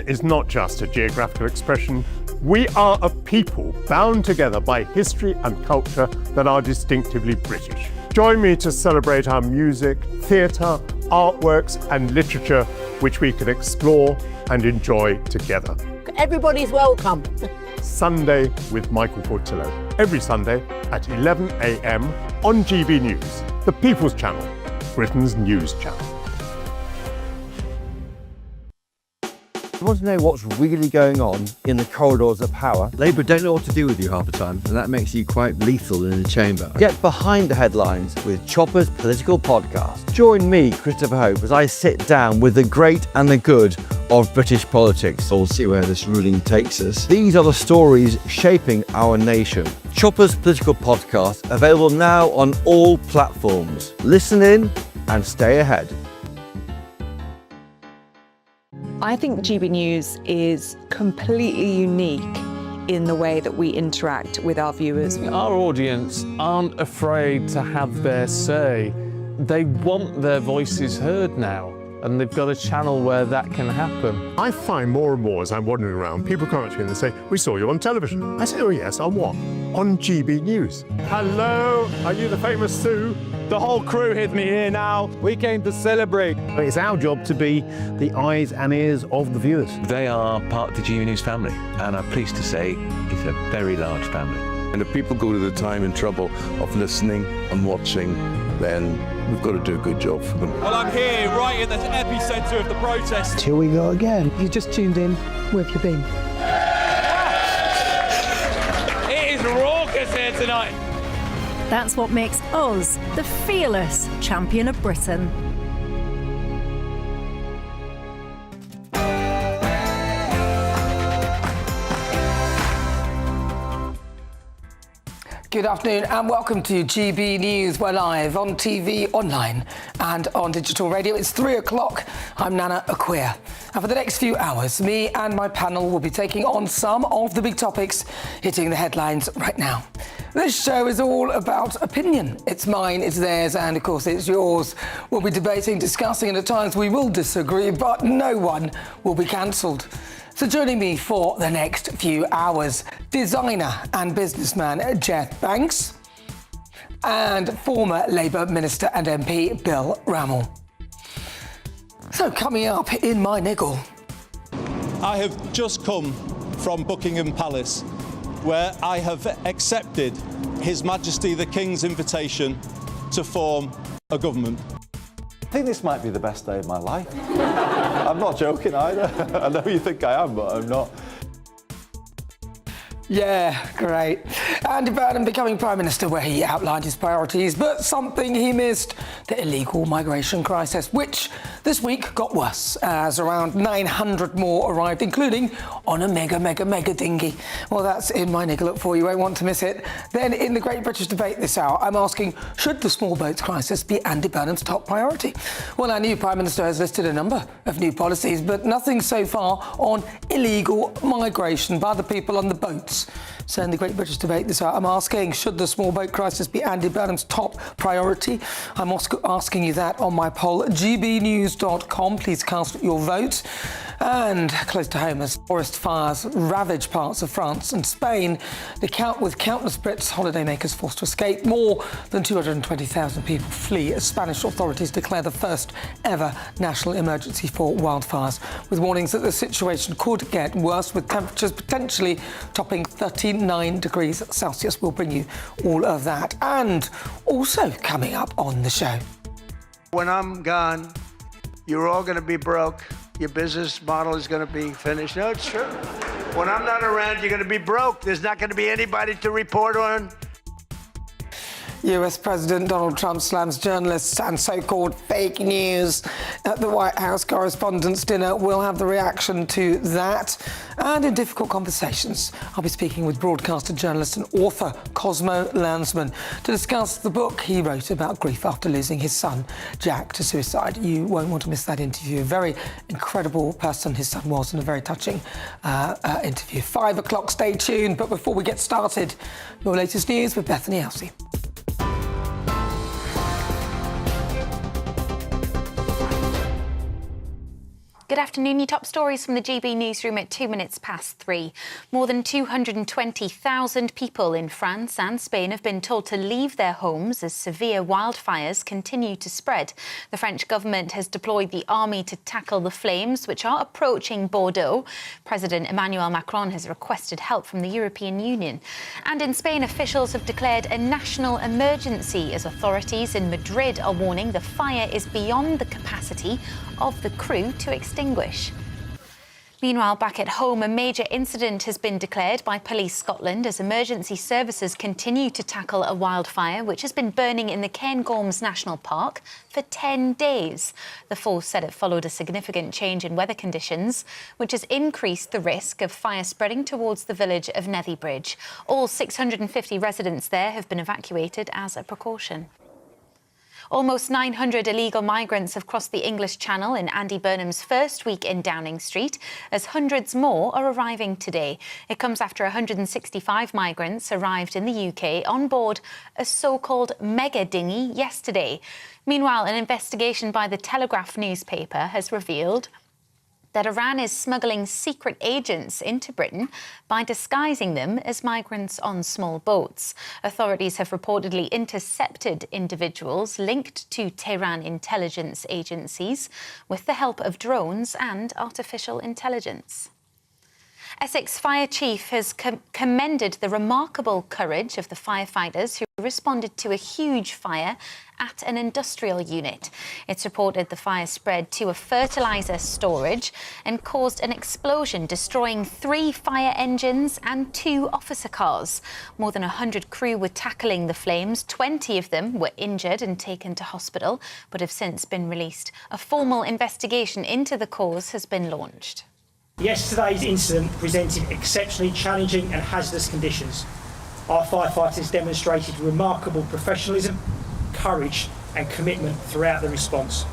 is not just a geographical expression. We are a people bound together by history and culture that are distinctively British. Join me to celebrate our music, theatre, artworks and literature which we can explore and enjoy together. Everybody's welcome. Sunday with Michael Portillo. Every Sunday at 11 a.m. on GB News, the People's Channel, Britain's news channel. You want to know what's really going on in the corridors of power? Labour don't know what to do with you half the time, and that makes you quite lethal in the chamber. Get behind the headlines with Chopper's political podcast. Join me, Christopher Hope, as I sit down with the great and the good of British politics. We'll see where this ruling takes us. These are the stories shaping our nation. Chopper's political podcast, available now on all platforms. Listen in and stay ahead. I think GB News is completely unique in the way that we interact with our viewers. Our audience aren't afraid to have their say. They want their voices heard now, and they've got a channel where that can happen. I find more and more as I'm wandering around, people come up to me and they say, "We saw you on television." I say, "Oh yes, on what?" "On GB News." "Hello, are you the famous Sue?" The whole crew hit me here now. We came to celebrate. It's our job to be the eyes and ears of the viewers. They are part of the GB News family, and I'm pleased to say it's a very large family. And if people go to the time and trouble of listening and watching, then we've got to do a good job for them. Well, I'm here right in the epicentre of the protest. Here we go again. You just tuned in. Where have you been? It is raucous here tonight. That's what makes us the fearless champion of Britain. Good afternoon and welcome to GB News. We're live on TV, online and on digital radio. It's 3 o'clock. I'm Nana Akua. And for the next few hours, me and my panel will be taking on some of the big topics hitting the headlines right now. This show is all about opinion. It's mine, it's theirs, and of course it's yours. We'll be debating, discussing, and at times we will disagree, but no one will be cancelled. So joining me for the next few hours, designer and businessman Jeff Banks and former Labour Minister and MP Bill Rammell. So coming up in my niggle. I have just come from Buckingham Palace, where I have accepted His Majesty the King's invitation to form a government. I think this might be the best day of my life. I'm not joking either. I know you think I am, but I'm not. Yeah, great. Andy Burnham becoming Prime Minister, where he outlined his priorities, but something he missed, the illegal migration crisis, which this week got worse as around 900 more arrived, including on a mega dinghy. Well, that's in my niggle up for you, won't want to miss it. Then in the Great British Debate this hour, I'm asking, should the small boats crisis be Andy Burnham's top priority? Well, our new Prime Minister has listed a number of new policies, but nothing so far on illegal migration by the people on the boats. So in the Great British Debate this hour, I'm asking, should the small boat crisis be Andy Burnham's top priority? I'm also asking you that on my poll at gbnews.com. Please cast your vote. And close to home, as forest fires ravage parts of France and Spain, with countless Brits holidaymakers forced to escape, more than 220,000 people flee as Spanish authorities declare the first ever national emergency for wildfires, with warnings that the situation could get worse, with temperatures potentially topping 39 degrees Celsius. We'll bring you all of that. And also coming up on the show. When I'm gone, you're all going to be broke. Your business model is going to be finished. No, it's true. When I'm not around, you're going to be broke. There's not going to be anybody to report on. US President Donald Trump slams journalists and so-called fake news at the White House Correspondents' Dinner. We'll have the reaction to that. And in difficult conversations, I'll be speaking with broadcaster, journalist and author Cosmo Landsman to discuss the book he wrote about grief after losing his son, Jack, to suicide. You won't want to miss that interview. A very incredible person his son was, and a very touching interview. 5 o'clock, stay tuned. But before we get started, your latest news with Bethany Elsey. Good Good afternoon. Your top stories from the GB newsroom at 2 minutes past 3. More than 220,000 people in France and Spain have been told to leave their homes as severe wildfires continue to spread. The French government has deployed the army to tackle the flames, which are approaching Bordeaux. President Emmanuel Macron has requested help from the European Union. And in Spain, officials have declared a national emergency as authorities in Madrid are warning the fire is beyond the capacity of the crew to extinguish. Meanwhile, back at home, a major incident has been declared by Police Scotland as emergency services continue to tackle a wildfire which has been burning in the Cairngorms National Park for 10 days. The force said it followed a significant change in weather conditions, which has increased the risk of fire spreading towards the village of Nethybridge. All 650 residents there have been evacuated as a precaution. Almost 900 illegal migrants have crossed the English Channel in Andy Burnham's first week in Downing Street, as hundreds more are arriving today. It comes after 165 migrants arrived in the UK on board a so-called mega dinghy yesterday. Meanwhile, an investigation by the Telegraph newspaper has revealed that Iran is smuggling secret agents into Britain by disguising them as migrants on small boats. Authorities have reportedly intercepted individuals linked to Tehran intelligence agencies with the help of drones and artificial intelligence. Essex Fire Chief has commended the remarkable courage of the firefighters who responded to a huge fire at an industrial unit. It's reported the fire spread to a fertiliser storage and caused an explosion, destroying 3 fire engines and 2 officer cars. More than 100 crew were tackling the flames. 20 of them were injured and taken to hospital, but have since been released. A formal investigation into the cause has been launched. Yesterday's incident presented exceptionally challenging and hazardous conditions. Our firefighters demonstrated remarkable professionalism, courage and commitment throughout the response.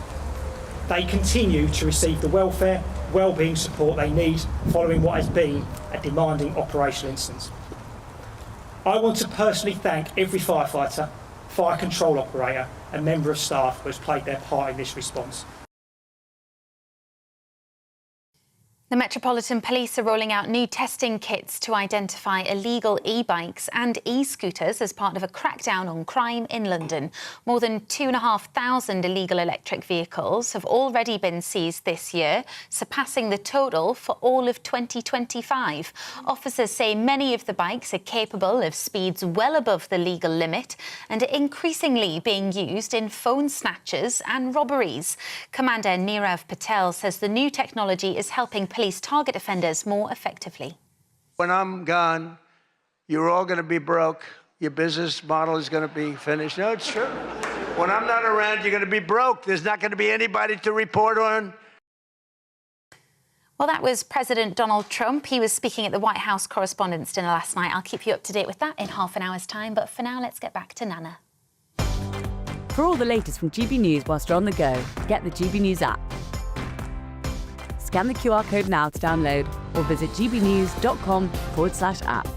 They continue to receive the welfare, well-being support they need following what has been a demanding operational instance. I want to personally thank every firefighter, fire control operator and member of staff who has played their part in this response. The Metropolitan Police are rolling out new testing kits to identify illegal e-bikes and e-scooters as part of a crackdown on crime in London. More than 2,500 illegal electric vehicles have already been seized this year, surpassing the total for all of 2025. Officers say many of the bikes are capable of speeds well above the legal limit and are increasingly being used in phone snatches and robberies. Commander Nirav Patel says the new technology is helping police target offenders more effectively. When I'm gone, you're all going to be broke. Your business model is going to be finished. No, it's true. When I'm not around, you're going to be broke. There's not going to be anybody to report on. Well, that was President Donald Trump. He was speaking at the White House Correspondents' Dinner last night. I'll keep you up to date with that in half an hour's time. But for now, let's get back to Nana. For all the latest from GB News whilst you're on the go, get the GB News app. Scan the QR code now to download or visit gbnews.com/app.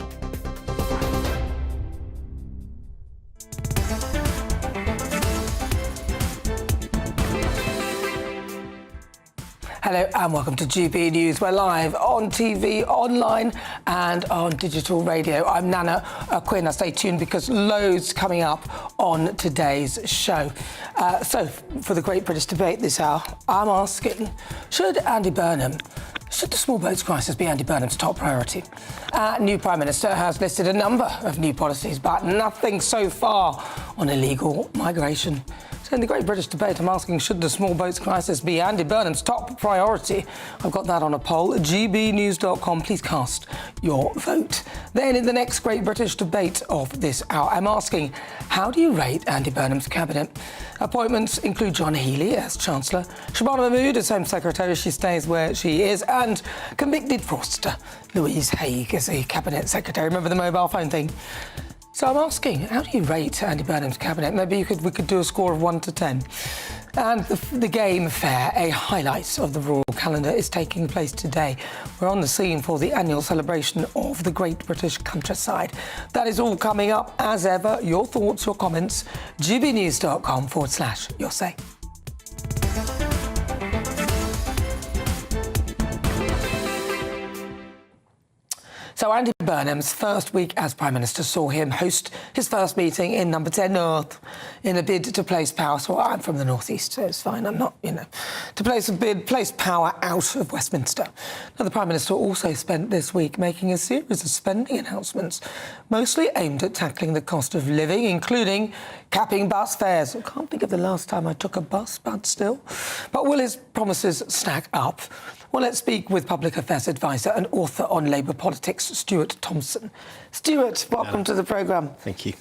Hello and welcome to GB News. We're live on TV, online and on digital radio. I'm Nana Akua. Now stay tuned because loads coming up on today's show. So for the Great British Debate this hour, I'm asking, should the small boats crisis be Andy Burnham's top priority? New Prime Minister has listed a number of new policies, but nothing so far on illegal migration. So in the Great British Debate, I'm asking, should the small boats crisis be Andy Burnham's top priority? I've got that on a poll at gbnews.com. Please cast your vote. Then in the next Great British Debate of this hour, I'm asking, how do you rate Andy Burnham's cabinet? Appointments include John Healey as Chancellor, Shabana Mahmood as Home Secretary, she stays where she is, and convicted fraudster Louise Haigh as the Cabinet Secretary. Remember the mobile phone thing? So I'm asking, how do you rate Andy Burnham's cabinet? Maybe we could do a score of 1 to 10. And the Game Fair, a highlight of the royal calendar, is taking place today. We're on the scene for the annual celebration of the Great British Countryside. That is all coming up as ever. Your thoughts, your comments, gbnews.com/your say. So Andy Burnham's first week as Prime Minister saw him host his first meeting in Number 10 North in a bid to place power. So I'm from the North East, so it's fine. I'm not, to place power out of Westminster. Now, the Prime Minister also spent this week making a series of spending announcements, mostly aimed at tackling the cost of living, including capping bus fares. I can't think of the last time I took a bus, but still. But will his promises stack up? Well, let's speak with Public Affairs Advisor and author on Labour politics, Stuart Thompson. Stuart, welcome to the programme. Thank you.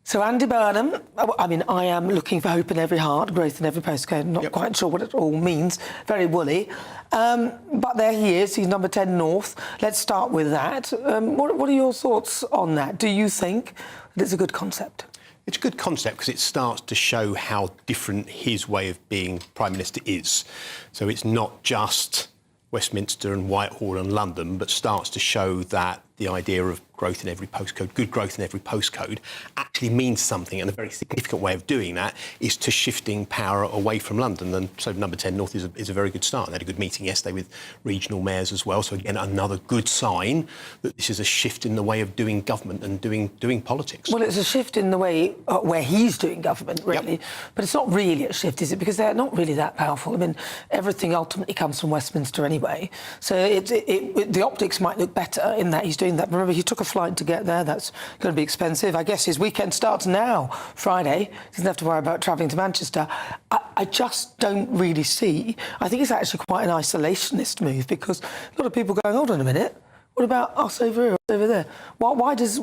So Andy Burnham, I am looking for hope in every heart, growth in every postcode. Not quite sure what it all means. Very woolly. But there he is. He's Number 10 North. Let's start with that. What are your thoughts on that? Do you think that it's a good concept? It's a good concept because it starts to show how different his way of being Prime Minister is. So it's not just Westminster and Whitehall and London, but starts to show that the idea of growth in every postcode, good growth in every postcode, actually means something. And a very significant way of doing that is to shifting power away from London. And so Number 10 North is a very good start. They had a good meeting yesterday with regional mayors as well. So again, another good sign that this is a shift in the way of doing government and doing politics. Well, it's a shift in the way where he's doing government, really. Yep. But it's not really a shift, is it? Because they're not really that powerful. I mean, everything ultimately comes from Westminster anyway. So the optics might look better in that he's doing that. Remember, he took a flight to get there. That's going to be expensive. I guess his weekend starts now, Friday. He doesn't have to worry about travelling to Manchester. I just don't really see. I think it's actually quite an isolationist move because a lot of people going, hold on a minute, what about us over here, over there? Why does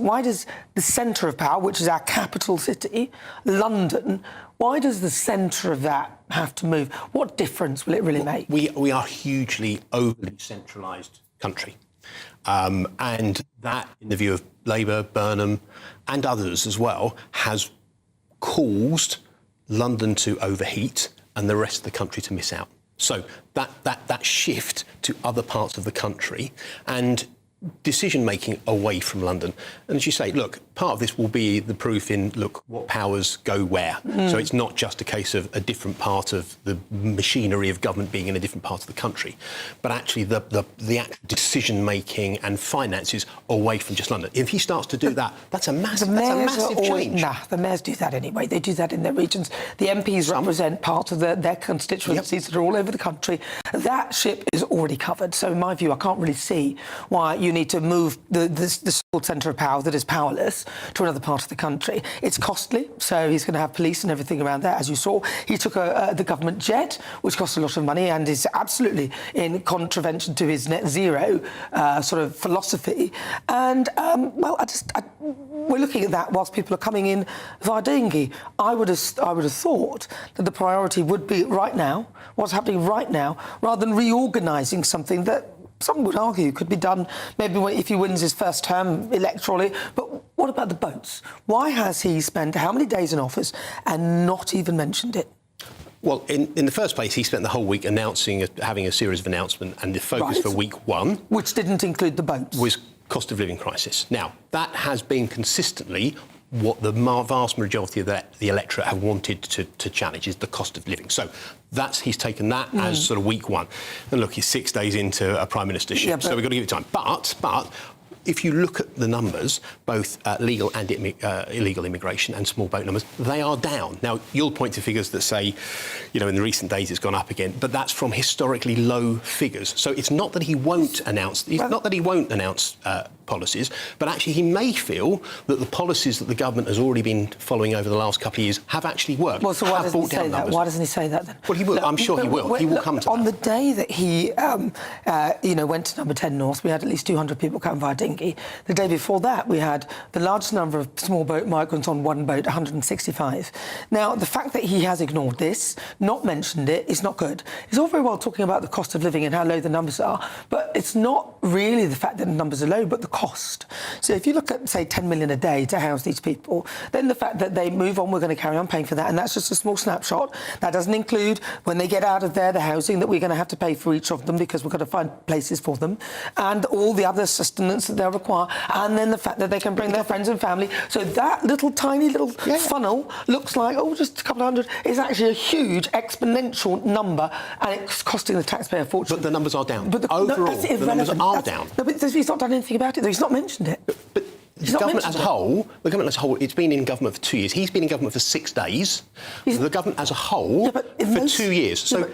the centre of power, which is our capital city, London, why does the centre of that have to move? What difference will it really make? We are hugely overly centralised country. And that, in the view of Labour, Burnham and others as well, has caused London to overheat and the rest of the country to miss out. So that shift to other parts of the country and decision-making away from London. And as you say, look, part of this will be the proof in, look, what powers go where. So it's not just a case of a different part of the machinery of government being in a different part of the country, but actually the actual decision-making and finances away from just London. If he starts to do that, that's a massive change. The mayors do that anyway. They do that in their regions. The MPs represent part of their constituencies that are all over the country. That ship is already covered. So in my view, I can't really see why you need to move the centre of power that is powerless to another part of the country. It's costly, so he's going to have police and everything around that. As you saw, he took the government jet, which costs a lot of money and is absolutely in contravention to his net zero sort of philosophy. And, we're looking at that whilst people are coming in via dinghy. I would have thought that the priority would be right now, what's happening right now, rather than reorganising something that some would argue could be done maybe if he wins his first term electorally. But what about the boats? Why has he spent how many days in office and not even mentioned it? Well, in the first place, he spent the whole week having a series of announcements, and the focus for week one, which didn't include the boats, was cost of living crisis. Now, that has been consistently what the vast majority of the electorate have wanted to challenge, is the cost of living. So he's taken that as sort of week one. And look, he's 6 days into a prime ministership, so we've got to give it time. But if you look at the numbers, both legal and illegal immigration and small boat numbers, they are down. Now, you'll point to figures that say, in the recent days it's gone up again, but that's from historically low figures. So it's not that he won't announce. Policies, but actually he may feel that the policies that the government has already been following over the last couple of years have actually worked. Well, so why doesn't he say that? Why doesn't he say that then? Well, he will. I'm sure he will. He will come to that. On the day that he, went to Number 10 North, we had at least 200 people come via dinghy. The day before that, we had the largest number of small boat migrants on one boat, 165. Now, the fact that he has ignored this, not mentioned it, is not good. It's all very well talking about the cost of living and how low the numbers are, but it's not really the fact that the numbers are low, but the cost. So if you look at, say, 10 million a day to house these people, then the fact that they move on, we're going to carry on paying for that, and that's just a small snapshot. That doesn't include, when they get out of there, the housing that we're going to have to pay for each of them because we've got to find places for them, and all the other sustenance that they'll require, and then the fact that they can bring their friends and family. So that tiny little funnel looks like, just a couple of hundred. It's actually a huge exponential number, and it's costing the taxpayer a fortune. But the numbers are down. But overall, the numbers are are down. No, but he's not done anything about it, though. He's not mentioned it. But the government as a whole, it's been in government for 2 years. He's been in government for 6 days. The government as a whole for 2 years. So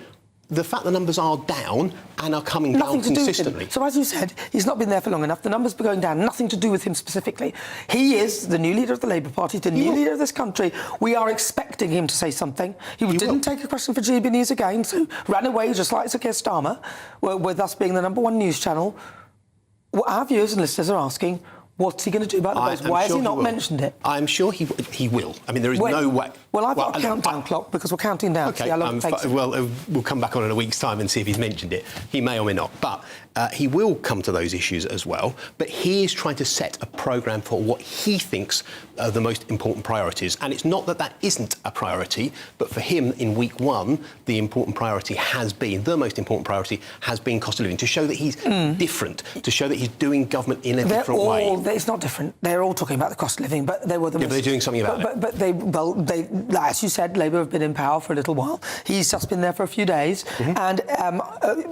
the fact the numbers are down and are coming down consistently. So as you said, he's not been there for long enough. The numbers are going down. Nothing to do with him specifically. He is the new leader of the Labour Party, the new leader of this country. We are expecting him to say something. He didn't take a question for GB News again, so ran away just like Sir Keir Starmer, with us being the #1 news channel. What our viewers and listeners are asking, what's he going to do about the buzz? Why has he not mentioned it? I'm sure he will. I mean, there is no way. Well, I've got a countdown clock because we're counting down. Okay, see how long it takes. well, we'll come back on in a week's time and see if he's mentioned it. He may or may not. But he will come to those issues as well. But he is trying to set a programme for what he thinks are the most important priorities. And it's not that isn't a priority, but for him, in week 1, the most important priority has been cost of living, to show that he's different, to show that he's doing government in a different way. It's not different. They're all talking about the cost of living, but they were the most... but they're doing something about it. But they, as you said, Labour have been in power for a little while. He's just been there for a few days, and a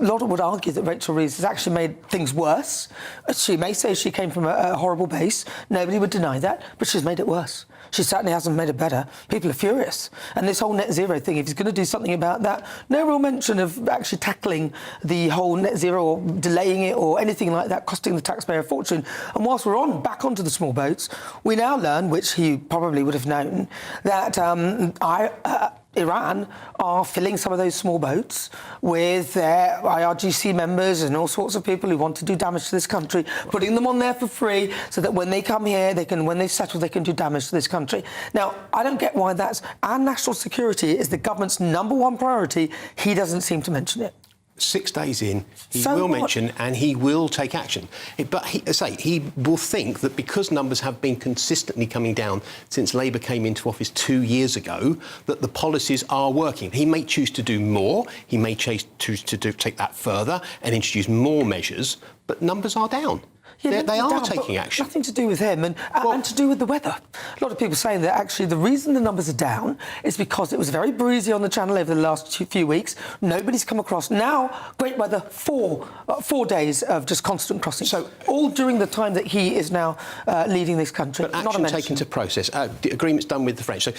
lot would argue that Rachel Reeves has actually made things worse. She may say she came from a horrible base. Nobody would deny that, but she's made it worse. She certainly hasn't made it better. People are furious. And this whole net zero thing, if he's going to do something about that, no real mention of actually tackling the whole net zero or delaying it or anything like that, costing the taxpayer a fortune. And whilst we're back onto the small boats, we now learn, which he probably would have known, that Iran are filling some of those small boats with their IRGC members and all sorts of people who want to do damage to this country, putting them on there for free so that when they come here, when they settle, they can do damage to this country. Now, I don't get why our national security is the government's #1 priority. He doesn't seem to mention it. 6 days in, he will mention and he will take action. But he will think that because numbers have been consistently coming down since Labour came into office 2 years ago, that the policies are working. He may choose to do more. He may choose to take that further and introduce more measures, but numbers are down. Yeah, they are taking action. Nothing to do with him and to do with the weather. A lot of people saying that actually the reason the numbers are down is because it was very breezy on the channel over the last few weeks. Nobody's come across. Now, great weather, 4 days of just constant crossing. So all during the time that he is now leading this country. But action taken to process. The agreement's done with the French. So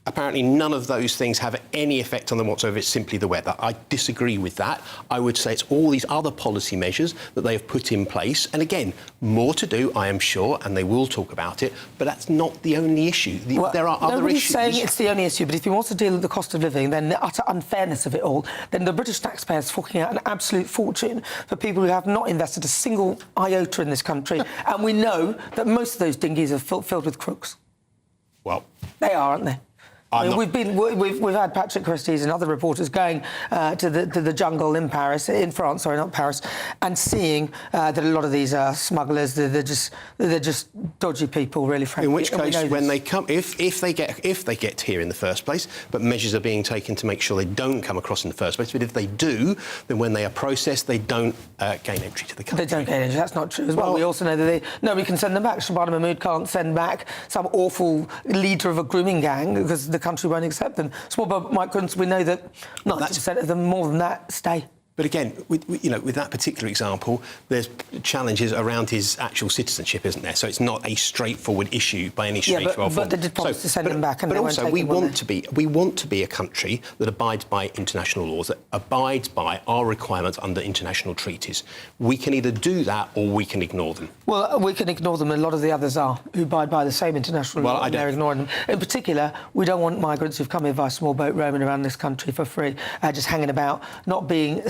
apparently none of those things have any effect on them whatsoever. It's simply the weather. I disagree with that. I would say it's all these other policy measures that they have put in place. And again, more to do, I am sure, and they will talk about it, but that's not the only issue. There are other issues. Nobody's saying it's the only issue, but if he wants to deal with the cost of living, then the utter unfairness of it all, then the British taxpayer is forking out an absolute fortune for people who have not invested a single iota in this country. And we know that most of those dinghies are filled with crooks. Well, they are, aren't they? We've had Patrick Christie's and other reporters going to the jungle in France, not Paris, and seeing that a lot of these are smugglers. They're just dodgy people, really. Frankly. In which case, when they come, if they get here in the first place, but measures are being taken to make sure they don't come across in the first place. But if they do, then when they are processed, they don't gain entry to the country. They don't gain entry. That's not true as well. We also know that nobody can send them back. Shabana Mahmood can't send back some awful leader of a grooming gang because the country won't accept them. Small boat migrants, we know that 90% of them, more than that, stay. But again, with that particular example, there's challenges around his actual citizenship, isn't there? So it's not a straightforward issue by any stretch of our form. But they did promise to send them back, and but they also we want to be a country that abides by international laws, that abides by our requirements under international treaties. We can either do that or we can ignore them. Well, we can ignore them, and a lot of the others who abide by the same international law, and they're ignoring them. In particular, we don't want migrants who've come here by small boat roaming around this country for free, just hanging about, not being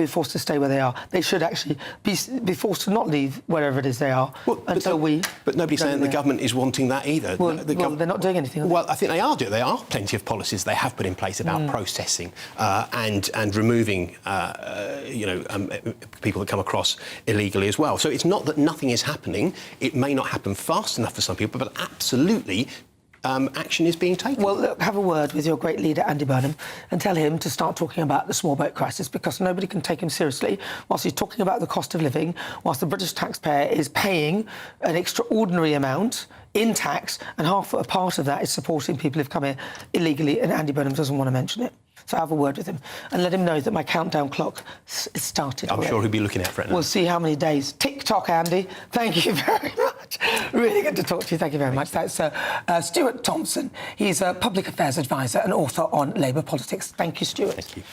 forced to stay where they are. They should actually be forced to not leave wherever it is they are until we... But nobody's saying the government is wanting that either. Well, they're not doing anything. Well, I think they are doing. There are plenty of policies they have put in place about processing and removing, people that come across illegally as well. So it's not that nothing is happening. It may not happen fast enough for some people, but absolutely... action is being taken. Well, look, have a word with your great leader, Andy Burnham, and tell him to start talking about the small boat crisis, because nobody can take him seriously whilst he's talking about the cost of living, whilst the British taxpayer is paying an extraordinary amount in tax, and half a part of that is supporting people who've come here illegally, and Andy Burnham doesn't want to mention it. So have a word with him and let him know that my countdown clock is started. I'm sure he'll be looking out for it now. We'll see how many days. Tick-tock, Andy. Thank you very much. Really good to talk to you. Thank you very much. That's Stuart Thompson. He's a public affairs advisor and author on Labour politics. Thank you, Stuart. Thank you.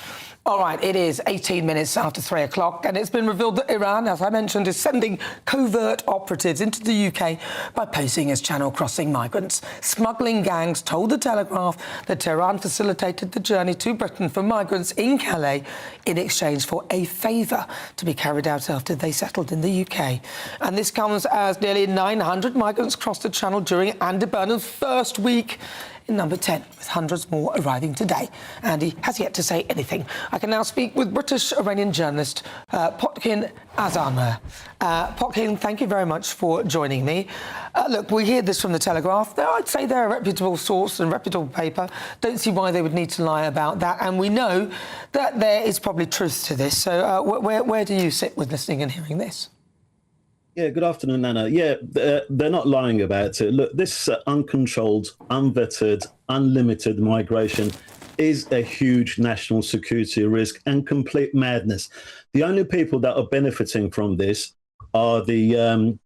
All right, it is 18 minutes after 3 o'clock, and it's been revealed that Iran, as I mentioned, is sending covert operatives into the UK by posing as channel-crossing migrants. Smuggling gangs told The Telegraph that Tehran facilitated the journey to Britain for migrants in Calais in exchange for a favour to be carried out after they settled in the UK. And this comes as nearly 900 migrants crossed the Channel during Andy Burnham's first week in number 10, with hundreds more arriving today. Andy has yet to say anything. I can now speak with British-Iranian journalist Potkin Azarmer. Potkin, thank you very much for joining me. Look, we hear this from The Telegraph. I'd say they're a reputable source and reputable paper. Don't see why they would need to lie about that. And we know that there is probably truth to this. So where do you sit with listening and hearing this? Yeah, good afternoon, Nana. Yeah, they're not lying about it. Look, this uncontrolled, unvetted, unlimited migration is a huge national security risk and complete madness. The only people that are benefiting from this are the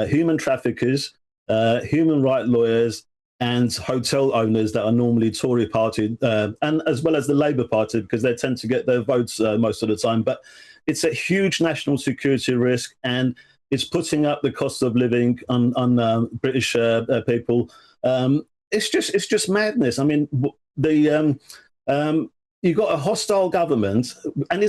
human traffickers, human rights lawyers, and hotel owners that are normally Tory party, and as well as the Labour Party, because they tend to get their votes most of the time. But it's a huge national security risk, and it's putting up the cost of living on British people. It's just madness. I mean, you've got a hostile government, and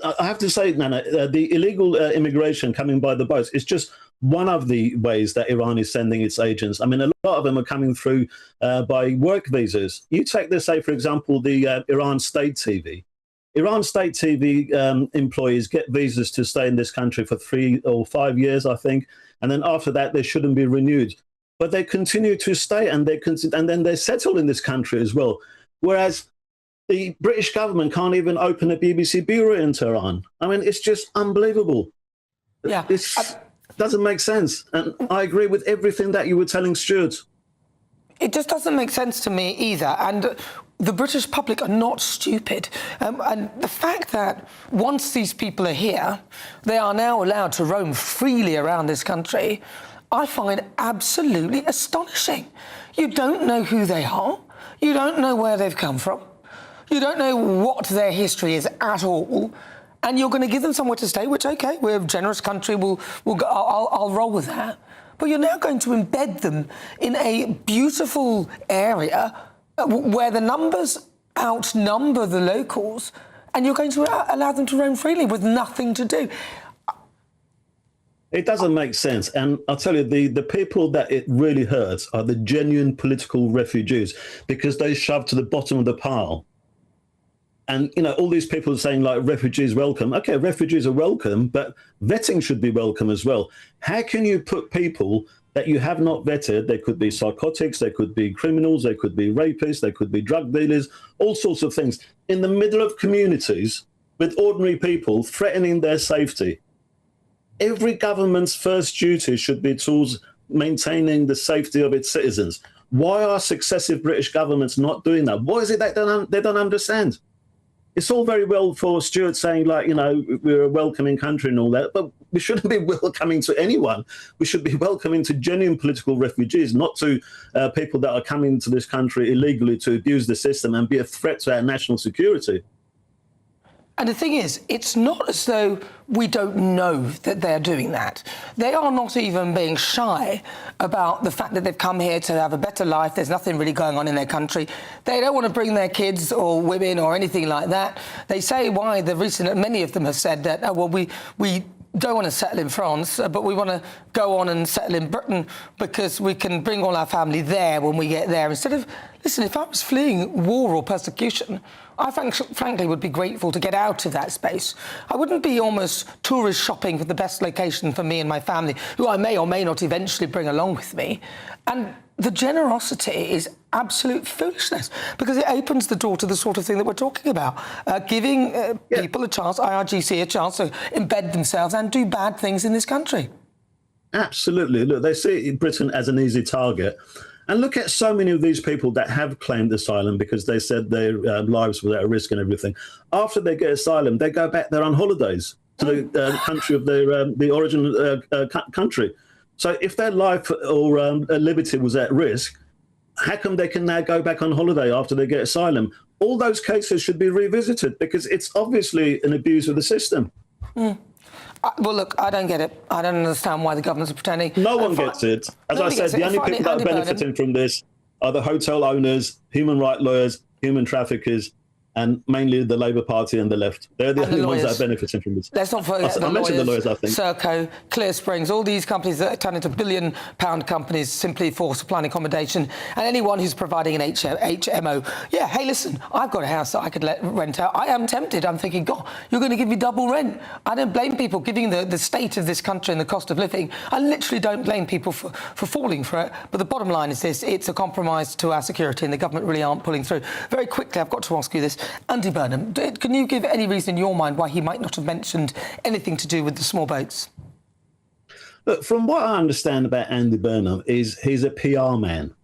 I have to say, Nana, the illegal immigration coming by the boats is just one of the ways that Iran is sending its agents. I mean, a lot of them are coming through by work visas. You take this, say, for example, the Iran State TV. Iran State TV employees get visas to stay in this country for 3 or 5 years, I think, and then after that they shouldn't be renewed. But they continue to stay, and then they settle in this country as well. Whereas the British government can't even open a BBC bureau in Tehran. I mean, it's just unbelievable. Yeah, this doesn't make sense, and I agree with everything that you were telling Stuart. It just doesn't make sense to me either. And the British public are not stupid. And the fact that once these people are here, they are now allowed to roam freely around this country, I find absolutely astonishing. You don't know who they are. You don't know where they've come from. You don't know what their history is at all. And you're going to give them somewhere to stay, which, OK, we're a generous country, I'll roll with that. But you're now going to embed them in a beautiful area where the numbers outnumber the locals, and you're going to allow them to roam freely with nothing to do. It doesn't make sense. And I'll tell you, the people that it really hurts are the genuine political refugees, because they shoved to the bottom of the pile. And, you know, all these people are saying, like, refugees welcome. OK, refugees are welcome, but vetting should be welcome as well. How can you put people that you have not vetted? They could be psychotics, they could be criminals, they could be rapists, they could be drug dealers, all sorts of things, in the middle of communities with ordinary people threatening their safety. Every government's first duty should be towards maintaining the safety of its citizens. Why are successive British governments not doing that? What is it that they don't understand? It's all very well for Stuart saying, like, you know, we're a welcoming country and all that, but we shouldn't be welcoming to anyone. We should be welcoming to genuine political refugees, not to people that are coming to this country illegally to abuse the system and be a threat to our national security. And the thing is, it's not as though we don't know that they're doing that. They are not even being shy about the fact that they've come here to have a better life. There's nothing really going on in their country. They don't want to bring their kids or women or anything like that. They say why many of them have said that, oh, well, we don't want to settle in France, but we want to go on and settle in Britain because we can bring all our family there when we get there. Instead of, listen, if I was fleeing war or persecution, I frankly would be grateful to get out of that space. I wouldn't be almost tourist shopping for the best location for me and my family, who I may or may not eventually bring along with me. And the generosity is absolute foolishness, because it opens the door to the sort of thing that we're talking about, giving people a chance, IRGC a chance to embed themselves and do bad things in this country. Absolutely. Look, they see Britain as an easy target. And look at so many of these people that have claimed asylum because they said their lives were at risk and everything. After they get asylum, they go back there on holidays to the country of their the origin country. So if their life or liberty was at risk, how come they can now go back on holiday after they get asylum? All those cases should be revisited because it's obviously an abuse of the system. Well, look, I don't get it. I don't understand why the governments are pretending. No one gets it. As I said, the only people that are benefiting from this are the hotel owners, human rights lawyers, human traffickers, and mainly the Labour Party and the left. They're the only ones that are benefiting from this. Let's not forget I mentioned the lawyers, I think. Serco, Clear Springs, all these companies that turn into billion-pound companies simply for supplying accommodation, and anyone who's providing an HMO. Yeah, hey, listen, I've got a house that I could rent out. I am tempted. I'm thinking, God, you're going to give me double rent. I don't blame people, given the state of this country and the cost of living. I literally don't blame people for falling for it. But the bottom line is this, it's a compromise to our security, and the government really aren't pulling through. Very quickly, I've got to ask you this. Andy Burnham, can you give any reason in your mind why he might not have mentioned anything to do with the small boats? Look, from what I understand about Andy Burnham is he's a PR man.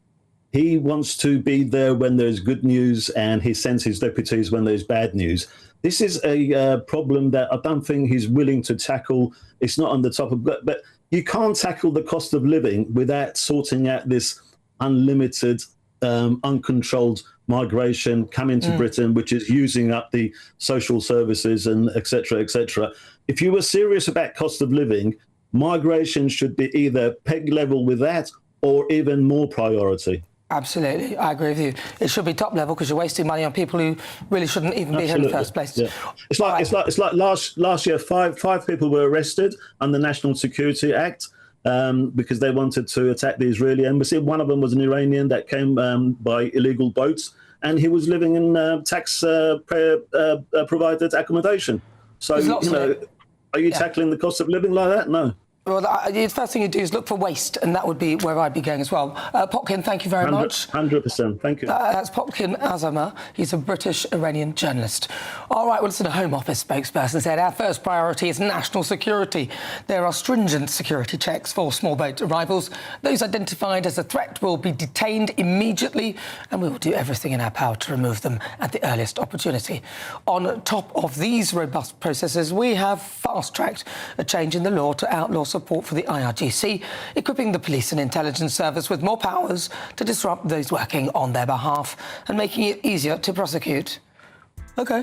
He wants to be there when there's good news and he sends his deputies when there's bad news. This is a problem that I don't think he's willing to tackle. It's not on the top of... But you can't tackle the cost of living without sorting out this unlimited, uncontrolled migration coming to Britain, which is using up the social services and et cetera, et cetera. If you were serious about cost of living, migration should be either peg level with that or even more priority. Absolutely, I agree with you. It should be top level because you're wasting money on people who really shouldn't even be here in the first place. Yeah. It's like last year, five people were arrested under the National Security Act. Because they wanted to attack the Israeli embassy. One of them was an Iranian that came by illegal boats, and he was living in tax-provided accommodation. So, are you tackling the cost of living like that? No. Well, the first thing you do is look for waste, and that would be where I'd be going as well. Popkin, thank you very much. 100%, thank you. That's Popkin Azama. He's a British-Iranian journalist. All right, well, listen, a Home Office spokesperson said our first priority is national security. There are stringent security checks for small boat arrivals. Those identified as a threat will be detained immediately, and we will do everything in our power to remove them at the earliest opportunity. On top of these robust processes, we have fast-tracked a change in the law to outlaw support for the IRGC, equipping the police and intelligence service with more powers to disrupt those working on their behalf and making it easier to prosecute. OK.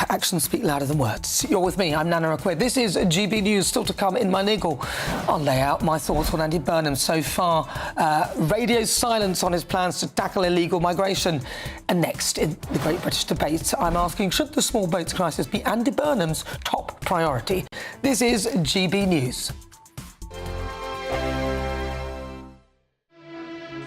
Actions speak louder than words. You're with me, I'm Nana Akua. This is GB News. Still to come in my niggle. I'll lay out my thoughts on Andy Burnham so far. Radio silence on his plans to tackle illegal migration. And next, in the Great British Debate, I'm asking, should the small boats crisis be Andy Burnham's top priority? This is GB News.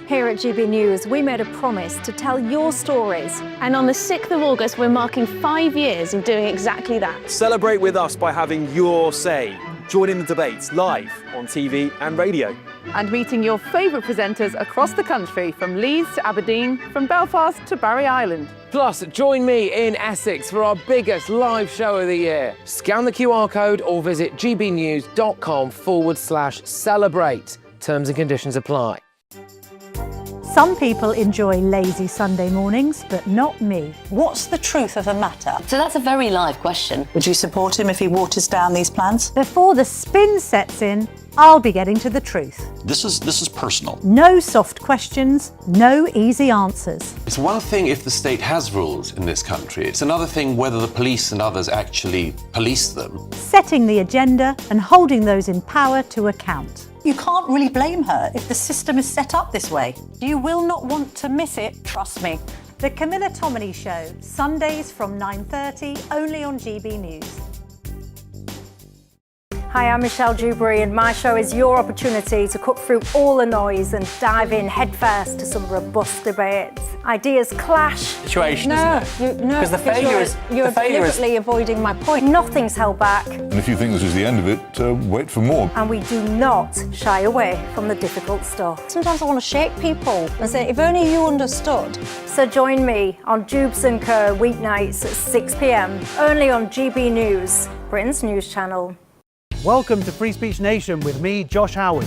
Here at GB News, we made a promise to tell your stories. And on the 6th of August, we're marking 5 years of doing exactly that. Celebrate with us by having your say. Join in the debates live on TV and radio. And meeting your favourite presenters across the country, from Leeds to Aberdeen, from Belfast to Barry Island. Plus, join me in Essex for our biggest live show of the year. Scan the QR code or visit gbnews.com/celebrate. Terms and conditions apply. Some people enjoy lazy Sunday mornings, but not me. What's the truth of the matter? So that's a very live question. Would you support him if he waters down these plans? Before the spin sets in, I'll be getting to the truth. This is personal. No soft questions, no easy answers. It's one thing if the state has rules in this country. It's another thing whether the police and others actually police them. Setting the agenda and holding those in power to account. You can't really blame her if the system is set up this way. You will not want to miss it, trust me. The Camilla Tominey Show, Sundays from 9:30, only on GB News. Hi, I'm Michelle Dewberry, and my show is your opportunity to cut through all the noise and dive in headfirst to some robust debates. Ideas clash. Situation, isn't it? Because the failure is... You're deliberately avoiding my point. Nothing's held back. And if you think this is the end of it, wait for more. And we do not shy away from the difficult stuff. Sometimes I want to shake people and say, if only you understood. So join me on Jubes & Co. weeknights at 6 p.m, only on GB News, Britain's news channel. Welcome to Free Speech Nation with me, Josh Howard.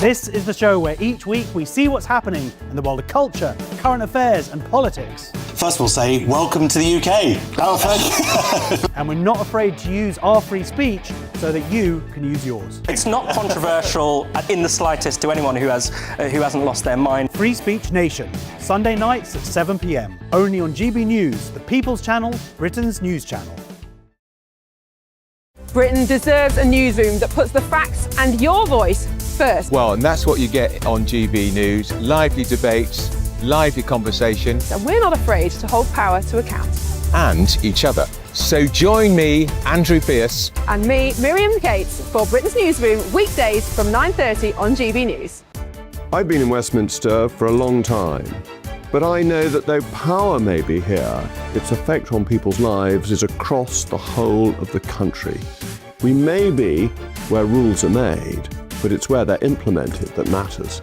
This is the show where each week we see what's happening in the world of culture, current affairs and politics. First we'll say, welcome to the UK. Oh, thank you. And we're not afraid to use our free speech so that you can use yours. It's not controversial in the slightest to anyone who hasn't lost their mind. Free Speech Nation, Sunday nights at 7 p.m. Only on GB News, the People's Channel, Britain's news channel. Britain deserves a newsroom that puts the facts and your voice first. Well, and that's what you get on GB News. Lively debates, lively conversation. And we're not afraid to hold power to account. And each other. So join me, Andrew Pierce. And me, Miriam Cates, for Britain's Newsroom, weekdays from 9:30 on GB News. I've been in Westminster for a long time, but I know that though power may be here, its effect on people's lives is across the whole of the country. We may be where rules are made, but it's where they're implemented that matters.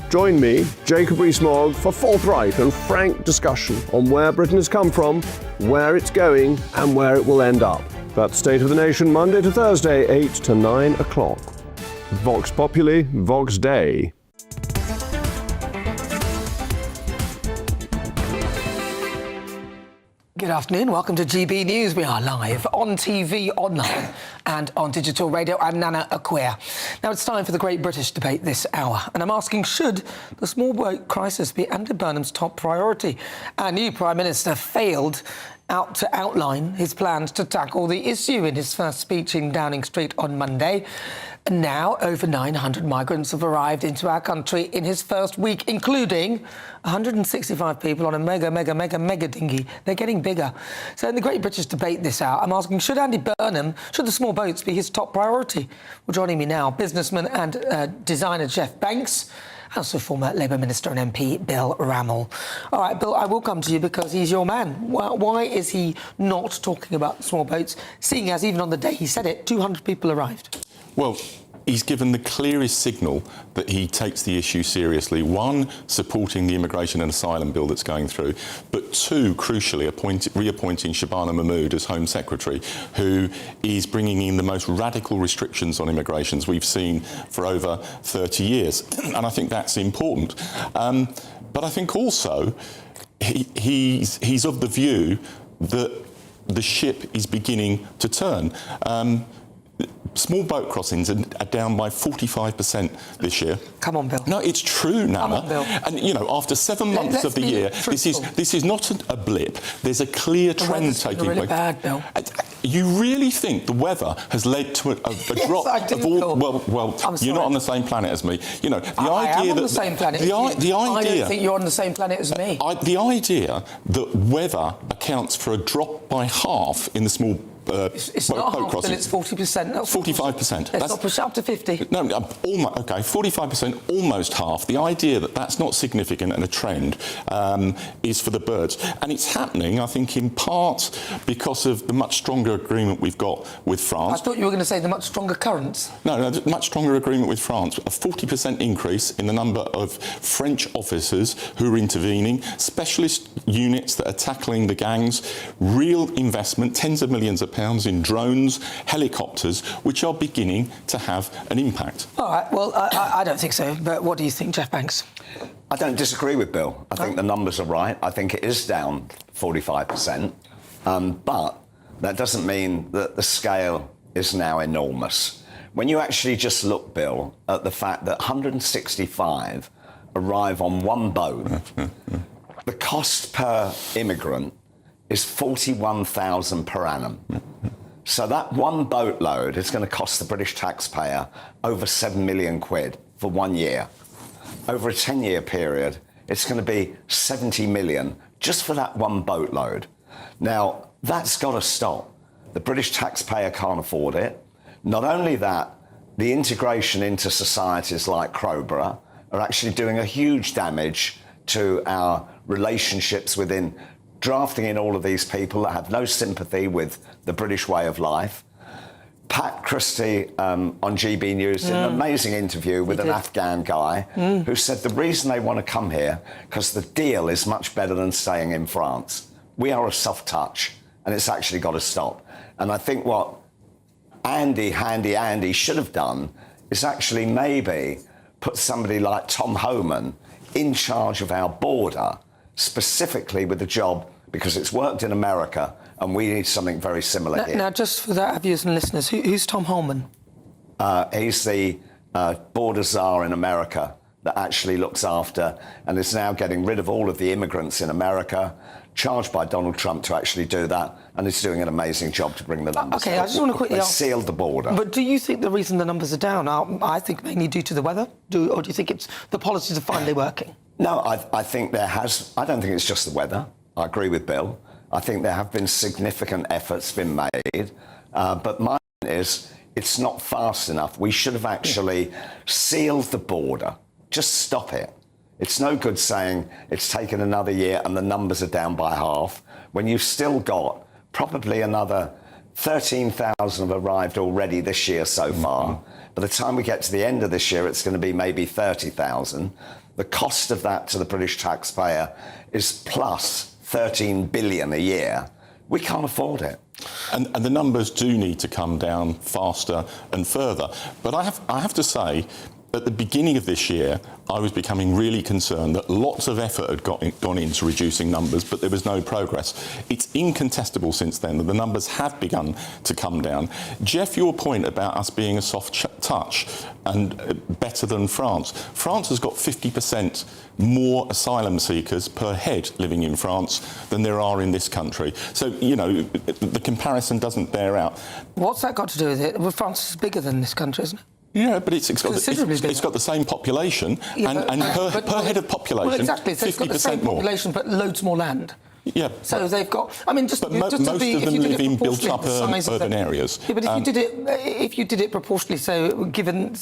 Join me, Jacob Rees-Mogg, for forthright and frank discussion on where Britain has come from, where it's going, and where it will end up. That's State of the Nation, Monday to Thursday, 8 to 9 o'clock. Vox Populi, Vox Dei. Good afternoon, welcome to GB News. We are live on TV, online and on digital radio. I'm Nana Akua. Now it's time for the Great British Debate this hour. And I'm asking, should the small boat crisis be Andy Burnham's top priority? Our new Prime Minister failed to outline his plans to tackle the issue in his first speech in Downing Street on Monday. And now, over 900 migrants have arrived into our country in his first week, including 165 people on a mega dinghy. They're getting bigger. So in the Great British Debate this hour, I'm asking, should Andy Burnham, should the small boats be his top priority? Well, joining me now, businessman and designer Jeff Banks, also former Labour Minister and MP Bill Rammell. All right, Bill, I will come to you because he's your man. Why is he not talking about small boats, seeing as even on the day he said it, 200 people arrived? Well, he's given the clearest signal that he takes the issue seriously. One, supporting the immigration and asylum bill that's going through, but two, crucially, reappointing Shabana Mahmood as Home Secretary, who is bringing in the most radical restrictions on immigrations we've seen for over 30 years. And I think that's important. But I think also he's of the view that the ship is beginning to turn. Small boat crossings are down by 45% this year. Come on, Bill. No, it's true, Nana. Come on, Bill. And, you know, after 7 months of the year, this is not a blip. There's a clear trend taking place. Really bad, Bill. You really think the weather has led to a Yes, drop I do, of all... Bill. Well, you're not on the same planet as me. You know, the I idea am on that the same planet as you. I don't think you're on the same planet as me. The idea that weather accounts for a drop by half in the small it's not half, Bill, it's 40%. 45%. Let's not push it up to 50. No, almost, OK, 45%, almost half. The idea that that's not significant and a trend is for the birds. And it's happening, I think, in part because of the much stronger agreement we've got with France. I thought you were going to say the much stronger currents. No, the much stronger agreement with France. A 40% increase in the number of French officers who are intervening, specialist units that are tackling the gangs, real investment, tens of millions of pounds in drones, helicopters, which are beginning to have an impact. All right, well, I don't think so, but what do you think, Jeff Banks? I don't disagree with Bill. I think the numbers are right. I think it is down 45%, but that doesn't mean that the scale is now enormous. When you actually just look, Bill, at the fact that 165 arrive on one boat, the cost per immigrant is 41,000 per annum. So that one boatload is going to cost the British taxpayer over 7 million quid for 1 year. Over a 10-year period, it's going to be 70 million just for that one boatload. Now, that's got to stop. The British taxpayer can't afford it. Not only that, the integration into societies like Crowborough are actually doing a huge damage to our relationships within drafting in all of these people that have no sympathy with the British way of life. Pat Christie on GB News did an amazing interview with an Afghan guy who said the reason they want to come here because the deal is much better than staying in France. We are a soft touch and it's actually got to stop. And I think what Andy should have done is actually maybe put somebody like Tom Homan in charge of our border, specifically with the job, because it's worked in America and we need something very similar here. Now, just for our viewers and listeners, who's Tom Homan? He's the border czar in America that actually looks after and is now getting rid of all of the immigrants in America, charged by Donald Trump to actually do that, and is doing an amazing job to bring the numbers OK, down. I just want to quickly ask... They sealed the border. But do you think the reason the numbers are down are, I think, mainly due to the weather? Or do you think it's the policies are finally working? No, I think there has... I don't think it's just the weather. I agree with Bill. I think there have been significant efforts been made. But my point is, it's not fast enough. We should have actually sealed the border. Just stop it. It's no good saying it's taken another year and the numbers are down by half when you've still got probably another 13,000 have arrived already this year so far. By the time we get to the end of this year, it's going to be maybe 30,000. The cost of that to the British taxpayer is plus 13 billion a year. We can't afford it. And the numbers do need to come down faster and further. But I have to say, at the beginning of this year, I was becoming really concerned that lots of effort had gone into reducing numbers, but there was no progress. It's incontestable since then that the numbers have begun to come down. Jeff, your point about us being a soft touch and better than France. France has got 50% more asylum seekers per head living in France than there are in this country. So, you know, the comparison doesn't bear out. What's that got to do with it? Well, France is bigger than this country, isn't it? Yeah, but it's got the same population, and per head of population, well, exactly. So 50% it's got the same population, but loads more land. Yeah. So they've got. I mean, just but most of them live in built-up urban areas. Yeah, but if you did it proportionally, so given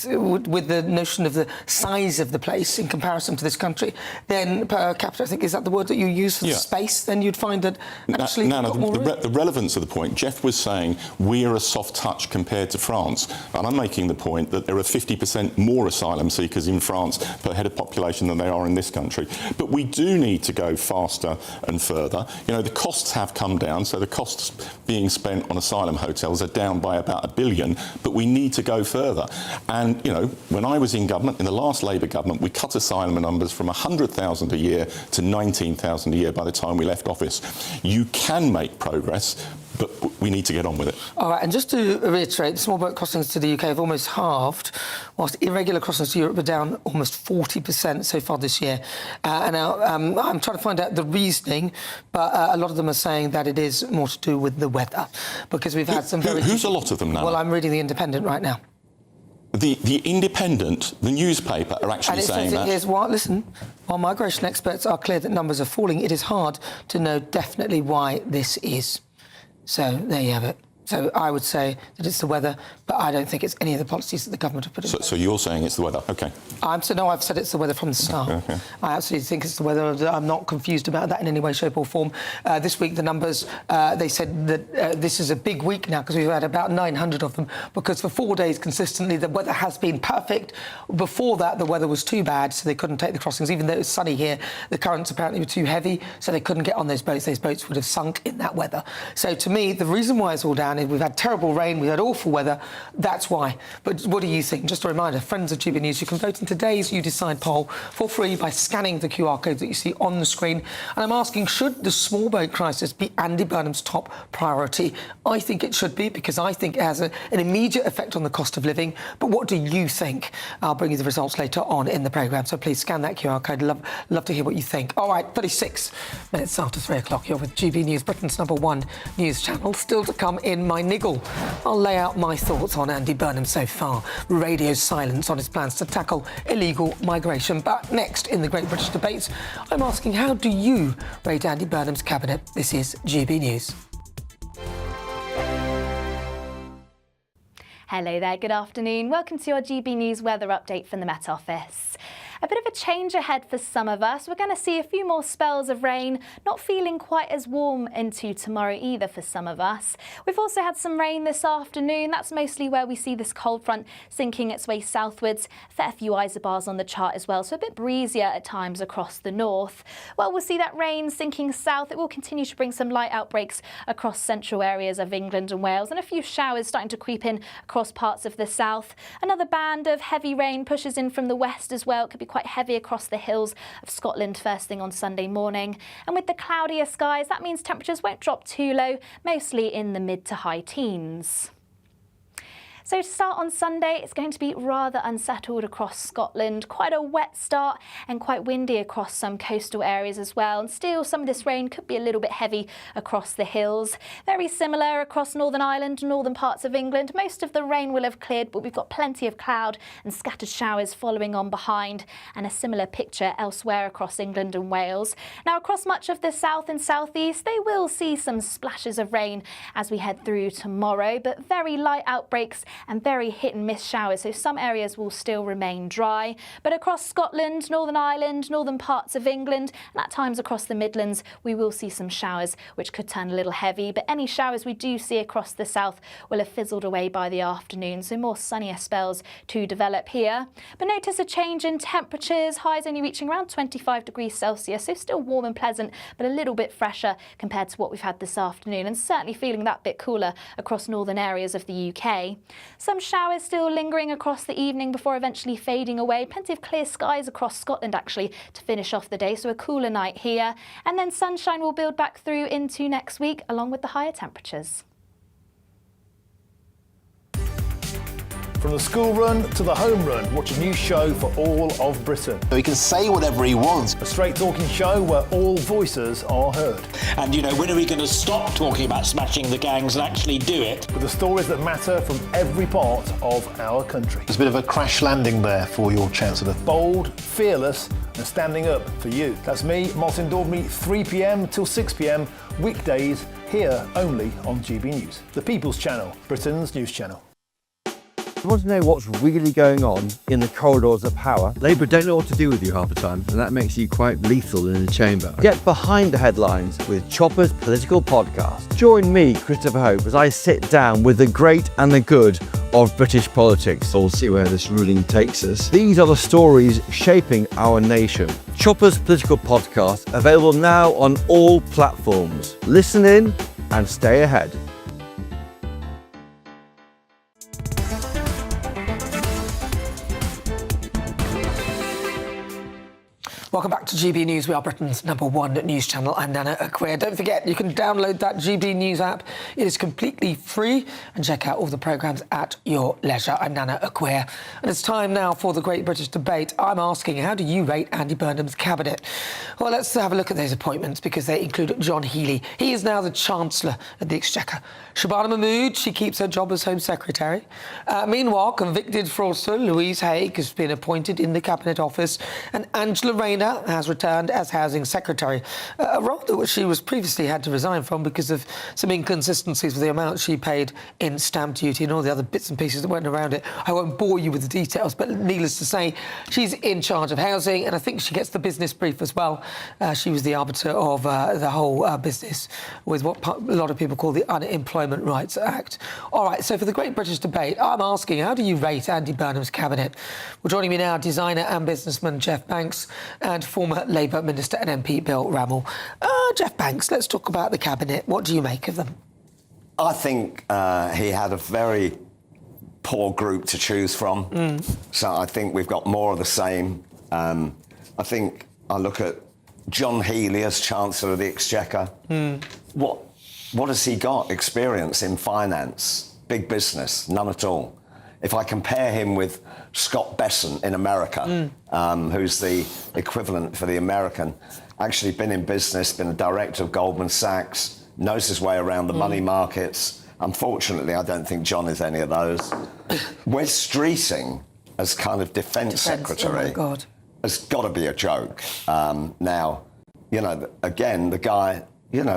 with the notion of the size of the place in comparison to this country, then per capita, I think is that the word that you use for the space? Then you'd find that actually the relevance of the point. Jeff was saying we're a soft touch compared to France, and I'm making the point that there are 50% more asylum seekers in France per head of population than there are in this country. But we do need to go faster and further. You know, the costs have come down, so the costs being spent on asylum hotels are down by about $1 billion, but we need to go further. And, you know, when I was in government, in the last Labour government, we cut asylum numbers from 100,000 a year to 19,000 a year by the time we left office. You can make progress, but we need to get on with it. All right, and just to reiterate, small boat crossings to the UK have almost halved, whilst irregular crossings to Europe are down almost 40% so far this year. And now I'm trying to find out the reasoning, but a lot of them are saying that it is more to do with the weather, because we've had some very... Who's a lot of them now? Well, I'm reading The Independent right now. The Independent, the newspaper, are actually saying that. Here's what, listen, while migration experts are clear that numbers are falling, it is hard to know definitely why this is. So there you have it. So I would say that it's the weather, but I don't think it's any of the policies that the government have put in place. So you're saying it's the weather? OK. I've said it's the weather from the start. Okay. I absolutely think it's the weather. I'm not confused about that in any way, shape or form. This week, the numbers, they said that this is a big week now because we've had about 900 of them, because for 4 days consistently the weather has been perfect. Before that, the weather was too bad, so they couldn't take the crossings. Even though it was sunny here, the currents apparently were too heavy, so they couldn't get on those boats. Those boats would have sunk in that weather. So to me, the reason why it's all down is we've had terrible rain, we've had awful weather. That's why. But what do you think? Just a reminder, friends of GBNews, you can vote in today's You Decide poll for free by scanning the QR code that you see on the screen. And I'm asking, should the small boat crisis be Andy Burnham's top priority? I think it should be, because I think it has an immediate effect on the cost of living. But what do you think? I'll bring you the results later on in the programme, so please scan that QR code. Love to hear what you think. All right, 36 minutes after 3 o'clock, you're with GB News, Britain's #1 news channel. Still to come in my niggle, I'll lay out my thoughts on Andy Burnham so far, radio silence on his plans to tackle illegal migration. But next, in the Great British Debates, I'm asking, how do you rate Andy Burnham's cabinet? This is GB News. Hello there, good afternoon. Welcome to your GB News weather update from the Met Office. A bit of a change ahead for some of us. We're going to see a few more spells of rain, not feeling quite as warm into tomorrow either for some of us. We've also had some rain this afternoon. That's mostly where we see this cold front sinking its way southwards. A fair few isobars on the chart as well, so a bit breezier at times across the north. Well, we'll see that rain sinking south. It will continue to bring some light outbreaks across central areas of England and Wales, and a few showers starting to creep in across parts of the south. Another band of heavy rain pushes in from the west as well. It could be quite heavy across the hills of Scotland first thing on Sunday morning. And with the cloudier skies, that means temperatures won't drop too low, mostly in the mid to high teens. So to start on Sunday, it's going to be rather unsettled across Scotland. Quite a wet start and quite windy across some coastal areas as well. And still, some of this rain could be a little bit heavy across the hills. Very similar across Northern Ireland and northern parts of England. Most of the rain will have cleared, but we've got plenty of cloud and scattered showers following on behind. And a similar picture elsewhere across England and Wales. Now, across much of the south and southeast, they will see some splashes of rain as we head through tomorrow, but very light outbreaks and very hit and miss showers, so some areas will still remain dry. But across Scotland, Northern Ireland, northern parts of England, and at times across the Midlands, we will see some showers which could turn a little heavy. But any showers we do see across the south will have fizzled away by the afternoon, so more sunnier spells to develop here. But notice a change in temperatures, highs only reaching around 25 degrees Celsius, so still warm and pleasant, but a little bit fresher compared to what we've had this afternoon, and certainly feeling that bit cooler across northern areas of the UK. Some showers still lingering across the evening before eventually fading away. Plenty of clear skies across Scotland actually to finish off the day, so a cooler night here. And then sunshine will build back through into next week along with the higher temperatures. From the school run to the home run, watch a new show for all of Britain. So he can say whatever he wants. A straight talking show where all voices are heard. And, when are we going to stop talking about smashing the gangs and actually do it? With the stories that matter from every part of our country. There's a bit of a crash landing there for your Chancellor. Bold, fearless and standing up for you. That's me, Martin Daubney, 3 p.m. till 6 p.m, weekdays, here only on GB News. The People's Channel, Britain's news channel. You want to know what's really going on in the corridors of power? Labour don't know what to do with you half the time, and that makes you quite lethal in the chamber. Get behind the headlines with Chopper's Political Podcast. Join me, Christopher Hope, as I sit down with the great and the good of British politics. We'll see where this ruling takes us. These are the stories shaping our nation. Chopper's Political Podcast, available now on all platforms. Listen in and stay ahead. Welcome back to GB News. We are Britain's #1 news channel. I'm Nana Akua. Don't forget, you can download that GB News app. It is completely free, and check out all the programmes at your leisure. I'm Nana Akua. And it's time now for the Great British Debate. I'm asking, how do you rate Andy Burnham's cabinet? Well, let's have a look at those appointments, because they include John Healey. He is now the Chancellor of the Exchequer. Shabana Mahmood, she keeps her job as Home Secretary. Meanwhile, convicted fraudster Louise Haigh has been appointed in the Cabinet Office, and Angela Rayner has returned as Housing Secretary, a role that she was previously had to resign from because of some inconsistencies with the amount she paid in stamp duty and all the other bits and pieces that went around it. I won't bore you with the details, but needless to say, she's in charge of housing, and I think she gets the business brief as well. She was the arbiter of the whole business with what a lot of people call the Unemployment Rights Act. All right, so for the Great British Debate, I'm asking, how do you rate Andy Burnham's cabinet? Well, joining me now, designer and businessman Jeff Banks, and former Labour Minister and MP Bill Rammell. Jeff Banks, let's talk about the cabinet. What do you make of them? I think he had a very poor group to choose from. So I think we've got more of the same. I think I look at John Healey as Chancellor of the Exchequer. What has he got? Experience in finance, big business? None at all. If I compare him with Scott Bessent in America, who's the equivalent for the American, actually been in business, been a director of Goldman Sachs, knows his way around the money markets. Unfortunately, I don't think John is any of those. Wes Streeting as kind of defence secretary has got to be a joke. Now, again, the guy,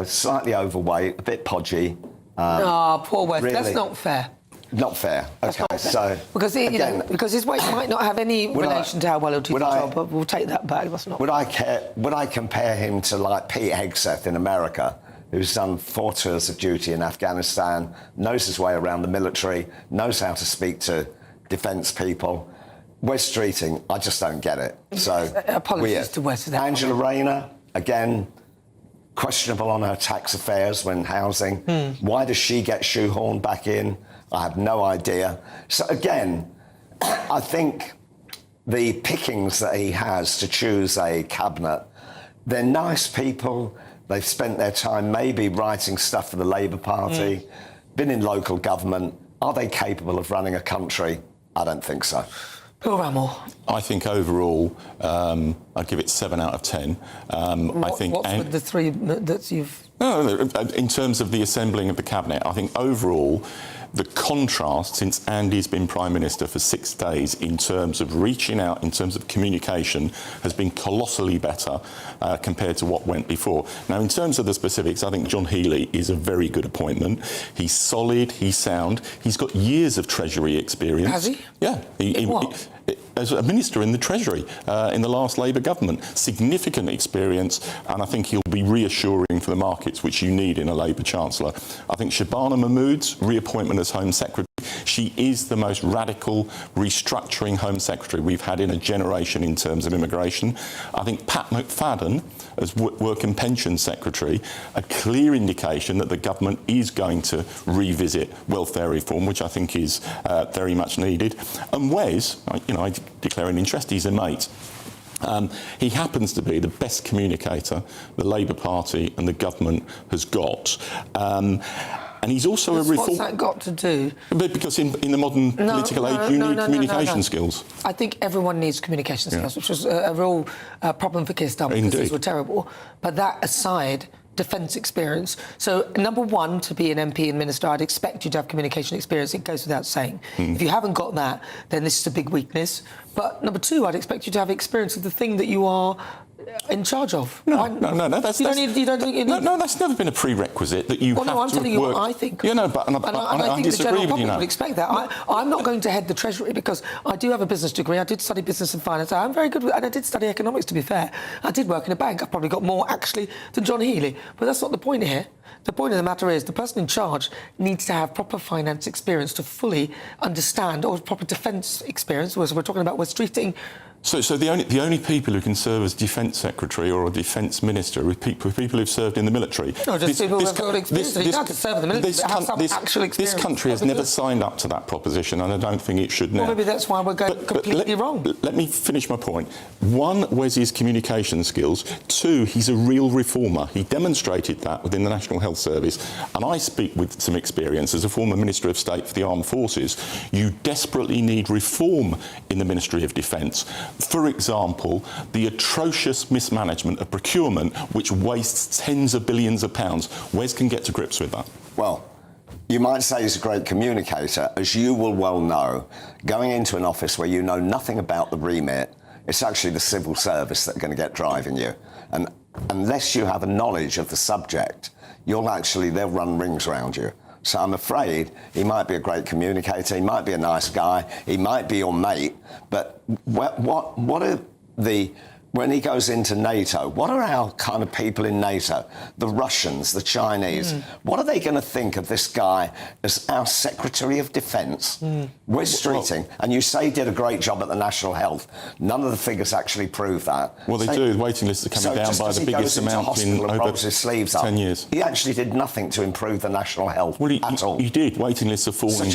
slightly overweight, a bit podgy. Poor Wes, that's not fair. Not fair. Okay, so because because his weight might not have any relation to how well he'll do the job, but we'll take that back. That's not. Would I compare him to like Pete Hegseth in America, who's done 4 tours of duty in Afghanistan, knows his way around the military, knows how to speak to defence people? Wes Streeting, I just don't get it. So apologies to Wes. Angela Rayner, again, questionable on her tax affairs when housing. Why does she get shoehorned back in? I have no idea. So again, I think the pickings that he has to choose a cabinet, they're nice people. They've spent their time maybe writing stuff for the Labour Party, been in local government. Are they capable of running a country? I don't think so. Bill Rammell. I think overall, I'd give it 7 out of 10. I think. What's with the 3 that you've? No, in terms of the assembling of the cabinet, I think overall, the contrast since Andy's been Prime Minister for 6 days in terms of reaching out, in terms of communication, has been colossally better compared to what went before. Now, in terms of the specifics, I think John Healey is a very good appointment. He's solid, he's sound, he's got years of Treasury experience. Has he? Yeah. As a minister in the Treasury in the last Labour government. Significant experience, and I think he'll be reassuring for the markets, which you need in a Labour Chancellor. I think Shabana Mahmood's reappointment as Home Secretary, she is the most radical restructuring Home Secretary we've had in a generation in terms of immigration. I think Pat McFadden as Work and Pension Secretary, a clear indication that the government is going to revisit welfare reform, which I think is very much needed. And Wes, I declare an interest, he's a mate. He happens to be the best communicator the Labour Party and the government has got. And he's also a reform. What's that got to do? Because in the modern political age, you need communication skills. I think everyone needs communication skills, which was a real problem for Keir Starmer because these were terrible. But that aside, defence experience. So, number one, to be an MP and minister, I'd expect you to have communication experience. It goes without saying. If you haven't got that, then this is a big weakness. But number two, I'd expect you to have experience of the thing that you are in charge of. No, that's you don't think you need. No, that's never been a prerequisite that you have to work. I'm telling you what I think. Yeah, no, but I think the general public would expect that. I'm not going to head the Treasury because I do have a business degree. I did study business and finance. I'm very good, and I did study economics, to be fair. I did work in a bank. I've probably got more, actually, than John Healey. But that's not the point here. The point of the matter is the person in charge needs to have proper finance experience to fully understand, or proper defence experience, as we're talking about Wes Streeting. So the only people who can serve as defence secretary or a defence minister are people who've served in the military. No, just people who've got experience. You don't have to serve in the military, but have some actual experience. This country has never signed up to that proposition, and I don't think it should now. Well, maybe that's why we're going completely wrong. Let me finish my point. One, Wes's communication skills. Two, he's a real reformer. He demonstrated that within the National Health Service, and I speak with some experience as a former Minister of State for the Armed Forces. You desperately need reform in the Ministry of Defence. For example, the atrocious mismanagement of procurement, which wastes tens of billions of pounds. Wes can get to grips with that. Well, you might say he's a great communicator. As you will well know, going into an office where you know nothing about the remit, it's actually the civil service that are going to get driving you. And unless you have a knowledge of the subject, they'll run rings around you. So I'm afraid he might be a great communicator, he might be a nice guy, he might be your mate, but what are when he goes into NATO, what are our kind of people in NATO? The Russians, the Chinese, what are they going to think of this guy as our Secretary of Defence? Wes Streeting, and you say he did a great job at the National Health. None of the figures actually prove that. Well, they do. The waiting lists are coming down by the biggest amount in over 10 years. He actually did nothing to improve the National Health at all. He did. Waiting lists are falling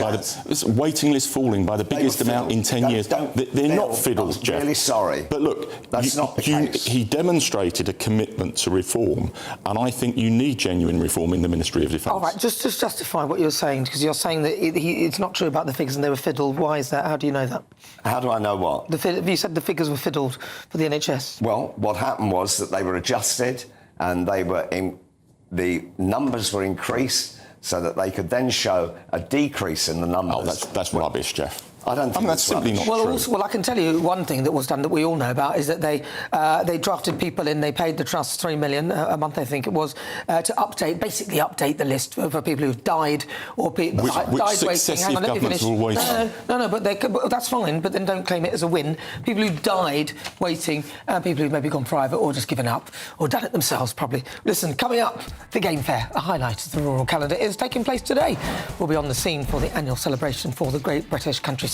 by the biggest amount in 10 years. They're not fiddled, Jeff. I'm really sorry. But look, that's not the case. He demonstrated a commitment to reform, and I think you need genuine reform in the Ministry of Defence. All right, just justify what you're saying, because you're saying that it's not true about the figures and they were fiddled. Why is that? How do you know that? How do I know what? You said the figures were fiddled for the NHS. Well, what happened was that they were adjusted and the numbers were increased so that they could then show a decrease in the numbers. Oh, that's rubbish, Jeff. I don't think that's simply not well, true. Also, well, I can tell you one thing that was done that we all know about is that they drafted people in. They paid the trust $3 million a month, I think it was, to basically update the list for people who've died or people Which died successive waiting. governments will wait on? No, but that's fine. But then don't claim it as a win. People who died waiting, people who've maybe gone private or just given up or done it themselves, probably. Listen, coming up, the Game Fair, a highlight of the rural calendar, is taking place today. We'll be on the scene for the annual celebration for the great British countryside.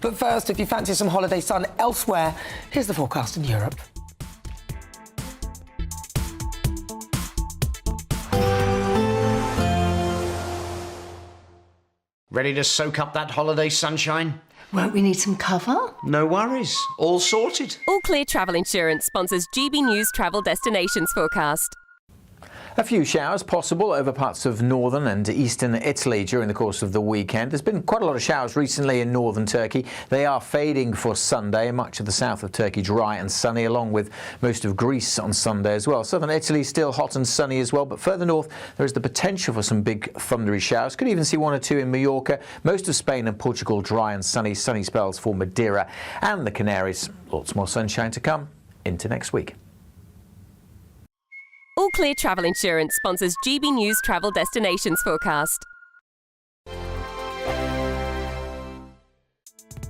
But first, if you fancy some holiday sun elsewhere, here's the forecast in Europe. Ready to soak up that holiday sunshine? Won't we need some cover? No worries, all sorted. All Clear Travel Insurance sponsors GB News Travel Destinations forecast. A few showers possible over parts of northern and eastern Italy during the course of the weekend. There's been quite a lot of showers recently in northern Turkey. They are fading for Sunday. Much of the south of Turkey dry and sunny, along with most of Greece on Sunday as well. Southern Italy still hot and sunny as well, but further north there is the potential for some big thundery showers. Could even see one or two in Mallorca. Most of Spain and Portugal dry and sunny spells for Madeira and the Canaries. Lots more sunshine to come into next week. All Clear Travel Insurance sponsors GB News Travel Destinations forecast.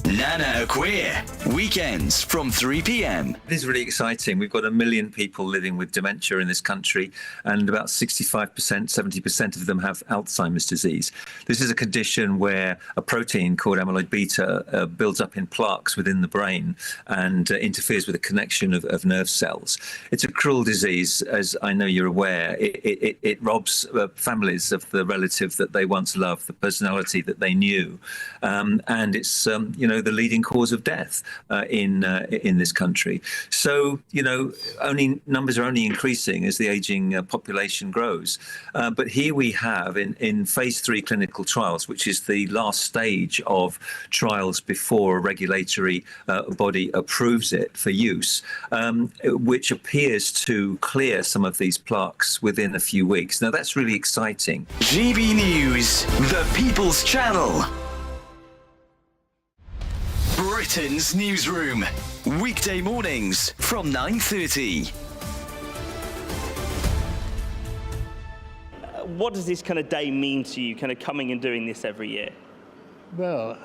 Nana Queer, weekends from 3 p.m. It is really exciting. We've got 1 million people living with dementia in this country, and about 65%, 70% of them have Alzheimer's disease. This is a condition where a protein called amyloid beta builds up in plaques within the brain and interferes with the connection of nerve cells. It's a cruel disease, as I know you're aware. It robs families of the relative that they once loved, the personality that they knew, and it's the leading cause of death in this country. So, numbers are only increasing as the ageing population grows. But here we have in phase 3 clinical trials, which is the last stage of trials before a regulatory body approves it for use, which appears to clear some of these plaques within a few weeks. Now, that's really exciting. GB News, the People's Channel. Britain's newsroom, weekday mornings from 9:30. What does this kind of day mean to you, kind of coming and doing this every year? Well,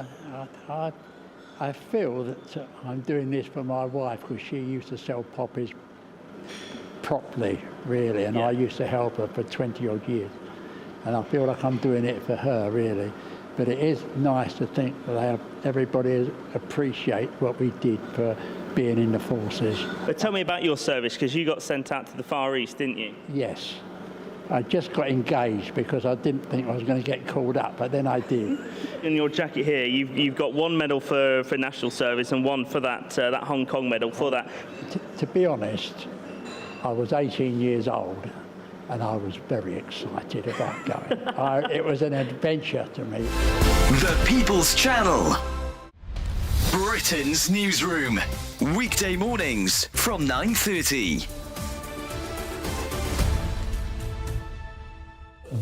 I feel that I'm doing this for my wife because she used to sell poppies properly, really, and I used to help her for 20 odd years. And I feel like I'm doing it for her, really. But it is nice to think that everybody appreciate what we did for being in the forces. But tell me about your service, because you got sent out to the Far East, didn't you? Yes. I just got engaged because I didn't think I was going to get called up, but then I did. In your jacket here, you've got one medal for national service and one for that Hong Kong medal for that. To be honest, I was 18 years old. And I was very excited about going. It was an adventure to me. The People's Channel. Britain's newsroom. Weekday mornings from 9:30.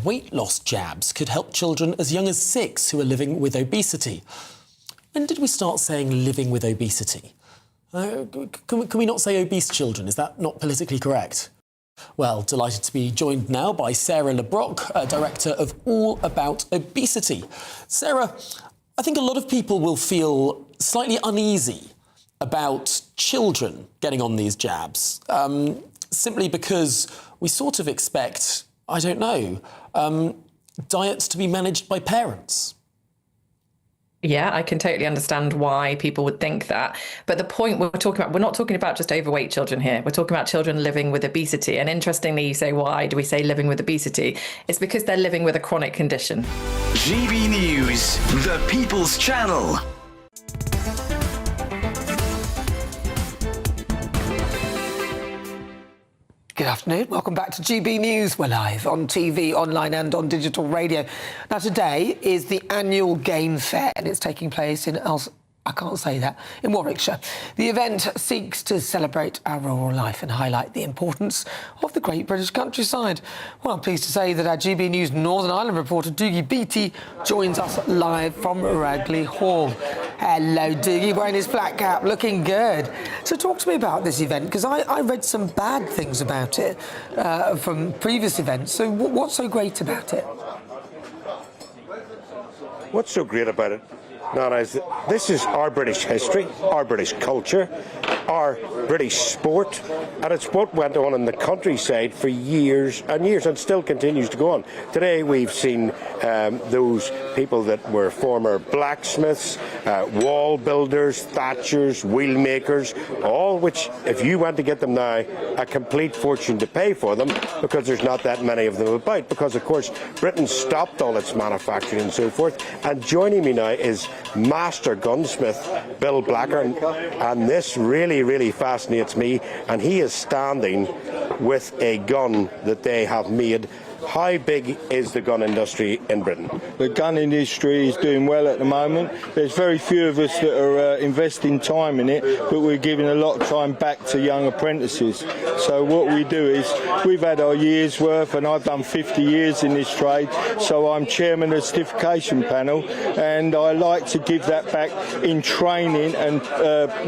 Weight loss jabs could help children as young as 6 who are living with obesity. When did we start saying living with obesity? Can we not say obese children? Is that not politically correct? Well, delighted to be joined now by Sarah LeBrock, Director of All About Obesity. Sarah, I think a lot of people will feel slightly uneasy about children getting on these jabs, simply because we sort of expect, I don't know, diets to be managed by parents. Yeah, I can totally understand why people would think that. But the point we're not talking about just overweight children here. We're talking about children living with obesity. And interestingly, you say, why do we say living with obesity? It's because they're living with a chronic condition. GB News, the People's Channel. Good afternoon. Welcome back to GB News. We're live on TV, online and on digital radio. Now, today is the annual Game Fair, and it's taking place in I can't say that, in Warwickshire. The event seeks to celebrate our rural life and highlight the importance of the great British countryside. Well, I'm pleased to say that our GB News Northern Ireland reporter Doogie Beattie joins us live from Ragley Hall. Hello, Doogie, wearing his flat cap, looking good. So talk to me about this event, because I read some bad things about it from previous events. So what's so great about it? What's so great about it, Nana, is that this is our British history, our British culture, our British sport, and it's what went on in the countryside for years and years and still continues to go on. Today we've seen those people that were former blacksmiths, wall builders, thatchers, wheel makers, all which, if you went to get them now, a complete fortune to pay for them, because there's not that many of them about, because of course Britain stopped all its manufacturing and so forth. And joining me now is master gunsmith Bill Blackburn, and this really fascinates me, and he is standing with a gun that they have made. How big is the gun industry in Britain? The gun industry is doing well at the moment. There's very few of us that are investing time in it, but we're giving a lot of time back to young apprentices. So what we do is, we've had our year's worth, and I've done 50 years in this trade, so I'm chairman of the certification panel, and I like to give that back in training and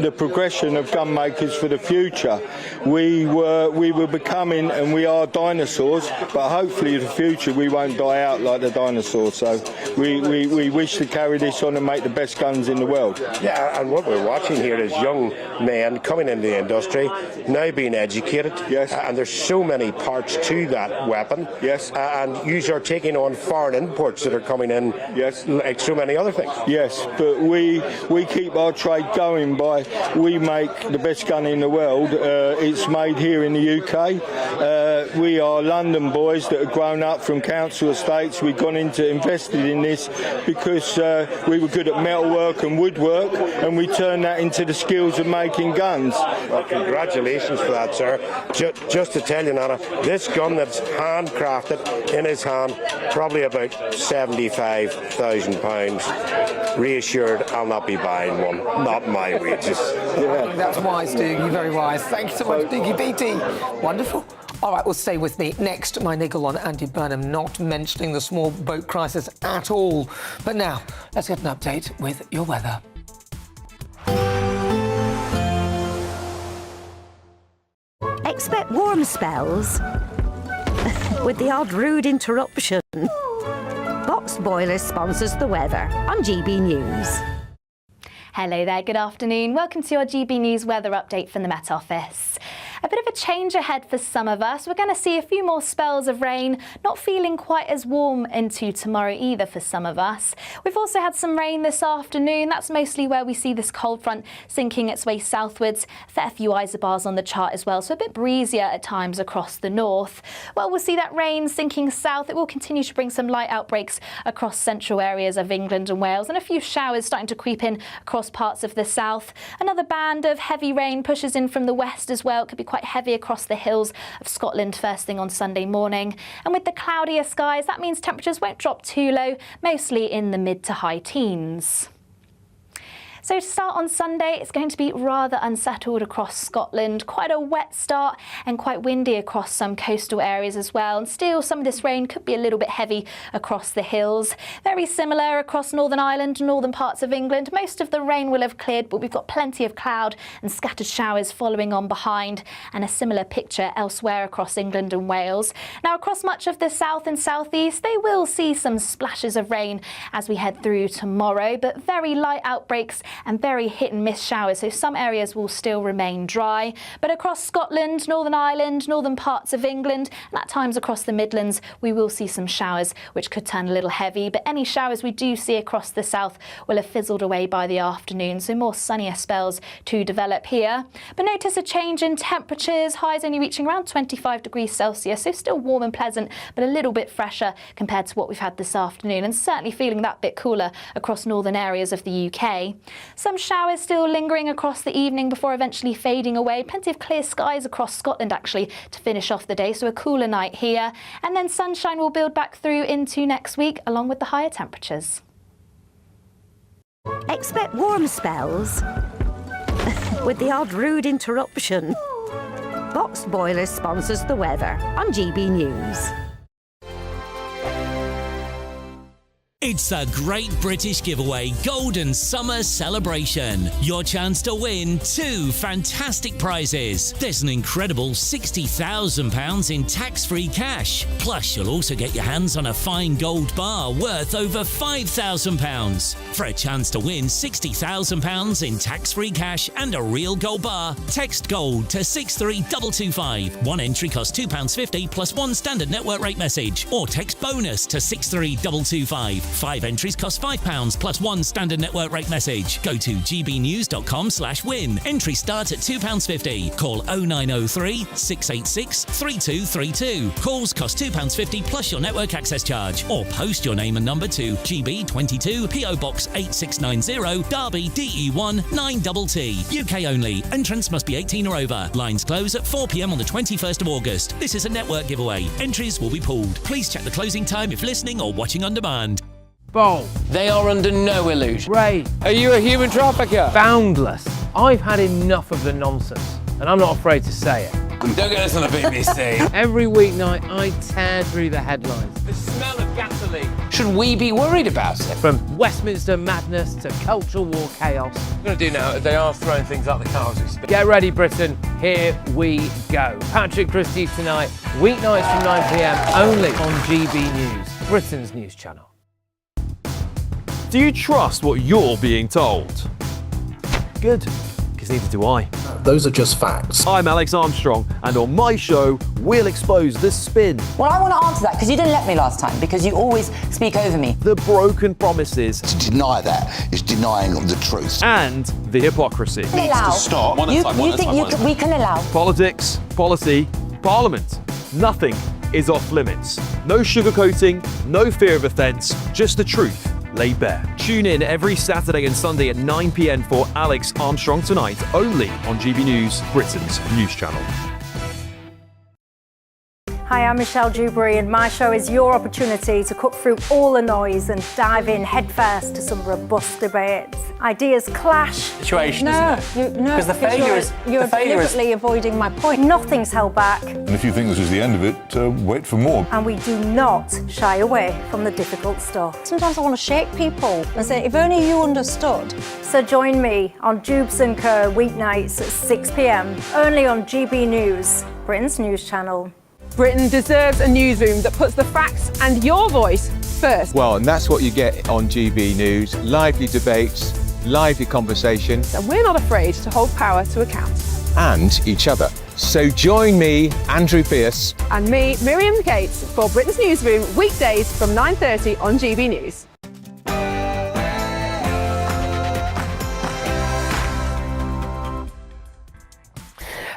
the progression of gun makers for the future. We were becoming, and we are, dinosaurs, but hopefully in the future we won't die out like the dinosaurs. So we wish to carry this on and make the best guns in the world. Yeah, and what we're watching here is young men coming into the industry, now being educated. Yes. And there's so many parts to that weapon. Yes. And you are taking on foreign imports that are coming in. Yes. Like so many other things. Yes, but we keep our trade going by, we make the best gun in the world. It's made here in the UK. We are London boys that have grown up from council estates. We've gone into invested in this because we were good at metalwork and woodwork, and we turned that into the skills of making guns. Well, congratulations for that, sir. Just to tell you, Nana, this gun that's handcrafted in his hand, probably about £75,000. Reassured, I'll not be buying one. Not my wages. Yeah. That's wise, Doogie, very wise. Thank you so much, Doogie Beattie. Wonderful. All right, well, stay with me. Next, my niggle on Andy Burnham, not mentioning the small boat crisis at all. But now, let's get an update with your weather. Expect warm spells with the odd rude interruption. Box Boiler sponsors the weather on GB News. Hello there, good afternoon. Welcome to your GB News weather update from the Met Office. A bit of a change ahead for some of us. We're going to see a few more spells of rain, not feeling quite as warm into tomorrow either for some of us. We've also had some rain this afternoon. That's mostly where we see this cold front sinking its way southwards. Fair few isobars on the chart as well, so a bit breezier at times across the north. Well, we'll see that rain sinking south. It will continue to bring some light outbreaks across central areas of England and Wales, and a few showers starting to creep in across parts of the south. Another band of heavy rain pushes in from the west as well. It could be quite heavy across the hills of Scotland first thing on Sunday morning. And with the cloudier skies, that means temperatures won't drop too low, mostly in the mid to high teens. So to start on Sunday, it's going to be rather unsettled across Scotland. Quite a wet start and quite windy across some coastal areas as well. And still, some of this rain could be a little bit heavy across the hills. Very similar across Northern Ireland and northern parts of England. Most of the rain will have cleared, but we've got plenty of cloud and scattered showers following on behind, and a similar picture elsewhere across England and Wales. Now, across much of the south and southeast, they will see some splashes of rain as we head through tomorrow, but very light outbreaks and very hit and miss showers, so some areas will still remain dry. But across Scotland, Northern Ireland, northern parts of England, and at times across the Midlands, we will see some showers which could turn a little heavy. But any showers we do see across the south will have fizzled away by the afternoon, so more sunnier spells to develop here. But notice a change in temperatures, highs only reaching around 25 degrees Celsius, so still warm and pleasant, but a little bit fresher compared to what we've had this afternoon, and certainly feeling that bit cooler across northern areas of the UK. Some showers still lingering across the evening before eventually fading away. Plenty of clear skies across Scotland actually to finish off the day, so a cooler night here. And then sunshine will build back through into next week along with the higher temperatures. Expect warm spells with the odd rude interruption. Box Boiler sponsors the weather on GB News. It's the Great British Giveaway Golden Summer Celebration. Your chance to win 2 fantastic prizes. There's an incredible £60,000 in tax-free cash. Plus, you'll also get your hands on a fine gold bar worth over £5,000. For a chance to win £60,000 in tax-free cash and a real gold bar, text GOLD to 63225. One entry costs £2.50 plus one standard network rate message. Or text BONUS to 63225. 5 entries cost £5 plus one standard network rate message. Go to gbnews.com/win. Entry starts at £2.50. Call 0903 686 3232. Calls cost £2.50 plus your network access charge. Or post your name and number to GB22 PO Box 8690 Derby DE1 9TT. UK only. Entrance must be 18 or over. Lines close at 4 p.m. on the 21st of August. This is a network giveaway. Entries will be pulled. Please check the closing time if listening or watching on demand. Bold. They are under no illusion. Ray. Are you a human trafficker? Boundless. I've had enough of the nonsense, and I'm not afraid to say it. Don't get us on the BBC. Every weeknight, I tear through the headlines. The smell of gasoline. Should we be worried about it? From Westminster madness to cultural war chaos. What I'm going to do now is they are throwing things out the car as we speak. Get ready, Britain. Here we go. Patrick Christie's tonight, weeknights from 9 p.m. only on GB News, Britain's news channel. Do you trust what you're being told? Good, because neither do I. Those are just facts. I'm Alex Armstrong, and on my show, we'll expose the spin. Well, I want to answer that because you didn't let me last time, because you always speak over me. The broken promises. To deny that is denying the truth. And the hypocrisy. Needs to stop. We can allow. Politics, policy, parliament. Nothing is off limits. No sugarcoating, no fear of offence, just the truth laid bare. Tune in every Saturday and Sunday at 9 p.m. for Alex Armstrong Tonight, only on GB News, Britain's news channel. Hi, I'm Michelle Dewberry, and my show is your opportunity to cut through all the noise and dive in headfirst to some robust debates. Ideas clash. Situation, isn't it? Because the failure is you're deliberately avoiding my point. Nothing's held back. And if you think this is the end of it, wait for more. And we do not shy away from the difficult stuff. Sometimes I want to shake people and say, if only you understood. So join me on Jubes and Kerr weeknights at 6 p.m. only on GB News, Britain's news channel. Britain deserves a newsroom that puts the facts and your voice first. Well, and that's what you get on GB News. Lively debates, lively conversations. And we're not afraid to hold power to account. And each other. So join me, Andrew Pearce. And me, Miriam Gates, for Britain's Newsroom, weekdays from 9:30 on GB News.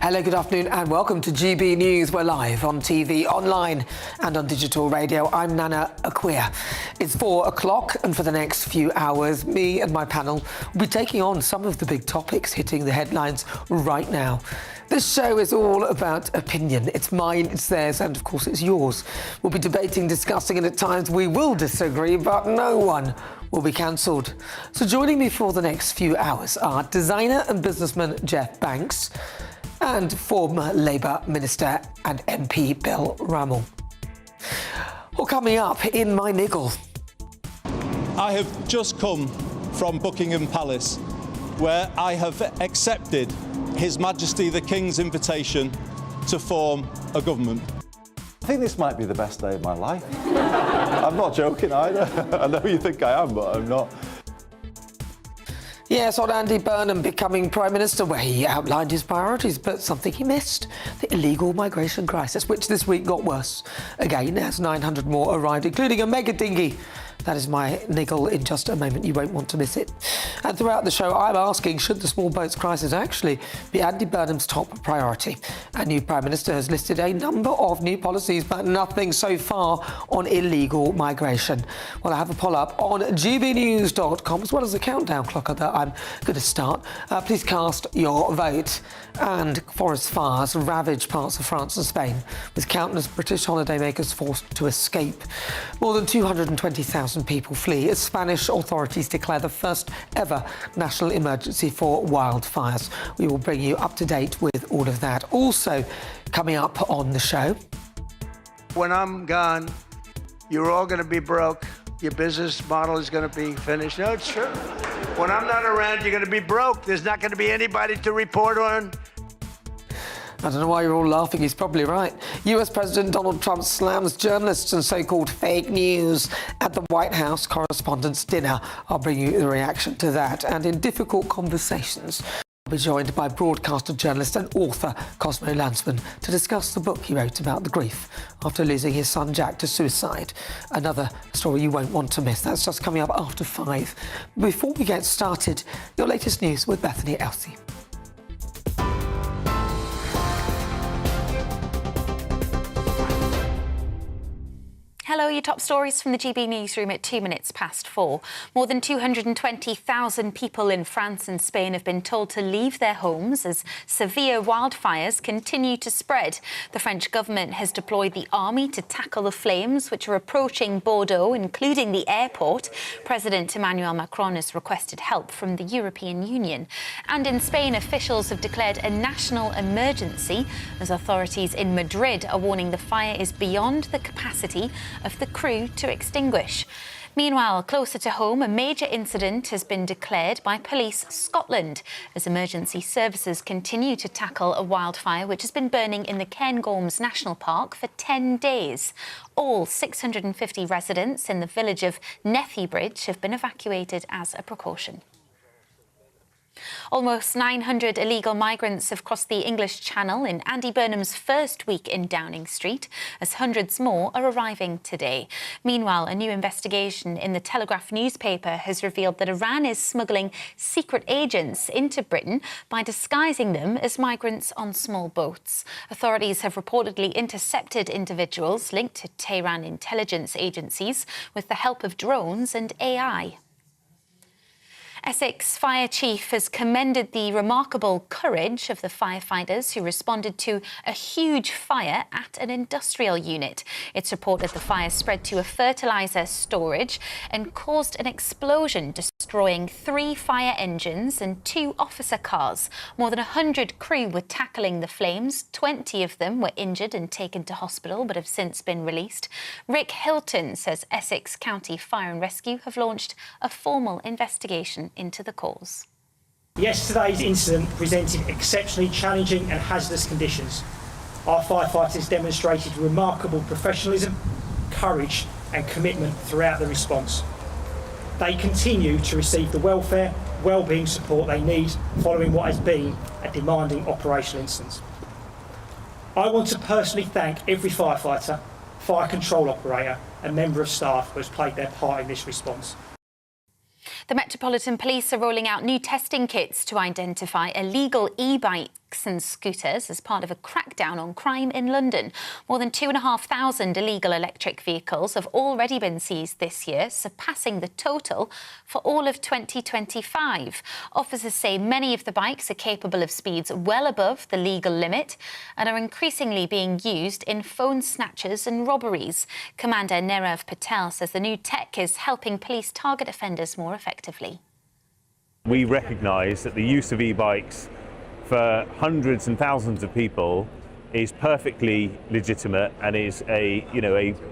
Hello, good afternoon and welcome to GB News. We're live on TV, online and on digital radio. I'm Nana Akua. It's 4 o'clock and for the next few hours, me and my panel will be taking on some of the big topics hitting the headlines right now. This show is all about opinion. It's mine, it's theirs, and of course it's yours. We'll be debating, discussing, and at times we will disagree, but no one will be cancelled. So joining me for the next few hours are designer and businessman Jeff Banks, and former Labour Minister and MP Bill Rummel. Well, coming up in my niggle. I have just come from Buckingham Palace, where I have accepted His Majesty the King's invitation to form a government. I think this might be the best day of my life. I'm not joking either. I know you think I am, but I'm not. Yes, on Andy Burnham becoming Prime Minister, where he outlined his priorities, but something he missed, the illegal migration crisis, which this week got worse again as 900 more arrived, including a mega dinghy. That is my niggle in just a moment. You won't want to miss it. And throughout the show, I'm asking, should the small boats crisis actually be Andy Burnham's top priority? Our new Prime Minister has listed a number of new policies, but nothing so far on illegal migration. Well, I have a poll up on gbnews.com, as well as a countdown clock that I'm going to start. Please cast your vote. And forest fires ravage parts of France and Spain, with countless British holidaymakers forced to escape. More than 220,000 1,000 people flee as Spanish authorities declare the first ever national emergency for wildfires. We will bring you up to date with all of that. Also coming up on the show. When I'm gone, you're all going to be broke. Your business model is going to be finished. No, it's true. When I'm not around, you're going to be broke. There's not going to be anybody to report on. I don't know why you're all laughing, he's probably right. US President Donald Trump slams journalists and so-called fake news at the White House Correspondents' Dinner. I'll bring you the reaction to that. And in difficult conversations, I'll be joined by broadcaster, journalist and author Cosmo Landsman to discuss the book he wrote about the grief after losing his son Jack to suicide. Another story you won't want to miss. That's just coming up after 5. Before we get started, your latest news with Bethany Elsey. Hello, your top stories from the GB newsroom at 2 minutes past 4. More than 220,000 people in France and Spain have been told to leave their homes as severe wildfires continue to spread. The French government has deployed the army to tackle the flames which are approaching Bordeaux, including the airport. President Emmanuel Macron has requested help from the European Union. And in Spain, officials have declared a national emergency as authorities in Madrid are warning the fire is beyond the capacity of the crew to extinguish. Meanwhile, closer to home, a major incident has been declared by Police Scotland as emergency services continue to tackle a wildfire which has been burning in the Cairngorms National Park for 10 days. All 650 residents in the village of Nethybridge have been evacuated as a precaution. Almost 900 illegal migrants have crossed the English Channel in Andy Burnham's first week in Downing Street, as hundreds more are arriving today. Meanwhile, a new investigation in the Telegraph newspaper has revealed that Iran is smuggling secret agents into Britain by disguising them as migrants on small boats. Authorities have reportedly intercepted individuals linked to Tehran intelligence agencies with the help of drones and AI. Essex Fire Chief has commended the remarkable courage of the firefighters who responded to a huge fire at an industrial unit. It's reported the fire spread to a fertiliser storage and caused an explosion, destroying 3 fire engines and 2 officer cars. More than 100 crew were tackling the flames. 20 of them were injured and taken to hospital but have since been released. Rick Hilton says Essex County Fire and Rescue have launched a formal investigation into the cause. Yesterday's incident presented exceptionally challenging and hazardous conditions. Our firefighters demonstrated remarkable professionalism, courage and commitment throughout the response. They continue to receive the welfare, well-being support they need following what has been a demanding operational instance. I want to personally thank every firefighter, fire control operator and member of staff who has played their part in this response. The Metropolitan Police are rolling out new testing kits to identify illegal e-bikes and scooters as part of a crackdown on crime in London. More than 2,500 illegal electric vehicles have already been seized this year, surpassing the total for all of 2025. Officers say many of the bikes are capable of speeds well above the legal limit and are increasingly being used in phone snatches and robberies. Commander Nirav Patel says the new tech is helping police target offenders more effectively. We recognise that the use of e-bikes for hundreds and thousands of people is perfectly legitimate and is a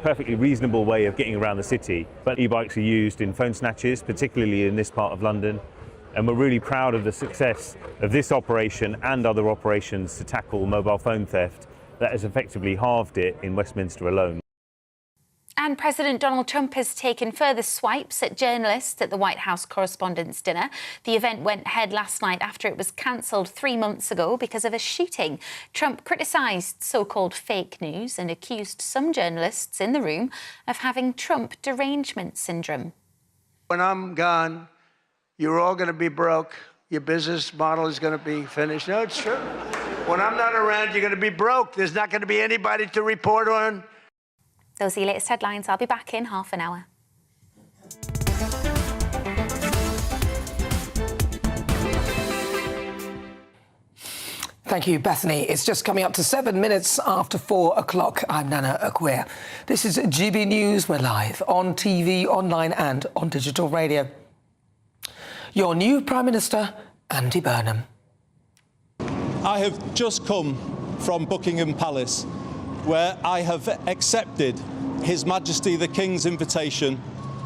perfectly reasonable way of getting around the city. But e-bikes are used in phone snatches, particularly in this part of London, and we're really proud of the success of this operation and other operations to tackle mobile phone theft that has effectively halved it in Westminster alone. And President Donald Trump has taken further swipes at journalists at the White House Correspondents' Dinner. The event went ahead last night after it was cancelled 3 months ago because of a shooting. Trump criticised so-called fake news and accused some journalists in the room of having Trump derangement syndrome. When I'm gone, you're all going to be broke. Your business model is going to be finished. No, it's true. When I'm not around, you're going to be broke. There's not going to be anybody to report on. Those are your latest headlines. I'll be back in half an hour. Thank you, Bethany. It's just coming up to 7 minutes after 4 o'clock. I'm Nana Akua. This is GB News. We're live on TV, online and on digital radio. Your new Prime Minister, Andy Burnham. I have just come from Buckingham Palace, where I have accepted His Majesty the King's invitation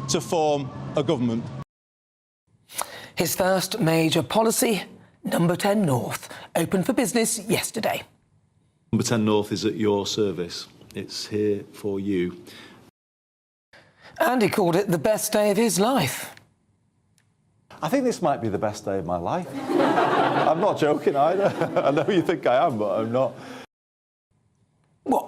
to form a government. His first major policy, Number 10 North, opened for business yesterday. Number 10 North is at your service. It's here for you. And he called it the best day of his life. I think this might be the best day of my life. I'm not joking either. I know you think I am, but I'm not. What?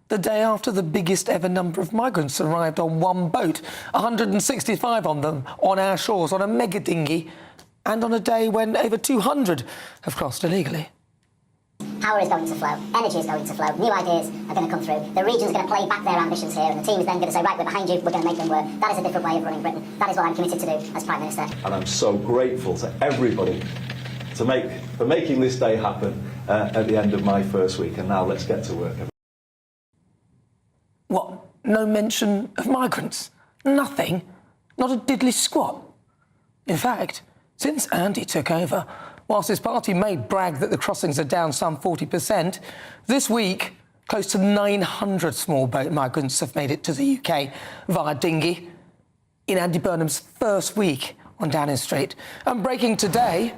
The day after the biggest ever number of migrants arrived on one boat, 165 on them on our shores on a mega dinghy, and on a day when over 200 have crossed illegally. Power is going to flow, energy is going to flow, new ideas are going to come through, the region's going to play back their ambitions here, and the team is then going to say, right, we're behind you, we're going to make them work. That is a different way of running Britain. That is what I'm committed to do as Prime Minister. And I'm so grateful to everybody for making this day happen at the end of my first week. And now let's get to work. What? No mention of migrants? Nothing? Not a diddly squat? In fact, since Andy took over, whilst his party may brag that the crossings are down some 40%, this week, close to 900 small boat migrants have made it to the UK via dinghy in Andy Burnham's first week on Downing Street. And breaking today,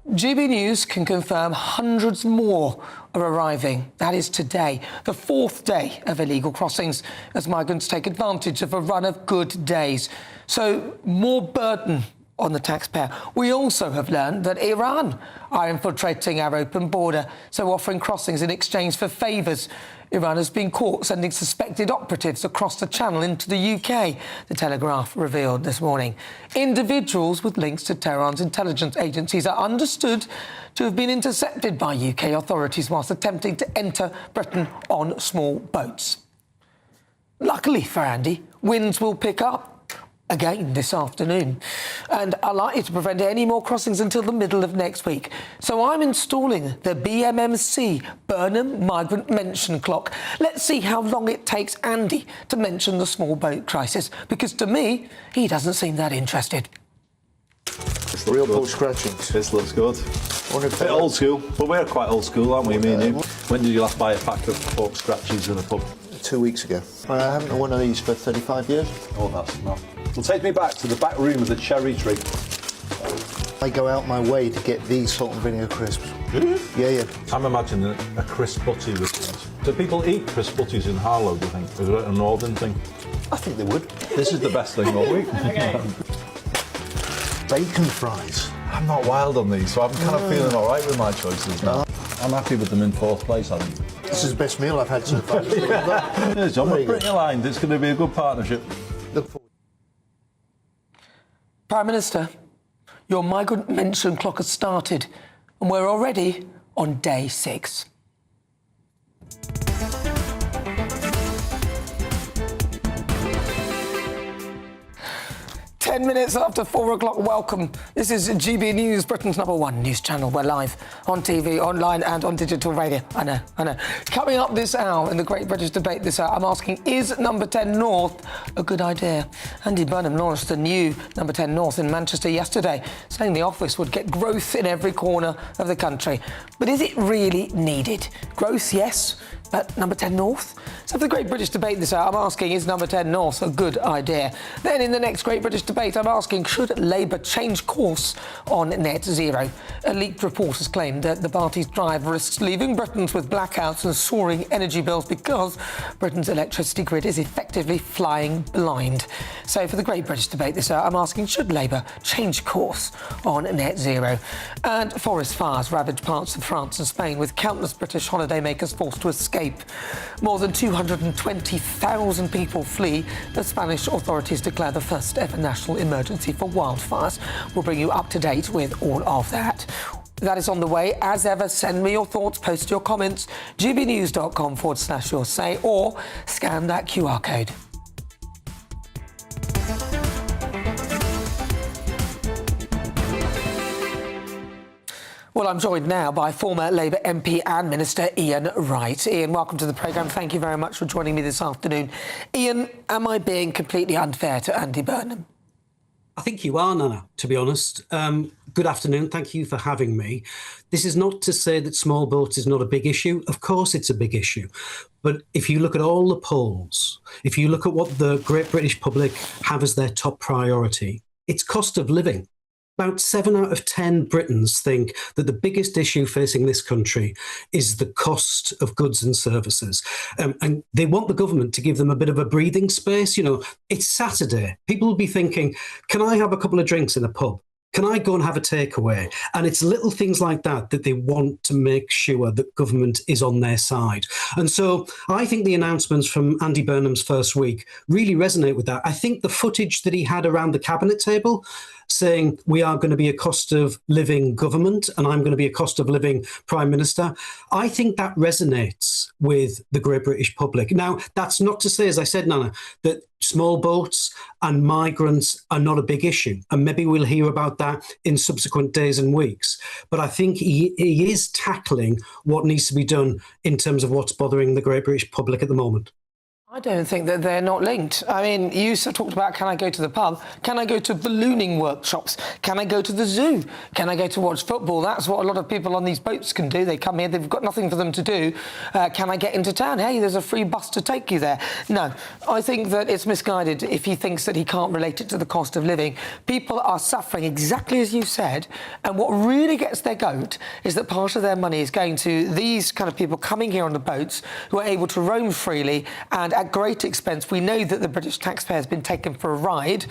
GB News can confirm hundreds more are arriving. That is today, the fourth day of illegal crossings, as migrants take advantage of a run of good days. So more burden on the taxpayer. We also have learned that Iran are infiltrating our open border, so offering crossings in exchange for favours. Iran has been caught sending suspected operatives across the channel into the UK, the Telegraph revealed this morning. Individuals with links to Tehran's intelligence agencies are understood to have been intercepted by UK authorities whilst attempting to enter Britain on small boats. Luckily for Andy, winds will pick up again this afternoon and are likely to prevent any more crossings until the middle of next week. So I'm installing the BMMC Burnham Migrant Mention Clock. Let's see how long it takes Andy to mention the small boat crisis, because to me, he doesn't seem that interested. Real pork scratching. This looks good. A bit old school, but we're quite old school, aren't we, me and you? When did you last buy a pack of pork scratchings in a pub? 2 weeks ago. I haven't had one of these for 35 years. Oh, that's enough. Well, take me back to the back room of the cherry tree. I go out my way to get these salt and vinegar crisps. Yeah. I'm imagining a crisp butty with these. Do people eat crisp butties in Harlow, do you think? Is it a northern thing? I think they would. This is the best thing all week. Bacon fries. I'm not wild on these, so I'm kind of feeling all right with my choices now. I'm happy with them in fourth place, I think. This is the best meal I've had so far. Yeah, John, we're pretty aligned. It's going to be a good partnership. Look forward. Prime Minister, your migrant mention clock has started and we're already on day 6. Ten minutes after 4 o'clock, welcome. This is GB News, Britain's #1 news channel. We're live on TV, online and on digital radio. I know. Coming up this hour in the Great British Debate this hour, I'm asking, is Number 10 North a good idea? Andy Burnham launched the new Number 10 North in Manchester yesterday, saying the office would get growth in every corner of the country. But is it really needed? Growth, yes, but Number 10 North? So for the Great British Debate this hour, I'm asking, is Number 10 North a good idea? Then in the next Great British Debate, I'm asking, should Labour change course on net zero? A leaked report has claimed that the party's drive risks leaving Britons with blackouts and soaring energy bills because Britain's electricity grid is effectively flying blind. So for the Great British Debate this hour, I'm asking, should Labour change course on net zero? And forest fires ravage parts of France and Spain, with countless British holidaymakers forced to escape. More than 220,000 people flee as Spanish authorities declare the first ever national emergency for wildfires. We'll bring you up to date with all of that. That is on the way. As ever, send me your thoughts, post your comments, gbnews.com/your say, or scan that QR code. Well, I'm joined now by former Labour MP and Minister Ian Wright. Ian, welcome to the programme. Thank you very much for joining me this afternoon. Ian, am I being completely unfair to Andy Burnham? I think you are, Nana, to be honest. Good afternoon. Thank you for having me. This is not to say that small boats is not a big issue. Of course it's a big issue. But if you look at all the polls, if you look at what the great British public have as their top priority, it's cost of living. About 7 out of 10 Britons think that the biggest issue facing this country is the cost of goods and services. And they want the government to give them a bit of a breathing space. You know, it's Saturday. People will be thinking, can I have a couple of drinks in a pub? Can I go and have a takeaway? And it's little things like that that they want to make sure that government is on their side. And so I think the announcements from Andy Burnham's first week really resonate with that. I think the footage that he had around the cabinet table saying we are going to be a cost of living government and I'm going to be a cost of living Prime Minister, I think that resonates with the great British public. Now, that's not to say, as I said, Nana, that small boats and migrants are not a big issue. And maybe we'll hear about that in subsequent days and weeks. But I think he is tackling what needs to be done in terms of what's bothering the great British public at the moment. I don't think that they're not linked. I mean, you talked about, can I go to the pub? Can I go to ballooning workshops? Can I go to the zoo? Can I go to watch football? That's what a lot of people on these boats can do. They come here, they've got nothing for them to do. Can I get into town? Hey, there's a free bus to take you there. No, I think that it's misguided if he thinks that he can't relate it to the cost of living. People are suffering exactly as you said. And what really gets their goat is that part of their money is going to these kind of people coming here on the boats who are able to roam freely and at great expense. We know that the British taxpayer has been taken for a ride.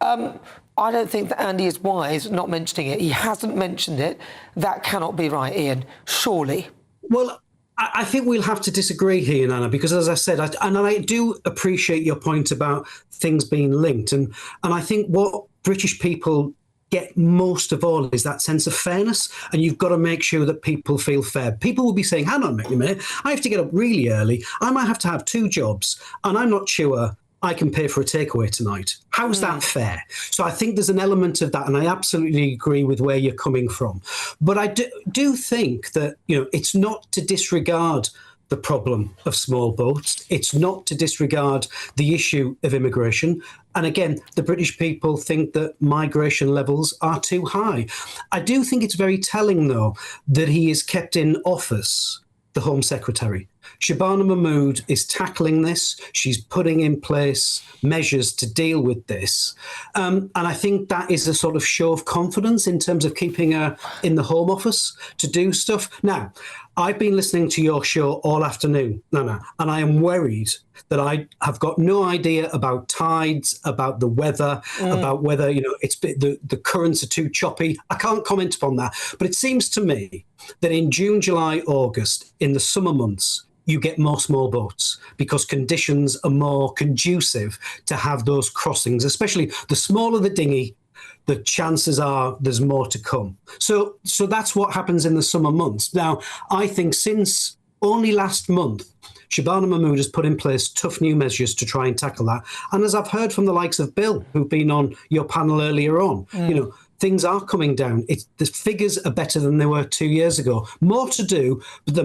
I don't think that Andy is wise not mentioning it. He hasn't mentioned it. That cannot be right, Ian. Surely. Well, I think we'll have to disagree here, Nana, because as I said, I do appreciate your point about things being linked. And I think what British people get most of all is that sense of fairness, and you've got to make sure that people feel fair. People will be saying, hang on a minute, I have to get up really early, I might have to have 2 jobs, and I'm not sure I can pay for a takeaway tonight. How's that fair? So I think there's an element of that, and I absolutely agree with where you're coming from. But I do think that, you know, it's not to disregard the problem of small boats. It's not to disregard the issue of immigration. And again, the British people think that migration levels are too high. I do think it's very telling, though, that he is kept in office the Home Secretary. Shabana Mahmood is tackling this. She's putting in place measures to deal with this. And I think that is a sort of show of confidence in terms of keeping her in the Home Office to do stuff. Now, I've been listening to your show all afternoon, Nana, and I am worried that I have got no idea about tides, about the weather, about whether, you know, it's the currents are too choppy. I can't comment upon that. But it seems to me that in June, July, August, in the summer months, you get more small boats because conditions are more conducive to have those crossings, especially the smaller the dinghy, the chances are there's more to come. So that's what happens in the summer months. Now, I think since only last month, Shabana Mahmood has put in place tough new measures to try and tackle that. And as I've heard from the likes of Bill, who've been on your panel earlier on, you know, things are coming down. The figures are better than they were 2 years ago. More to do, but the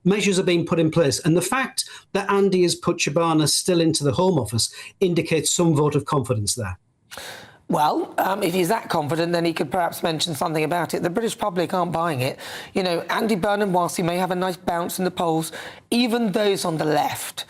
measures are being put in place. And the fact that Andy has put Shabana still into the Home Office indicates some vote of confidence there. Well, if he's that confident, then he could perhaps mention something about it. The British public aren't buying it. You know, Andy Burnham, whilst he may have a nice bounce in the polls, even those on the left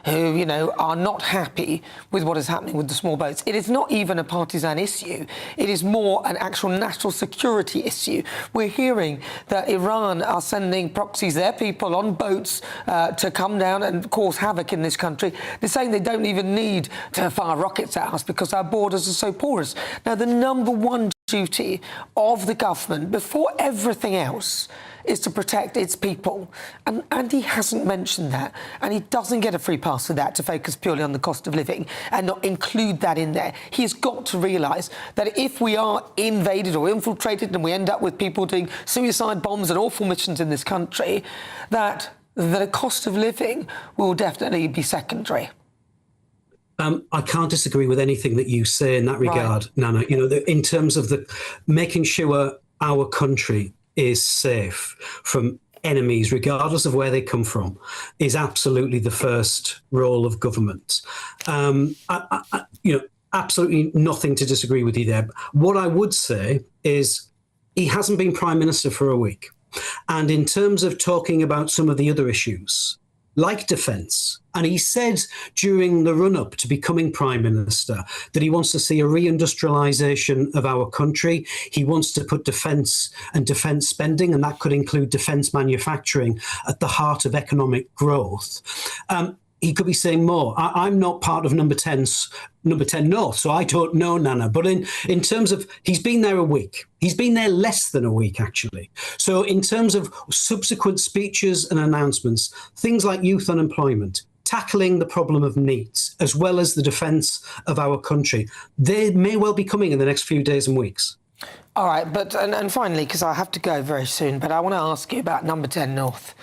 who, you know, are not happy with what is happening with the small boats, it is not even a partisan issue. It is more an actual national security issue. We're hearing that Iran are sending proxies, their people, on boats to come down and cause havoc in this country. They're saying they don't even need to fire rockets at us because our borders are so porous. Now, the number one duty of the government, before everything else, is to protect its people. And Andy hasn't mentioned that. And he doesn't get a free pass for that, to focus purely on the cost of living and not include that in there. He's got to realise that if we are invaded or infiltrated and we end up with people doing suicide bombs and awful missions in this country, that the cost of living will definitely be secondary. I can't disagree with anything that you say in that regard, Nana. You know, in terms of the making sure our country is safe from enemies, regardless of where they come from, is absolutely the first role of government. Absolutely nothing to disagree with you there. What I would say is he hasn't been Prime Minister for a week. And in terms of talking about some of the other issues, like defence, and he said during the run-up to becoming Prime Minister that he wants to see a reindustrialisation of our country. He wants to put defence and defence spending, and that could include defence manufacturing, at the heart of economic growth. He could be saying more. I'm not part of number 10 North, so I don't know, Nana. But in terms of, he's been there a week. He's been there less than a week, actually. So in terms of subsequent speeches and announcements, things like youth unemployment, tackling the problem of needs, as well as the defence of our country, they may well be coming in the next few days and weeks. All right, but and finally, because I have to go very soon, but I want to ask you about number 10 North.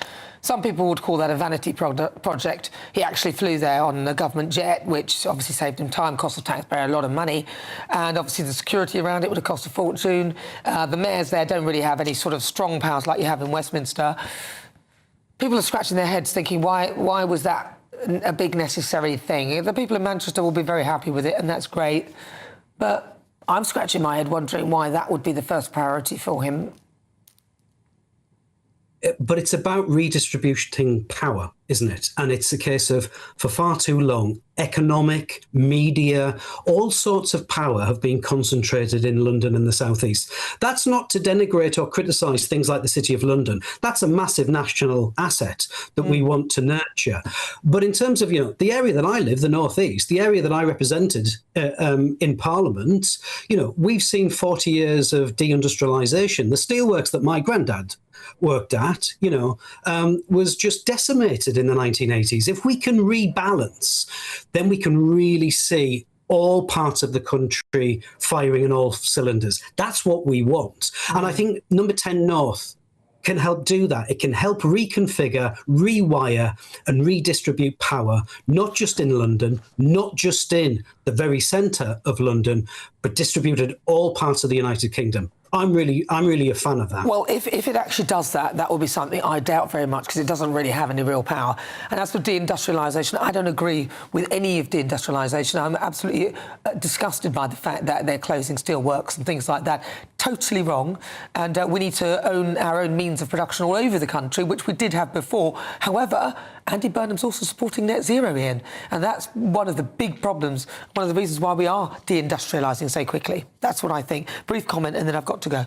Some people would call that a vanity project. He actually flew there on a government jet, which obviously saved him time, cost the taxpayer a lot of money. And obviously the security around it would have cost a fortune. The mayors there don't really have any sort of strong powers like you have in Westminster. People are scratching their heads thinking, why was that a big necessary thing? The people in Manchester will be very happy with it, and that's great. But I'm scratching my head wondering why that would be the first priority for him. But it's about redistributing power, isn't it? And it's a case of, for far too long, economic, media, all sorts of power have been concentrated in London and the South East. That's not to denigrate or criticise things like the City of London. That's a massive national asset that we want to nurture. But in terms of, the area that I live, the North East, the area that I represented in Parliament, we've seen 40 years of deindustrialisation. The steelworks that my granddad worked at, was just decimated in the 1980s. If we can rebalance, then we can really see all parts of the country firing on all cylinders. That's what we want. And I think number 10 North can help do that. It can help reconfigure, rewire and redistribute power, not just in London, not just in the very centre of London, but distributed all parts of the United Kingdom. I'm really a fan of that. Well, if it actually does that, that will be something I doubt very much, because it doesn't really have any real power. And as for deindustrialisation, I don't agree with any of deindustrialisation. I'm absolutely disgusted by the fact that they're closing steelworks and things like that. Totally wrong. And we need to own our own means of production all over the country, which we did have before. However, Andy Burnham's also supporting net zero, Ian. And that's one of the big problems, one of the reasons why we are deindustrialising so quickly. That's what I think. Brief comment, and then I've got to go.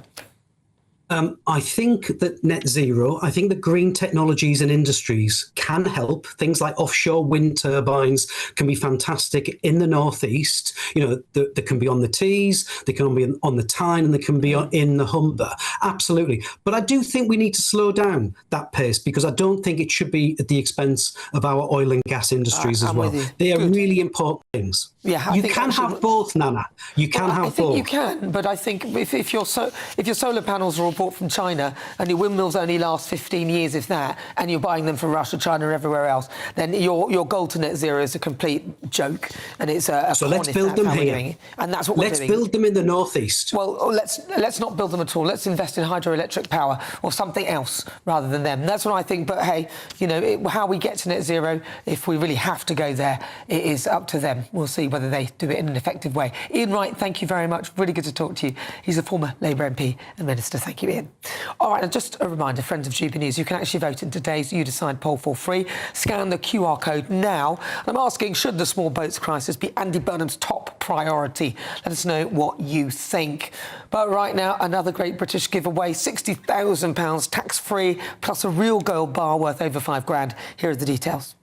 I think that net zero, I think that green technologies and industries can help. Things like offshore wind turbines can be fantastic in the northeast. They can be on the Tees, they can be on the Tyne, and they can be in the Humber. Absolutely. But I do think we need to slow down that pace, because I don't think it should be at the expense of our oil and gas industries as well. They are really important things. Yeah, you can have both, Nana. You can have both. I think you can, but I think if your solar panels are all bought from China and your windmills only last 15 years, if that, and you're buying them from Russia, China, everywhere else, then your goal to net zero is a complete joke, and it's a so let's build them here, and that's what we're doing. Let's build them in the northeast. Well, let's not build them at all. Let's invest in hydroelectric power or something else rather than them. That's what I think. But hey, how we get to net zero, if we really have to go there, it is up to them. We'll see whether they do it in an effective way. Ian Wright, thank you very much. Really good to talk to you. He's a former Labour MP and Minister. Thank you, Ian. All right, and just a reminder, friends of GB News, you can actually vote in today's You Decide poll for free. Scan the QR code now. I'm asking, should the small boats crisis be Andy Burnham's top priority? Let us know what you think. But right now, another great British giveaway, £60,000 tax-free, plus a real gold bar worth over £5,000. Here are the details.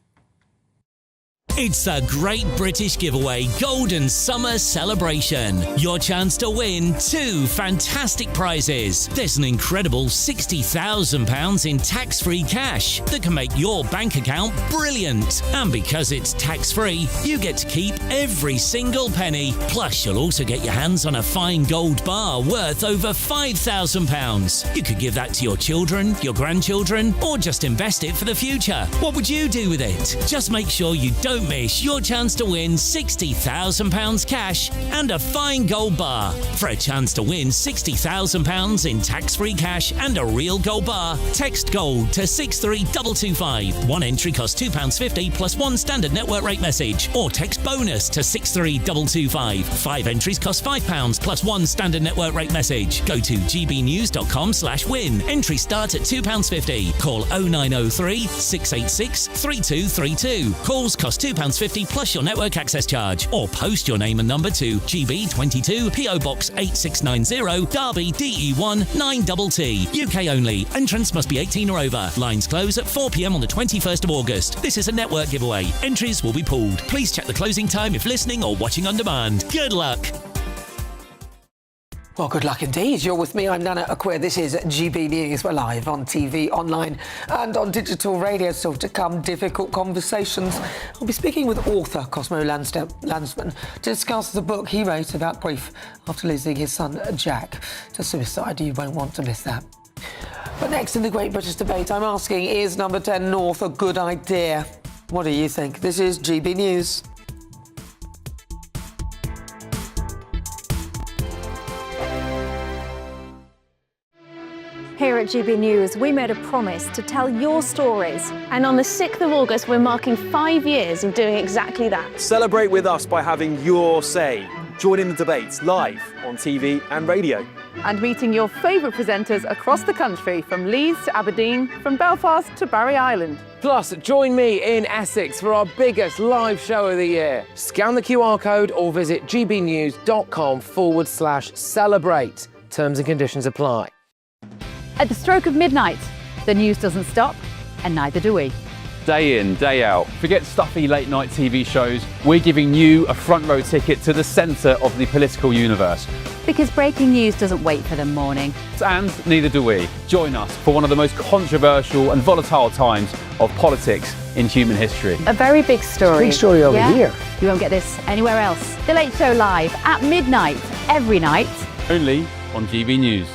It's a great British giveaway Golden Summer Celebration. Your chance to win 2 fantastic prizes. There's an incredible £60,000 in tax-free cash that can make your bank account brilliant. And because it's tax-free, you get to keep every single penny. Plus, you'll also get your hands on a fine gold bar worth over £5,000. You could give that to your children, your grandchildren, or just invest it for the future. What would you do with it? Just make sure you don't miss your chance to win £60,000 cash and a fine gold bar. For a chance to win £60,000 in tax-free cash and a real gold bar, text GOLD to 63225. One entry costs £2.50 plus one standard network rate message, or text BONUS to 63225. 5 entries cost £5 plus one standard network rate message. Go to gbnews.com/win. Entry starts at £2.50. Call 0903 686 3232. Calls cost £2.50 plus your network access charge, or post your name and number to GB22 PO Box 8690 Derby DE1 9TT. UK only. Entrance must be 18 or over. Lines close at 4 p.m. on the 21st of August. This is a network giveaway. Entries will be pulled. Please check the closing time if listening or watching on demand. Good luck. Well, good luck indeed. You're with me. I'm Nana Akua. This is GB News. We're live on TV, online and on digital radio. Still to come, difficult conversations. I'll be speaking with author Cosmo Landsman to discuss the book he wrote about grief after losing his son Jack to suicide. You won't want to miss that. But next in the Great British Debate, I'm asking, is number 10 North a good idea? What do you think? This is GB News. Here at GB News, we made a promise to tell your stories. And on the 6th of August, we're marking 5 years of doing exactly that. Celebrate with us by having your say. Join in the debates live on TV and radio. And meeting your favourite presenters across the country, from Leeds to Aberdeen, from Belfast to Barry Island. Plus, join me in Essex for our biggest live show of the year. Scan the QR code or visit gbnews.com/celebrate. Terms and conditions apply. At the stroke of midnight, the news doesn't stop, and neither do we. Day in, day out. Forget stuffy late night TV shows. We're giving you a front row ticket to the centre of the political universe. Because breaking news doesn't wait for the morning. And neither do we. Join us for one of the most controversial and volatile times of politics in human history. A very big story. Big story over here. You won't get this anywhere else. The Late Show live at midnight, every night. Only on GB News.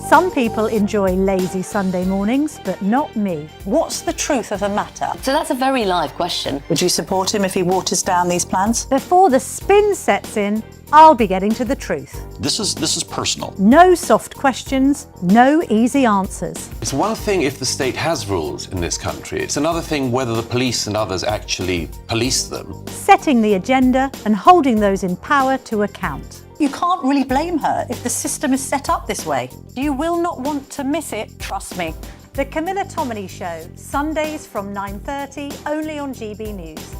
Some people enjoy lazy Sunday mornings, but not me. What's the truth of the matter? So that's a very live question. Would you support him if he waters down these plans? Before the spin sets in, I'll be getting to the truth. This is personal. No soft questions, no easy answers. It's one thing if the state has rules in this country. It's another thing whether the police and others actually police them. Setting the agenda and holding those in power to account. You can't really blame her if the system is set up this way. You will not want to miss it, trust me. The Camilla Tominey Show, Sundays from 9:30, only on GB News.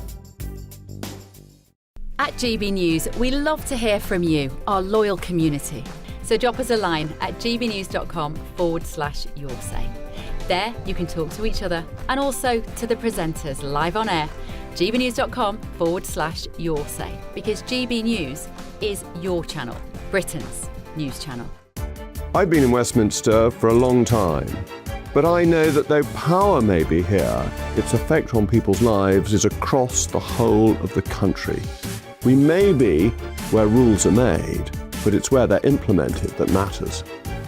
At GB News, we love to hear from you, our loyal community. So drop us a line at gbnews.com/yoursay. There you can talk to each other and also to the presenters live on air. gbnews.com/yoursay, because GB News is your channel, Britain's news channel. I've been in Westminster for a long time, but I know that though power may be here, its effect on people's lives is across the whole of the country. We may be where rules are made, but it's where they're implemented that matters.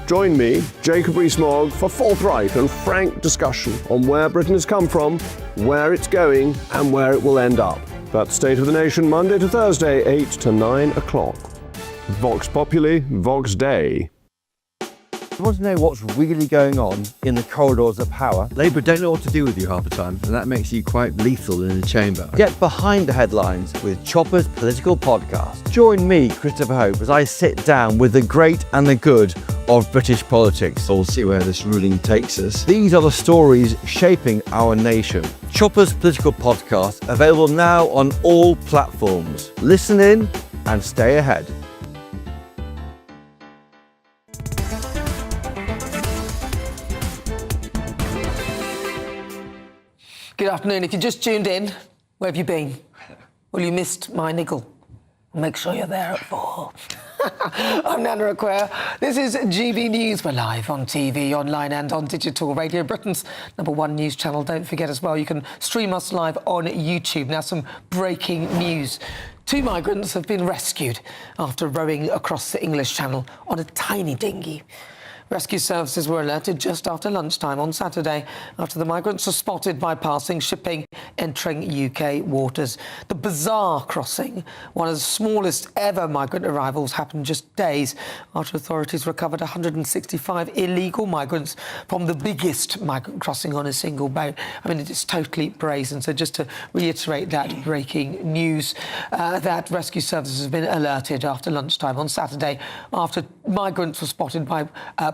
Join me, Jacob Rees-Mogg, for forthright and frank discussion on where Britain has come from, where it's going, and where it will end up. That's State of the Nation, Monday to Thursday, 8 to 9 o'clock. Vox Populi, Vox Dei. You want to know what's really going on in the corridors of power? Labour don't know what to do with you half the time, and that makes you quite lethal in the chamber. Get behind the headlines with Chopper's Political Podcast. Join me, Christopher Hope, as I sit down with the great and the good of British politics. We'll see where this ruling takes us. These are the stories shaping our nation. Chopper's Political Podcast, available now on all platforms. Listen in and stay ahead. Good afternoon. If you just tuned in, where have you been? Well, you missed my niggle. Make sure you're there at 4. I'm Nana Akua. This is GB News. We're live on TV, online and on digital radio. Britain's #1 news channel. Don't forget as well, you can stream us live on YouTube. Now, some breaking news. 2 migrants have been rescued after rowing across the English Channel on a tiny dinghy. Rescue services were alerted just after lunchtime on Saturday after the migrants were spotted bypassing shipping entering UK waters. The bizarre crossing, one of the smallest ever migrant arrivals, happened just days after authorities recovered 165 illegal migrants from the biggest migrant crossing on a single boat. I mean, it's totally brazen. So just to reiterate that breaking news, that rescue services have been alerted after lunchtime on Saturday after migrants were spotted by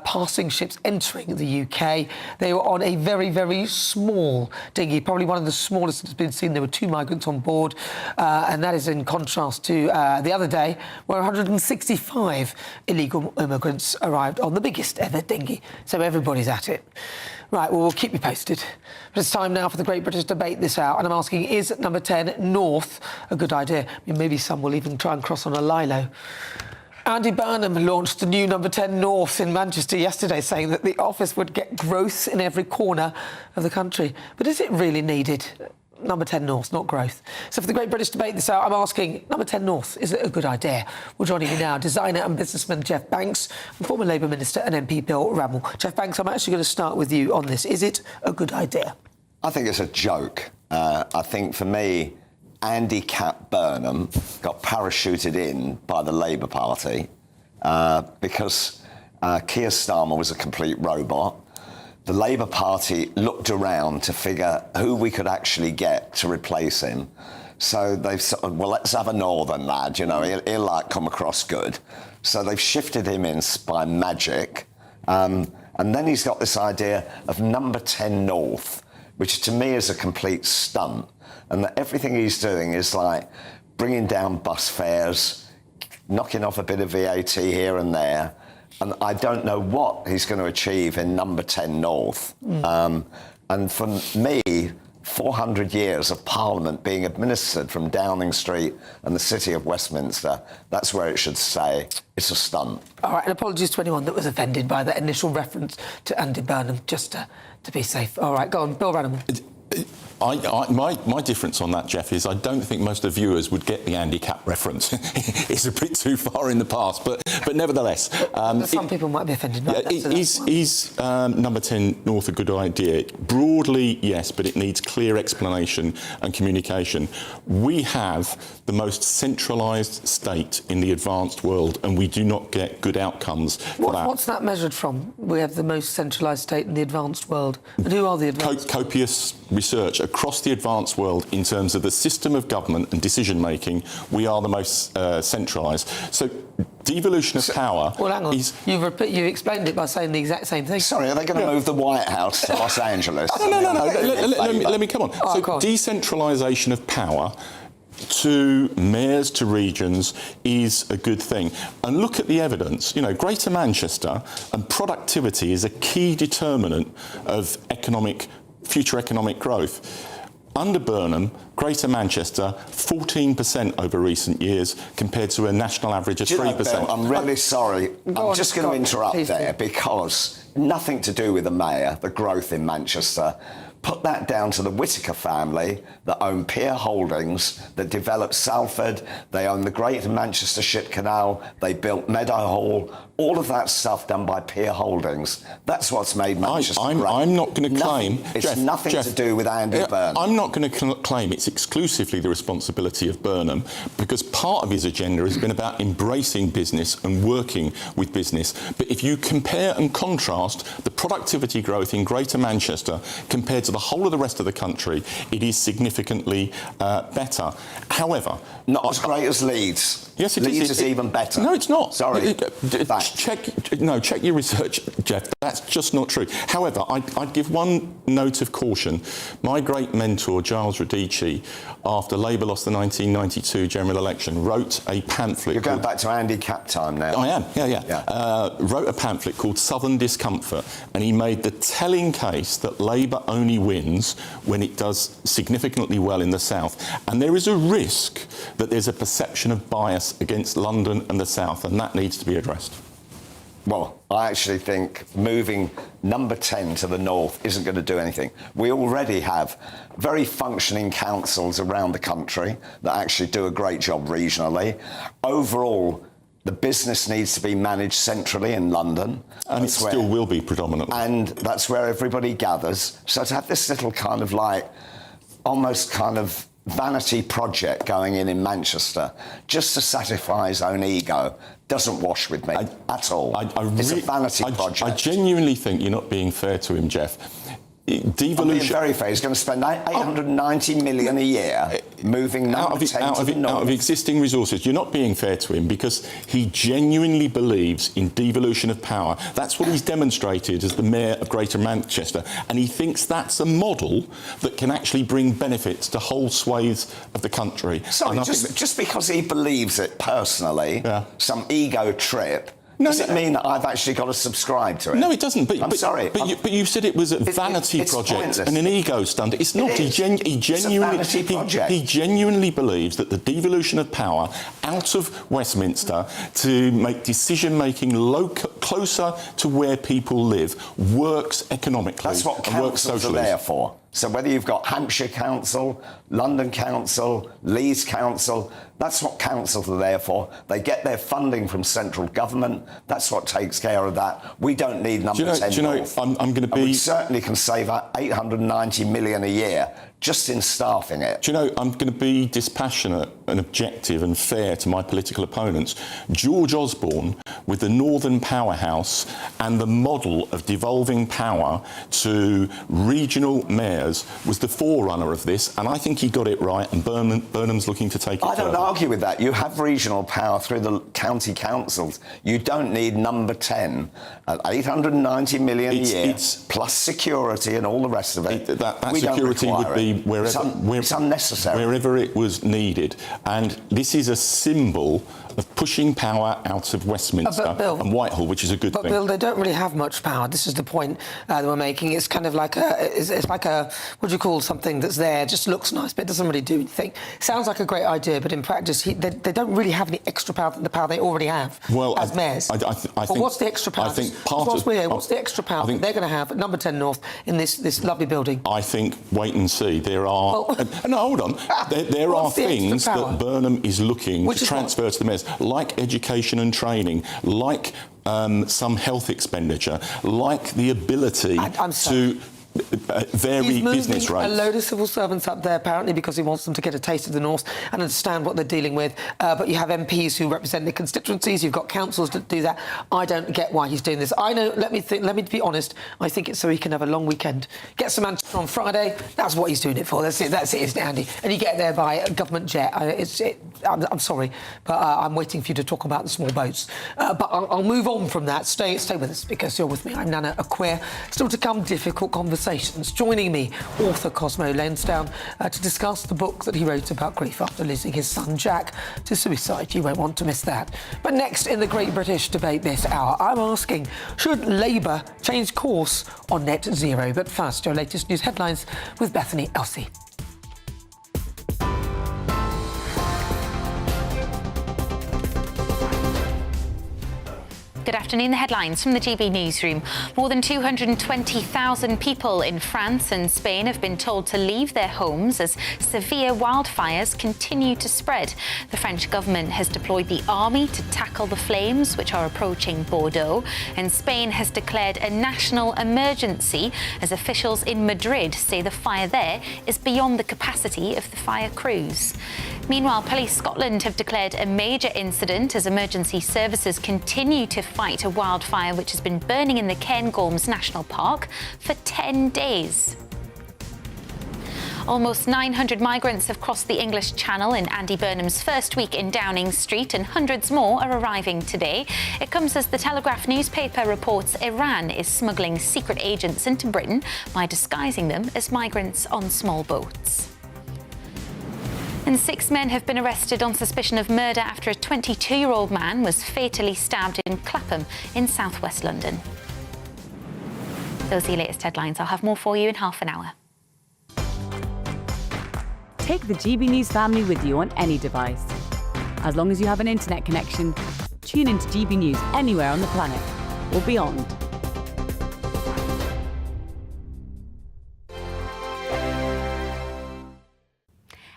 passing ships entering the UK. They were on a very, very small dinghy, probably one of the smallest that's been seen. There were 2 migrants on board, and that is in contrast to the other day, where 165 illegal immigrants arrived on the biggest ever dinghy. So everybody's at it. Right, well, we'll keep you posted. But it's time now for the Great British Debate this hour, and I'm asking, is number 10 North a good idea? I mean, maybe some will even try and cross on a lilo. Andy Burnham launched the new number 10 North in Manchester yesterday, saying that the office would get growth in every corner of the country. But is it really needed? Number 10 North, not growth. So for the Great British Debate this hour, I'm asking, number 10 North, is it a good idea? Well, joining me now, designer and businessman Jeff Banks and former Labour Minister and MP Bill Rammell. Jeff Banks, I'm actually going to start with you on this. Is it a good idea? I think it's a joke. I think, for me, Andy Cap Burnham got parachuted in by the Labour Party because Keir Starmer was a complete robot. The Labour Party looked around to figure who we could actually get to replace him. So they've sort of, well, let's have a northern lad, you know, he'll like come across good. So they've shifted him in by magic. And then he's got this idea of number 10 North, which to me is a complete stunt. And that everything he's doing is like bringing down bus fares, knocking off a bit of VAT here and there. And I don't know what he's going to achieve in number 10 North. And for me, 400 years of Parliament being administered from Downing Street and the City of Westminster, that's where it should stay. It's a stunt. All right, and apologies to anyone that was offended by that initial reference to Andy Burnham, just to be safe. All right, go on, Bill Rammell. My difference on that, Jeff, is I don't think most of the viewers would get the Andy Cap reference. It's a bit too far in the past, but nevertheless... some people might be offended by that. Is number 10 North a good idea? Broadly, yes, but it needs clear explanation and communication. We have the most centralised state in the advanced world, and we do not get good outcomes for that. What's that measured from? We have the most centralised state in the advanced world. And who are the advanced? Copious research across the advanced world in terms of the system of government and decision-making. We are the most centralised. So devolution of power is... You've explained it by saying the exact same thing. Sorry, are they going to move the White House to Los Angeles? No. Let me come on. Decentralisation of power to mayors, to regions, is a good thing. And look at the evidence. You know, Greater Manchester and productivity is a key determinant of future economic growth. Under Burnham, Greater Manchester, 14% over recent years, compared to a national average of 3%. Bill, I'm really sorry. I'm just going to interrupt there, because nothing to do with the mayor, the growth in Manchester. Put that down to the Whittaker family that own Pier Holdings, that developed Salford. They own the Greater Manchester Ship Canal. They built Meadowhall. All of that stuff done by Pier Holdings. That's what's made Manchester great. I'm not going to claim... It's nothing to do with Andy Burnham. I'm not going to claim it's exclusively the responsibility of Burnham, because part of his agenda has been about embracing business and working with business. But if you compare and contrast the productivity growth in Greater Manchester compared to the whole of the rest of the country, it is significantly better. However... Not as great as Leeds. Yes, it is. Leeds is even better. No, it's not. Sorry. Check your research, Jeff. That's just not true. However, I'd give one note of caution. My great mentor, Giles Radici, after Labour lost the 1992 general election, wrote a pamphlet... You're going back to Andy Cap time now. I am, yeah. Wrote a pamphlet called Southern Discomfort, and he made the telling case that Labour only wins when it does significantly well in the south. And there is a risk that there's a perception of bias against London and the south, and that needs to be addressed. Well, I actually think moving number 10 to the north isn't going to do anything. We already have very functioning councils around the country that actually do a great job regionally. Overall, The business needs to be managed centrally in London. And it still will be predominantly. And that's where everybody gathers. So to have this little kind of like, almost kind of vanity project going in Manchester, just to satisfy his own ego, doesn't wash with me at all. It's a vanity project. I genuinely think you're not being fair to him, Jeff. Devolution. I'm being very fair. He's going to spend 890 million a year moving number 10 to the north. Out of existing resources. You're not being fair to him because he genuinely believes in devolution of power. That's what he's demonstrated as the Mayor of Greater Manchester, and he thinks that's a model that can actually bring benefits to whole swathes of the country. Sorry, just because he believes it personally, some ego trip, does it mean that I've actually got to subscribe to it? No, it doesn't. But, I'm sorry. But you said it was a vanity project and an ego stunt. It's not. He genuinely believes that the devolution of power out of Westminster to make decision-making closer to where people live works economically. That's what and works councils are socially. there for. So whether you've got Hampshire Council, London Council, Leeds Council, that's what councils are there for. They get their funding from central government. That's what takes care of that. We don't need number 10 North. I'm going to be... And we certainly can save 890 million a year just in staffing it. Do you know, I'm going to be dispassionate and objective and fair to my political opponents. George Osborne, with the Northern Powerhouse and the model of devolving power to regional mayors, was the forerunner of this, and I think he got it right, and Burnham's looking to take it I don't further. argue with that. You have regional power through the county councils. You don't need number 10 at 890 million a year, plus security and all the rest of it. That We don't security require would be it. it's unnecessary. Wherever it was needed. And this is a symbol of pushing power out of Westminster and Whitehall, which is a good thing. But Bill, they don't really have much power. This is the point that we're making. It's kind of like it's like a, what do you call something that's there, just looks nice, but it doesn't really do anything. Sounds like a great idea, but in practice, they don't really have any extra power than the power they already have as mayors. I think, what's the extra power? I think what's the extra power that they're going to have at number 10 North in this lovely building? I think, wait and see. There are... no, hold on. There are things that Burnham is looking to transfer to the mayors, like education and training, like some health expenditure, like the ability to vary business rates. A load of civil servants up there, apparently, because he wants them to get a taste of the North and understand what they're dealing with. But you have MPs who represent their constituencies. You've got councils that do that. I don't get why he's doing this. I know. Let me be honest. I think it's so he can have a long weekend, get some answers on Friday. That's what he's doing it for. That's it, isn't it, Andy? And you get there by a government jet. I'm sorry, but I'm waiting for you to talk about the small boats. But I'll move on from that. Stay with us because you're with me. I'm Nana Akua. Still to come, difficult conversations. Joining me, author Cosmo Lansdowne, to discuss the book that he wrote about grief after losing his son Jack to suicide. You won't want to miss that. But next in the Great British Debate this hour, I'm asking, should Labour change course on net zero? But first, your latest news headlines with Bethany Elsey. Good afternoon. The headlines from the GB Newsroom. More than 220,000 people in France and Spain have been told to leave their homes as severe wildfires continue to spread. The French government has deployed the army to tackle the flames which are approaching Bordeaux, and Spain has declared a national emergency as officials in Madrid say the fire there is beyond the capacity of the fire crews. Meanwhile, Police Scotland have declared a major incident as emergency services continue to fight a wildfire which has been burning in the Cairngorms National Park for 10 days. Almost 900 migrants have crossed the English Channel in Andy Burnham's first week in Downing Street, and hundreds more are arriving today. It comes as the Telegraph newspaper reports Iran is smuggling secret agents into Britain by disguising them as migrants on small boats. And 6 men have been arrested on suspicion of murder after a 22-year-old man was fatally stabbed in Clapham in southwest London. Those are your latest headlines. I'll have more for you in half an hour. Take the GB News family with you on any device. As long as you have an internet connection, tune into GB News anywhere on the planet or beyond.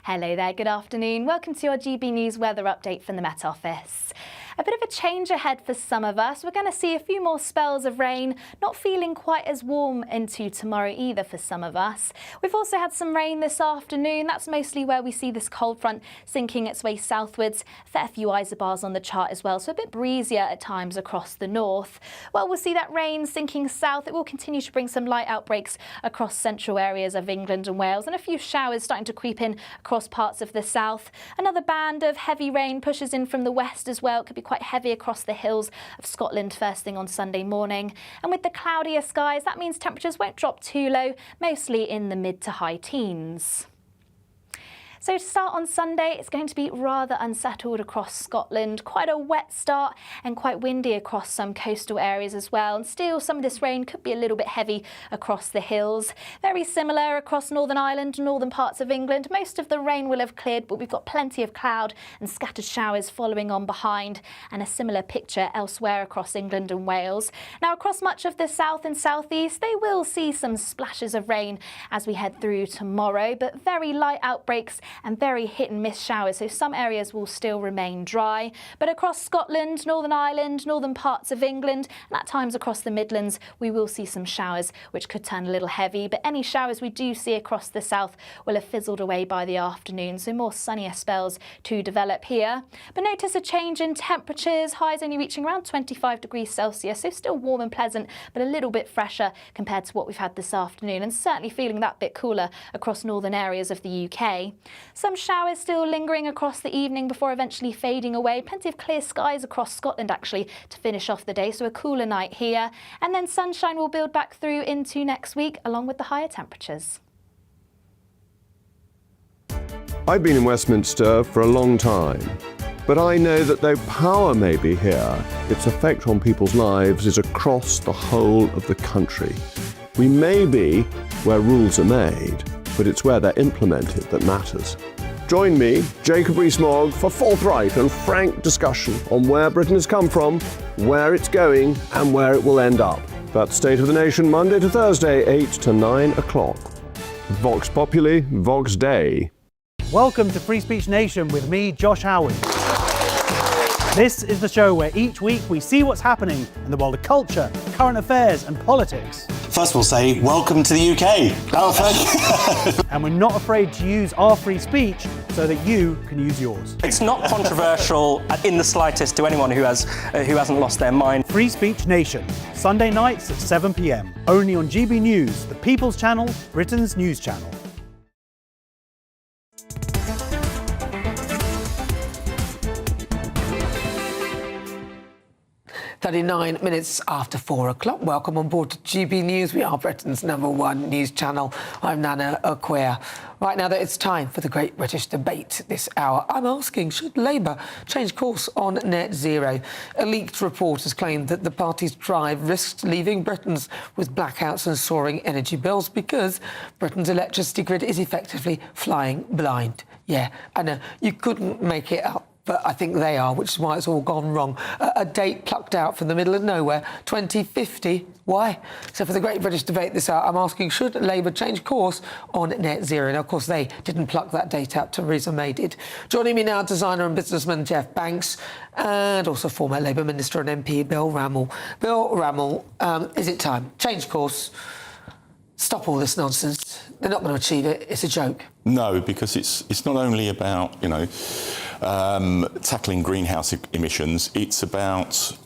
Hello there, good afternoon. Welcome to your GB News weather update from the Met Office. A bit of a change ahead for some of us. We're going to see a few more spells of rain, not feeling quite as warm into tomorrow either for some of us. We've also had some rain this afternoon. That's mostly where we see this cold front sinking its way southwards. Fair few isobars on the chart as well, so a bit breezier at times across the north. Well, we'll see that rain sinking south. It will continue to bring some light outbreaks across central areas of England and Wales, and a few showers starting to creep in across parts of the south. Another band of heavy rain pushes in from the west as well. It could be quite heavy across the hills of Scotland first thing on Sunday morning. And with the cloudier skies, that means temperatures won't drop too low, mostly in the mid to high teens. So to start on Sunday, it's going to be rather unsettled across Scotland. Quite a wet start and quite windy across some coastal areas as well. And still, some of this rain could be a little bit heavy across the hills. Very similar across Northern Ireland and northern parts of England. Most of the rain will have cleared, but we've got plenty of cloud and scattered showers following on behind. And a similar picture elsewhere across England and Wales. Now, across much of the south and southeast, they will see some splashes of rain as we head through tomorrow, but very light outbreaks and very hit and miss showers, so some areas will still remain dry. But across Scotland, Northern Ireland, northern parts of England, and at times across the Midlands, we will see some showers which could turn a little heavy. But any showers we do see across the south will have fizzled away by the afternoon, so more sunnier spells to develop here. But notice a change in temperatures, highs only reaching around 25 degrees Celsius, so still warm and pleasant, but a little bit fresher compared to what we've had this afternoon, and certainly feeling that bit cooler across northern areas of the UK. Some showers still lingering across the evening before eventually fading away. Plenty of clear skies across Scotland actually to finish off the day, so a cooler night here. And then sunshine will build back through into next week along with the higher temperatures. I've been in Westminster for a long time, but I know that though power may be here, its effect on people's lives is across the whole of the country. We may be where rules are made, but it's where they're implemented that matters. Join me, Jacob Rees-Mogg, for forthright and frank discussion on where Britain has come from, where it's going, and where it will end up. That's State of the Nation, Monday to Thursday, 8 to 9 o'clock. Vox Populi, Vox Dei. Welcome to Free Speech Nation with me, Josh Howard. This is the show where each week we see what's happening in the world of culture, current affairs and politics. First we'll say, welcome to the UK. Oh, thank you. And we're not afraid to use our free speech so that you can use yours. It's not controversial in the slightest to anyone who hasn't lost their mind. Free Speech Nation, Sunday nights at 7 p.m. Only on GB News, the People's Channel, Britain's news channel. 39 minutes after 4 o'clock. Welcome on board to GB News. We are Britain's #1 news channel. I'm Nana Akua. Right now, that it's time for the Great British Debate this hour. I'm asking, should Labour change course on net zero? A leaked report has claimed that the party's drive risks leaving Britons with blackouts and soaring energy bills because Britain's electricity grid is effectively flying blind. Yeah, I know, you couldn't make it up. But I think they are, which is why it's all gone wrong. A date plucked out from the middle of nowhere, 2050. Why? So for the Great British Debate this hour, I'm asking, should Labour change course on net zero? Now, of course, they didn't pluck that date out. Theresa May did. Joining me now, designer and businessman Jeff Banks, and also former Labour Minister and MP Bill Rammell. Bill Rammell, is it time? Change course. Stop all this nonsense. They're not going to achieve it. It's a joke. No, because it's not only about, tackling greenhouse emissions, it's about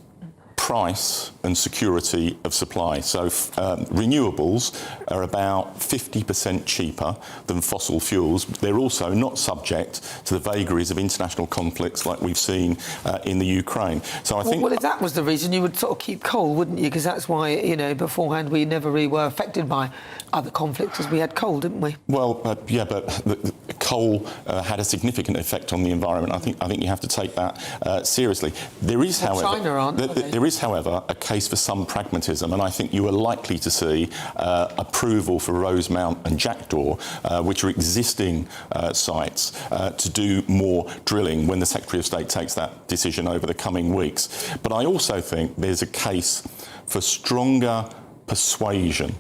price and security of supply. So renewables are about 50% cheaper than fossil fuels. They're also not subject to the vagaries of international conflicts like we've seen in the Ukraine. So I think... Well, if that was the reason, you would sort of keep coal, wouldn't you? Because that's why, beforehand we never really were affected by other conflicts, because we had coal, didn't we? Well, yeah, but the coal had a significant effect on the environment. I think you have to take that seriously. There is, however, a case for some pragmatism, and I think you are likely to see approval for Rosemount and Jackdaw, which are existing sites, to do more drilling when the Secretary of State takes that decision over the coming weeks. But I also think there's a case for stronger persuasion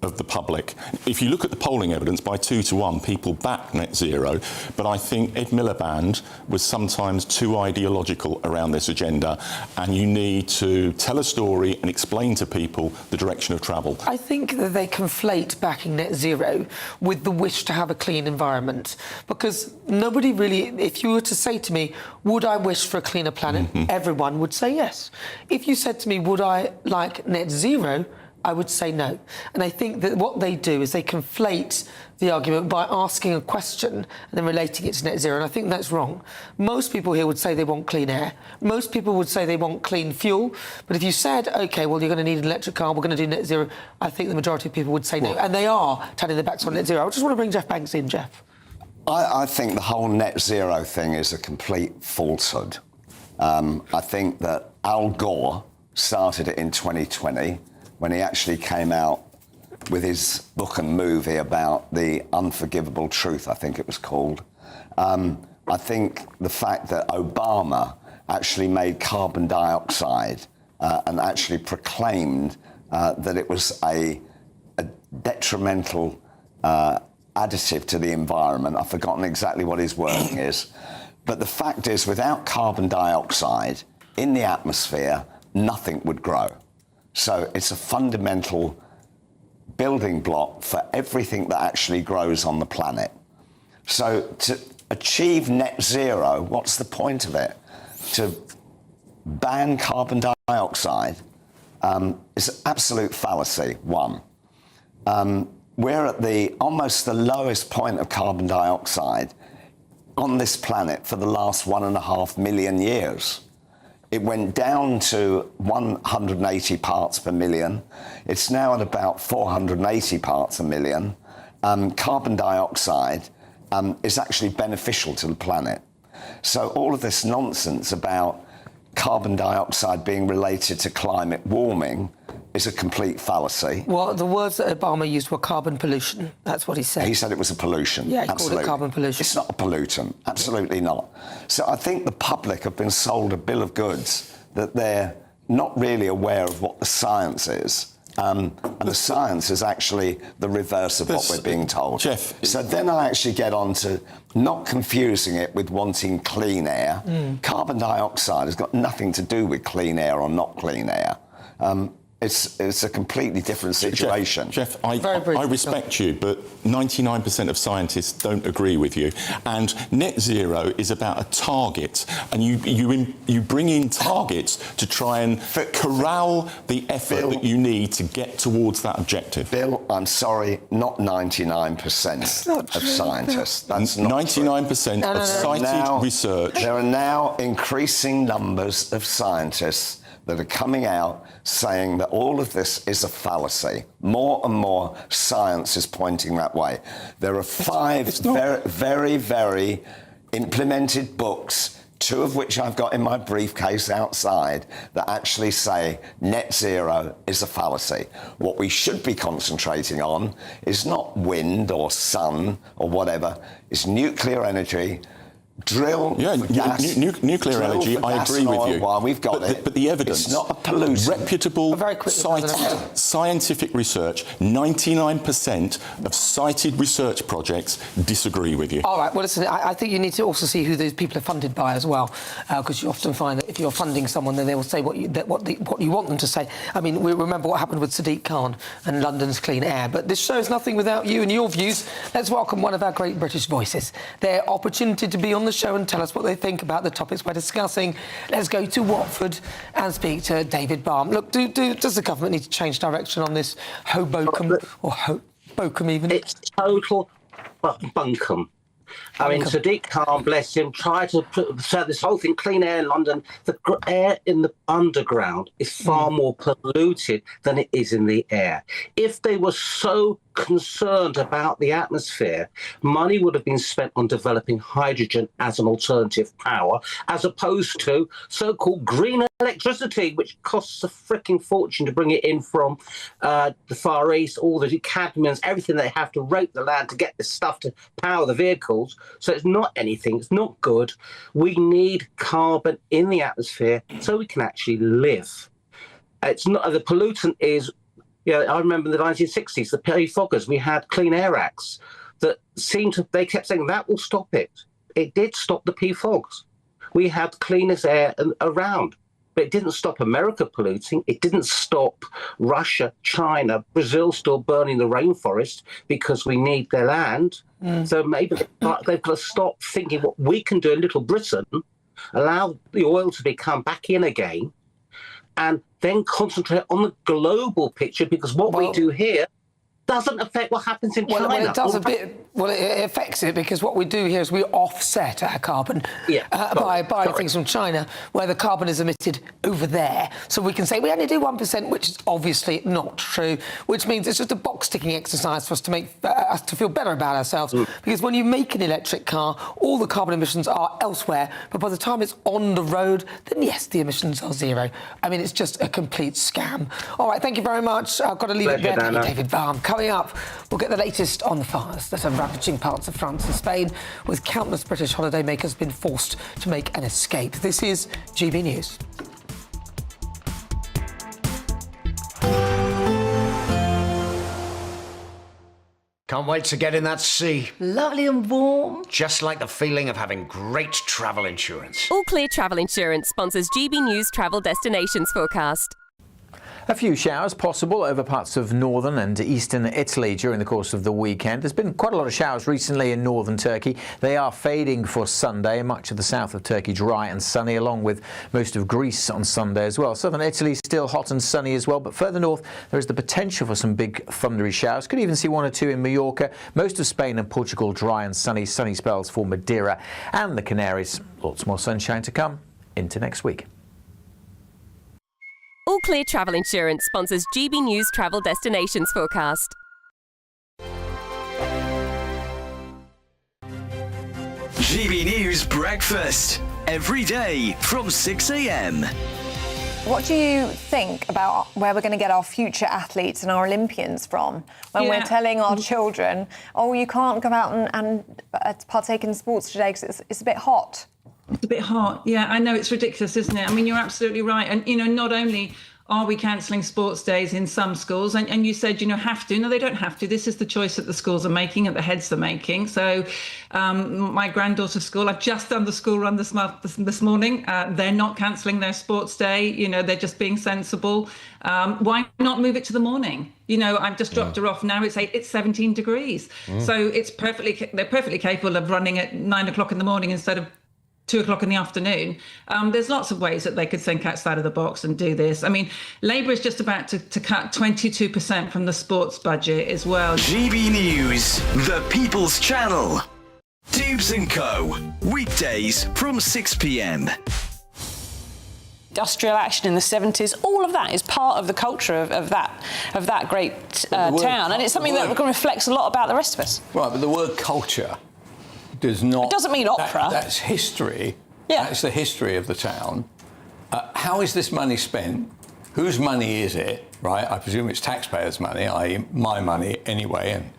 of the public. If you look at the polling evidence, by 2 to 1, people back net zero, but I think Ed Miliband was sometimes too ideological around this agenda, and you need to tell a story and explain to people the direction of travel. I think that they conflate backing net zero with the wish to have a clean environment, because nobody really, if you were to say to me, would I wish for a cleaner planet? Everyone would say yes. If you said to me, would I like net zero? I would say no. And I think that what they do is they conflate the argument by asking a question and then relating it to net zero, and I think that's wrong. Most people here would say they want clean air. Most people would say they want clean fuel. But if you said, OK, well, you're going to need an electric car, we're going to do net zero, I think the majority of people would say no. And they are turning their backs on net zero. I just want to bring Jeff Banks in, Jeff. I think the whole net zero thing is a complete falsehood. I think that Al Gore started it in 2020 when he actually came out with his book and movie about the unforgivable truth, I think it was called. I think the fact that Obama actually made carbon dioxide and actually proclaimed that it was a detrimental additive to the environment. I've forgotten exactly what his wording is. But the fact is, without carbon dioxide in the atmosphere, nothing would grow. So it's a fundamental building block for everything that actually grows on the planet. So to achieve net zero, what's the point of it? To ban carbon dioxide is absolute fallacy, one. We're at almost the lowest point of carbon dioxide on this planet for the last 1.5 million years. It went down to 180 parts per million. It's now at about 480 parts a million. Carbon dioxide is actually beneficial to the planet. So all of this nonsense about carbon dioxide being related to climate warming is a complete fallacy. Well, the words that Obama used were carbon pollution. That's what he said. He said it was a pollution. Yeah, he called it carbon pollution. It's not a pollutant, absolutely not. So I think the public have been sold a bill of goods that they're not really aware of what the science is. And the science is actually the reverse of what we're being told. Jeff. So then I actually get on to not confusing it with wanting clean air. Carbon dioxide has got nothing to do with clean air or not clean air. It's a completely different situation. Jeff, I respect you, but 99% of scientists don't agree with you. And net zero is about a target, and you bring in targets to try and corral the effort that you need to get towards that objective. Bill, I'm sorry, not 99% of scientists. That's not 99% of cited research. There are now increasing numbers of scientists that are coming out saying that all of this is a fallacy. More and more science is pointing that way. There are 5 very, very implemented books, 2 of which I've got in my briefcase outside, that actually say net zero is a fallacy. What we should be concentrating on is not wind or sun or whatever, it's nuclear energy. Drill gas, nuclear energy, I agree with you. While we've got it. But the evidence, it's not a pollutant. Reputable, cited, scientific research, 99% of cited research projects disagree with you. All right, well, listen, I think you need to also see who those people are funded by as well, because you often find that if you're funding someone, then they will say what you want them to say. I mean, we remember what happened with Sadiq Khan and London's clean air, but this show's nothing without you and your views. Let's welcome one of our great British voices. Their opportunity to be on the show and tell us what they think about the topics we're discussing. Let's go to Watford and speak to David Balme. Look, does the government need to change direction on this Hoboken, or Bokum even? It's total bunkum. I mean, Sadiq Khan, bless him, tried to set this whole thing, clean air in London. The air in the underground is far more polluted than it is in the air. If they were so concerned about the atmosphere, money would have been spent on developing hydrogen as an alternative power, as opposed to so-called green electricity, which costs a freaking fortune to bring it in from the Far East, all the cadmiums, everything they have to rape the land to get this stuff to power the vehicles. So it's not anything, it's not good. We need carbon in the atmosphere so we can actually live. It's not, the pollutant is, I remember in the 1960s, the Foggers, we had Clean Air Acts that they kept saying that will stop it. It did stop the PFOGs. We had cleanest air around, but it didn't stop America polluting. It didn't stop Russia, China, Brazil still burning the rainforest because we need their land. So maybe they've got to stop thinking what we can do in Little Britain, allow the oil to become back in again, and then concentrate on the global picture, because what we do here doesn't affect what happens in China. Well, it does a bit. Well, it affects it because what we do here is we offset our carbon by buying things from China, where the carbon is emitted over there. So we can say we only do 1%, which is obviously not true. Which means it's just a box-ticking exercise for us to make us to feel better about ourselves. Because when you make an electric car, all the carbon emissions are elsewhere. But by the time it's on the road, then yes, the emissions are zero. I mean, it's just a complete scam. All right, thank you very much. I've got to leave it there. Thank you, David Varm. Coming up, we'll get the latest on the fires that are ravaging parts of France and Spain, with countless British holidaymakers being forced to make an escape. This is GB News. Can't wait to get in that sea. Lovely and warm. Just like the feeling of having great travel insurance. All Clear Travel Insurance sponsors GB News travel destinations forecast. A few showers possible over parts of northern and eastern Italy during the course of the weekend. There's been quite a lot of showers recently in northern Turkey. They are fading for Sunday. Much of the south of Turkey dry and sunny, along with most of Greece on Sunday as well. Southern Italy still hot and sunny as well, but further north there is the potential for some big thundery showers. Could even see one or two in Mallorca. Most of Spain and Portugal dry and sunny spells for Madeira and the Canaries. Lots more sunshine to come into next week. All Clear Travel Insurance sponsors GB News travel destinations forecast. GB News Breakfast. Every day from 6 a.m. What do you think about where we're going to get our future athletes and our Olympians from when we're telling our children, oh, you can't go out and partake in sports today because it's a bit hot? It's a bit hot. Yeah, I know, it's ridiculous, isn't it? I mean, you're absolutely right. And, you know, not only are we cancelling sports days in some schools, and you said, you know, have to. No, they don't have to. This is the choice that the schools are making, and the heads are making. So my granddaughter's school, I've just done the school run this morning. They're not cancelling their sports day. You know, they're just being sensible. Why not move it to the morning? You know, I've just dropped her off now. It's 17 degrees. So they're perfectly capable of running at 9 o'clock in the morning instead of 2 o'clock in the afternoon. There's lots of ways that they could think outside of the box and do this. I mean, Labour is just about to cut 22% from the sports budget as well. GB News, the People's Channel. Tubes & Co. Weekdays from 6 p.m. Industrial action in the 70s, all of that is part of the culture of that great town, and it's something that reflects a lot about the rest of us. Right, but the word culture does not... It doesn't mean opera. That's history. Yeah. That's the history of the town. How is this money spent? Whose money is it, right? I presume it's taxpayers' money, i.e. my money anyway, and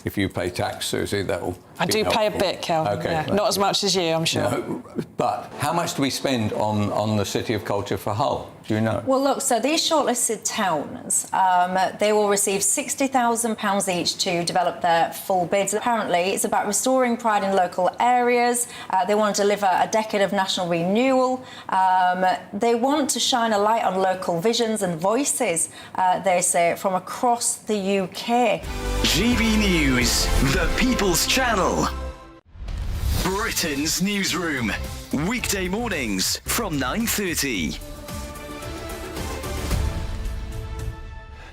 if you pay tax, Susie, that will I do pay a bit, Kel. Okay. Yeah. Not as much as you, I'm sure. No, but how much do we spend on the City of Culture for Hull? Do you know? Well, look, so these shortlisted towns, they will receive £60,000 each to develop their full bids. Apparently, it's about restoring pride in local areas. They want to deliver a decade of national renewal. They want to shine a light on local visions and voices, they say, from across the UK. GB News, the People's Channel. Britain's newsroom. Weekday mornings from 9:30.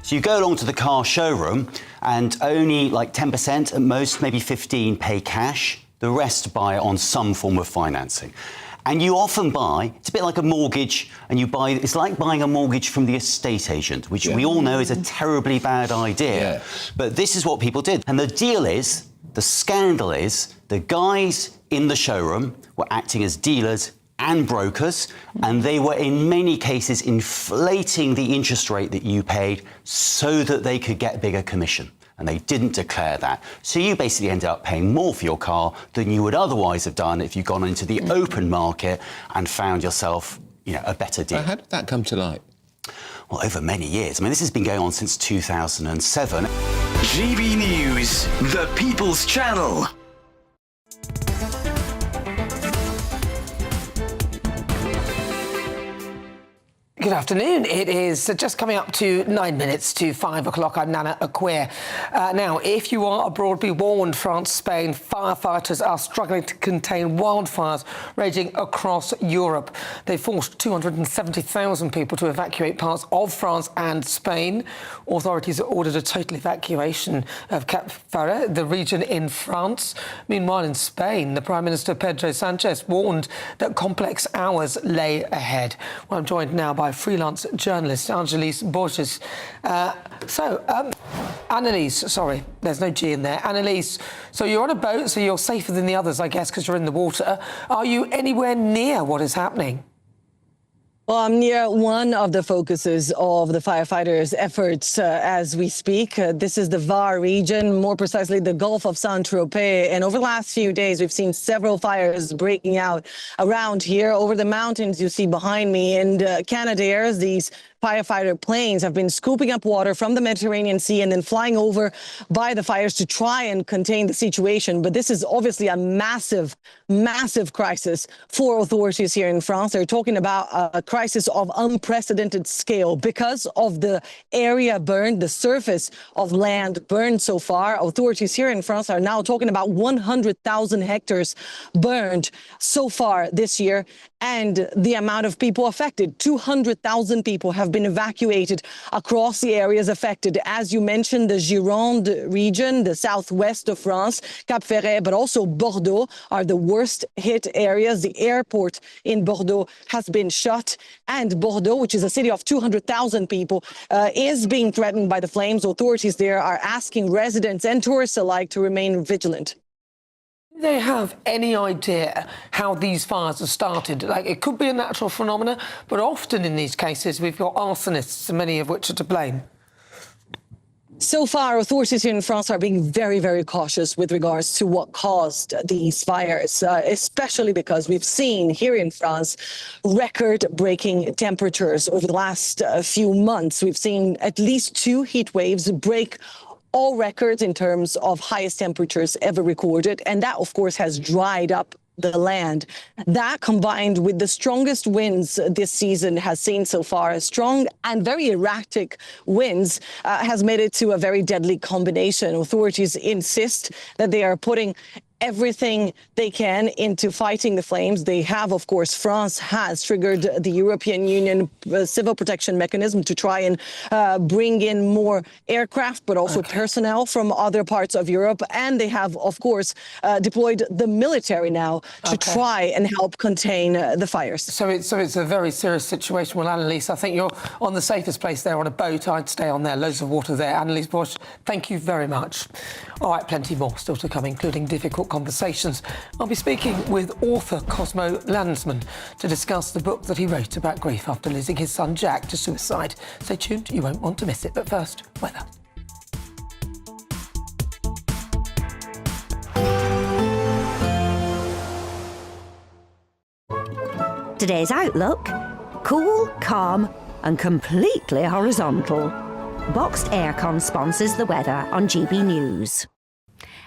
So you go along to the car showroom and only like 10%, at most maybe 15%, pay cash. The rest buy it on some form of financing. And you often buy, it's a bit like a mortgage, and you buy, it's like buying a mortgage from the estate agent, which we all know is a terribly bad idea. But this is what people did. And the deal is, the scandal is, the guys in the showroom were acting as dealers and brokers, and they were in many cases inflating the interest rate that you paid so that they could get bigger commission. And they didn't declare that. So you basically ended up paying more for your car than you would otherwise have done if you'd gone into the open market and found yourself, you know, a better deal. How did that come to light? well, over many years. I mean, this has been going on since 2007. GB News, the People's Channel. Good afternoon. It is just coming up to 9 minutes to 5 o'clock. I'm Nana Akua. Now, if you are abroad, be warned, France, Spain, firefighters are struggling to contain wildfires raging across Europe. They forced 270,000 people to evacuate parts of France and Spain. Authorities ordered a total evacuation of Cap Ferret, the region in France. Meanwhile, in Spain, the Prime Minister Pedro Sanchez warned that complex hours lay ahead. Well, I'm joined now by freelance journalist Annelies Borges. Annelies, sorry, there's no G in there. Annelies, so you're on a boat, so you're safer than the others, I guess, because you're in the water. Are you anywhere near what is happening? Well, I'm near one of the focuses of the firefighters' efforts as we speak. This is the Var region, more precisely the Gulf of Saint-Tropez. And over the last few days, we've seen several fires breaking out around here. Over the mountains you see behind me, and Canadair, these firefighter planes have been scooping up water from the Mediterranean Sea and then flying over by the fires to try and contain the situation. But this is obviously a massive, massive crisis for authorities here in France. They're talking about a crisis of unprecedented scale because of the area burned, the surface of land burned so far. Authorities here in France are now talking about 100,000 hectares burned so far this year. And the amount of people affected, 200,000 people have been evacuated across the areas affected. As you mentioned, the Gironde region, the southwest of France, Cap Ferret, but also Bordeaux are the worst hit areas. The airport in Bordeaux has been shut, and Bordeaux, which is a city of 200,000 people, is being threatened by the flames. Authorities there are asking residents and tourists alike to remain vigilant. Do they have any idea how these fires have started? Like, it could be a natural phenomenon, but often in these cases we've got arsonists, many of which are to blame. So far, authorities here in France are being very, very cautious with regards to what caused these fires, especially because we've seen here in France record-breaking temperatures over the last few months. We've seen at least 2 heat waves break all records in terms of highest temperatures ever recorded. And that, of course, has dried up the land. That, combined with the strongest winds this season has seen so far, strong and very erratic winds, has made it to a very deadly combination. Authorities insist that they are putting everything they can into fighting the flames. They have, of course, France has triggered the European Union civil protection mechanism to try and bring in more aircraft, but also personnel from other parts of Europe. And they have, of course, deployed the military now to try and help contain the fires. So it's a very serious situation. Well, Annelies, I think you're on the safest place there on a boat. I'd stay on there. Loads of water there. Annelies Borges, thank you very much. All right, plenty more still to come, including difficult conversations. I'll be speaking with author Cosmo Landsman to discuss the book that he wrote about grief after losing his son Jack to suicide. Stay tuned, you won't want to miss it. But first, weather. Today's outlook: cool, calm and completely horizontal. Boxed Aircon sponsors the weather on GB News.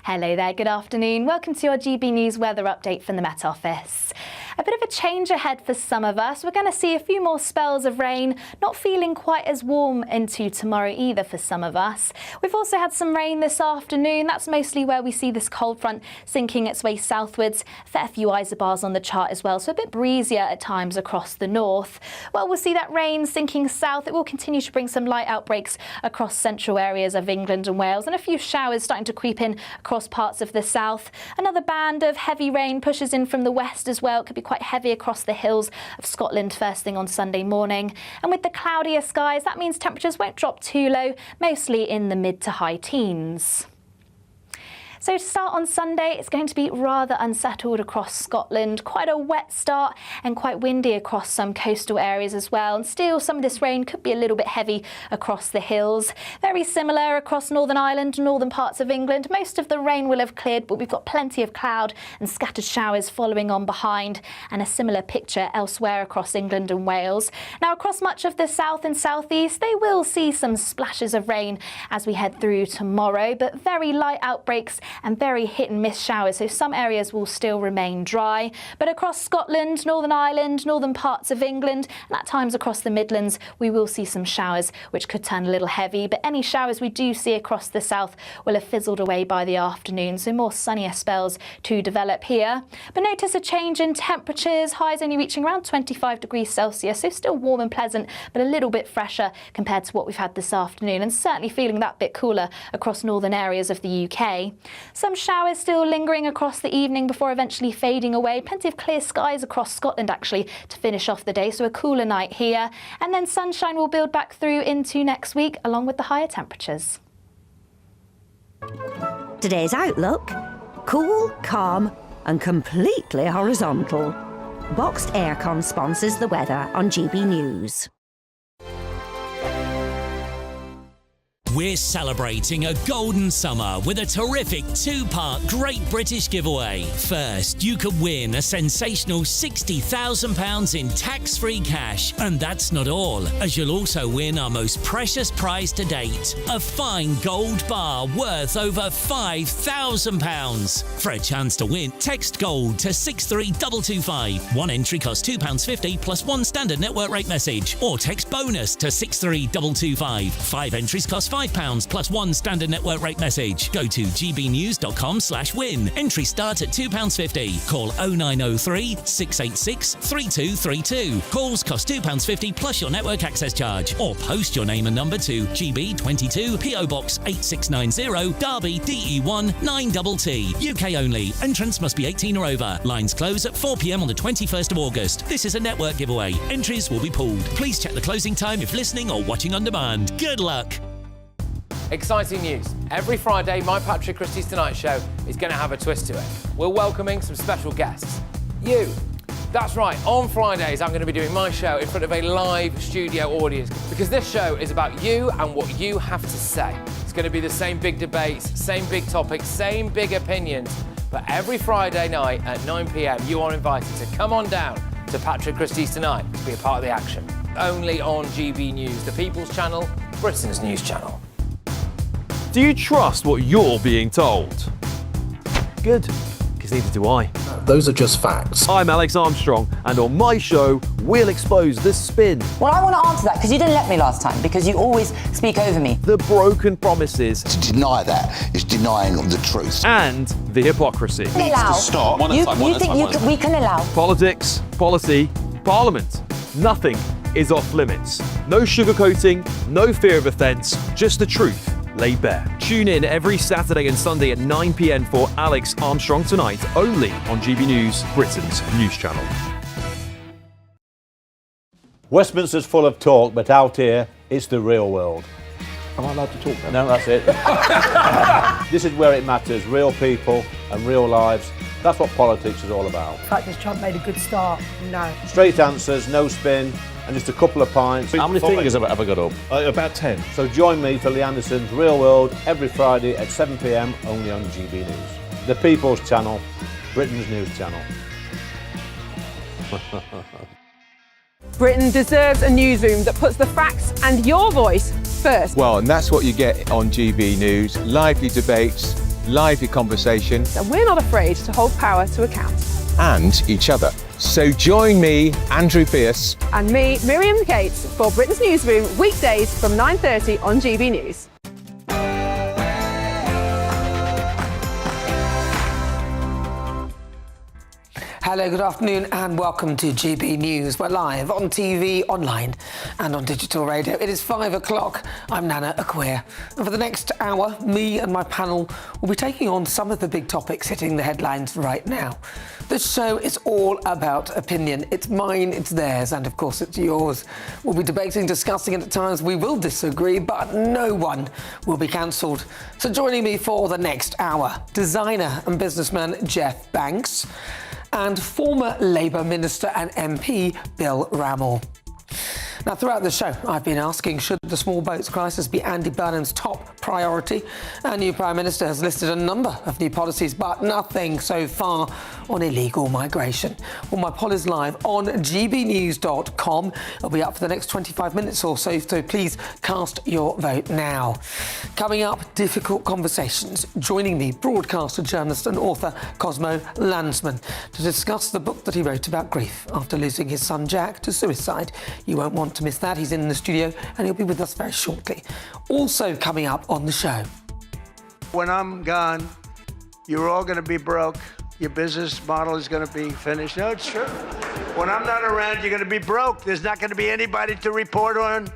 Hello there, good afternoon. Welcome to your GB News weather update from the Met Office. A bit of a change ahead for some of us. We're going to see a few more spells of rain, not feeling quite as warm into tomorrow either for some of us. We've also had some rain this afternoon. That's mostly where we see this cold front sinking its way southwards. Fair few isobars on the chart as well, so a bit breezier at times across the north. Well, we'll see that rain sinking south. It will continue to bring some light outbreaks across central areas of England and Wales, and a few showers starting to creep in across parts of the south. Another band of heavy rain pushes in from the west as well. It could be quite heavy across the hills of Scotland first thing on Sunday morning. And with the cloudier skies, that means temperatures won't drop too low, mostly in the mid to high teens. So to start on Sunday, it's going to be rather unsettled across Scotland. Quite a wet start and quite windy across some coastal areas as well. And still, some of this rain could be a little bit heavy across the hills. Very similar across Northern Ireland, northern parts of England. Most of the rain will have cleared, but we've got plenty of cloud and scattered showers following on behind, and a similar picture elsewhere across England and Wales. Now, across much of the south and southeast, they will see some splashes of rain as we head through tomorrow, but very light outbreaks and very hit and miss showers, so some areas will still remain dry. But across Scotland, Northern Ireland, northern parts of England, and at times across the Midlands, we will see some showers which could turn a little heavy, but any showers we do see across the south will have fizzled away by the afternoon, so more sunnier spells to develop here. But notice a change in temperatures, highs only reaching around 25 degrees Celsius, so still warm and pleasant, but a little bit fresher compared to what we've had this afternoon, and certainly feeling that bit cooler across northern areas of the UK. Some showers still lingering across the evening before eventually fading away. Plenty of clear skies across Scotland actually to finish off the day, so a cooler night here. And then sunshine will build back through into next week along with the higher temperatures. Today's outlook: cool, calm and completely horizontal. Boxed Aircon sponsors the weather on GB News. We're celebrating a golden summer with a terrific two-part Great British giveaway. First, you could win a sensational £60,000 in tax-free cash. And that's not all, as you'll also win our most precious prize to date, a fine gold bar worth over £5,000. For a chance to win, text GOLD to 63225. One entry costs £2.50 plus one standard network rate message. Or text BONUS to 63225. 5 entries cost £5 plus one standard network rate message. Go to gbnews.com/win. Entry start at £2.50. Call 0903 686 3232. Calls cost £2.50 plus your network access charge. Or post your name and number to GB22 PO Box 8690 Derby DE1 9TT. UK only. Entrance must be 18 or over. Lines close at 4 p.m. on the 21st of August. This is a network giveaway. Entries will be pulled. Please check the closing time if listening or watching on demand. Good luck. Exciting news. Every Friday, my Patrick Christie's Tonight Show is going to have a twist to it. We're welcoming some special guests. You. That's right, on Fridays I'm going to be doing my show in front of a live studio audience, because this show is about you and what you have to say. It's going to be the same big debates, same big topics, same big opinions. But every Friday night at 9 p.m, you are invited to come on down to Patrick Christie's Tonight to be a part of the action. Only on GB News, the People's Channel, Britain's news channel. Do you trust what you're being told? Good, because neither do I. Those are just facts. I'm Alex Armstrong, and on my show, we'll expose the spin. Well, I want to answer that, because you didn't let me last time, because you always speak over me. The broken promises. To deny that is denying the truth. And the hypocrisy. Needs to stop. You think we can allow? Politics, policy, parliament. Nothing is off limits. No sugarcoating, no fear of offence, just the truth laid bare. Tune in every Saturday and Sunday at 9 p.m. for Alex Armstrong Tonight, only on GB News, Britain's news channel. Westminster's full of talk, but out here, it's the real world. Am I allowed to talk now? No, that's it. This is where it matters, real people and real lives. That's what politics is all about. The fact that Trump made a good start, no. Straight answers, no spin, and just a couple of pints. How many fingers have I got up? About 10. So join me for Lee Anderson's Real World every Friday at 7 p.m, only on GB News. The People's Channel, Britain's news channel. Britain deserves a newsroom that puts the facts and your voice first. Well, and that's what you get on GB News. Lively debates, lively conversation. And we're not afraid to hold power to account. And each other. So join me, Andrew Pearce. And me, Miriam Gates, for Britain's Newsroom, weekdays from 9:30 on GB News. Hello, good afternoon and welcome to GB News. We're live on TV, online and on digital radio. It is 5 o'clock. I'm Nana Akua. And for the next hour, me and my panel will be taking on some of the big topics hitting the headlines right now. This show is all about opinion. It's mine, it's theirs, and of course it's yours. We'll be debating, discussing, and at times we will disagree, but no one will be cancelled. So joining me for the next hour, designer and businessman Jeff Banks and former Labour Minister and MP Bill Rammell. Now, throughout the show, I've been asking, should the small boats crisis be Andy Burnham's top priority? Our new Prime Minister has listed a number of new policies, but nothing so far on illegal migration. Well, my poll is live on gbnews.com. It'll be up for the next 25 minutes or so please cast your vote now. Coming up, difficult conversations. Joining me, broadcaster, journalist and author Cosmo Landsman to discuss the book that he wrote about grief after losing his son Jack to suicide. You won't want to miss that. He's in the studio and he'll be with us very shortly. Also coming up on the show. When I'm gone, you're all going to be broke. Your business model is going to be finished. No, it's true. When I'm not around, you're going to be broke. There's not going to be anybody to report on.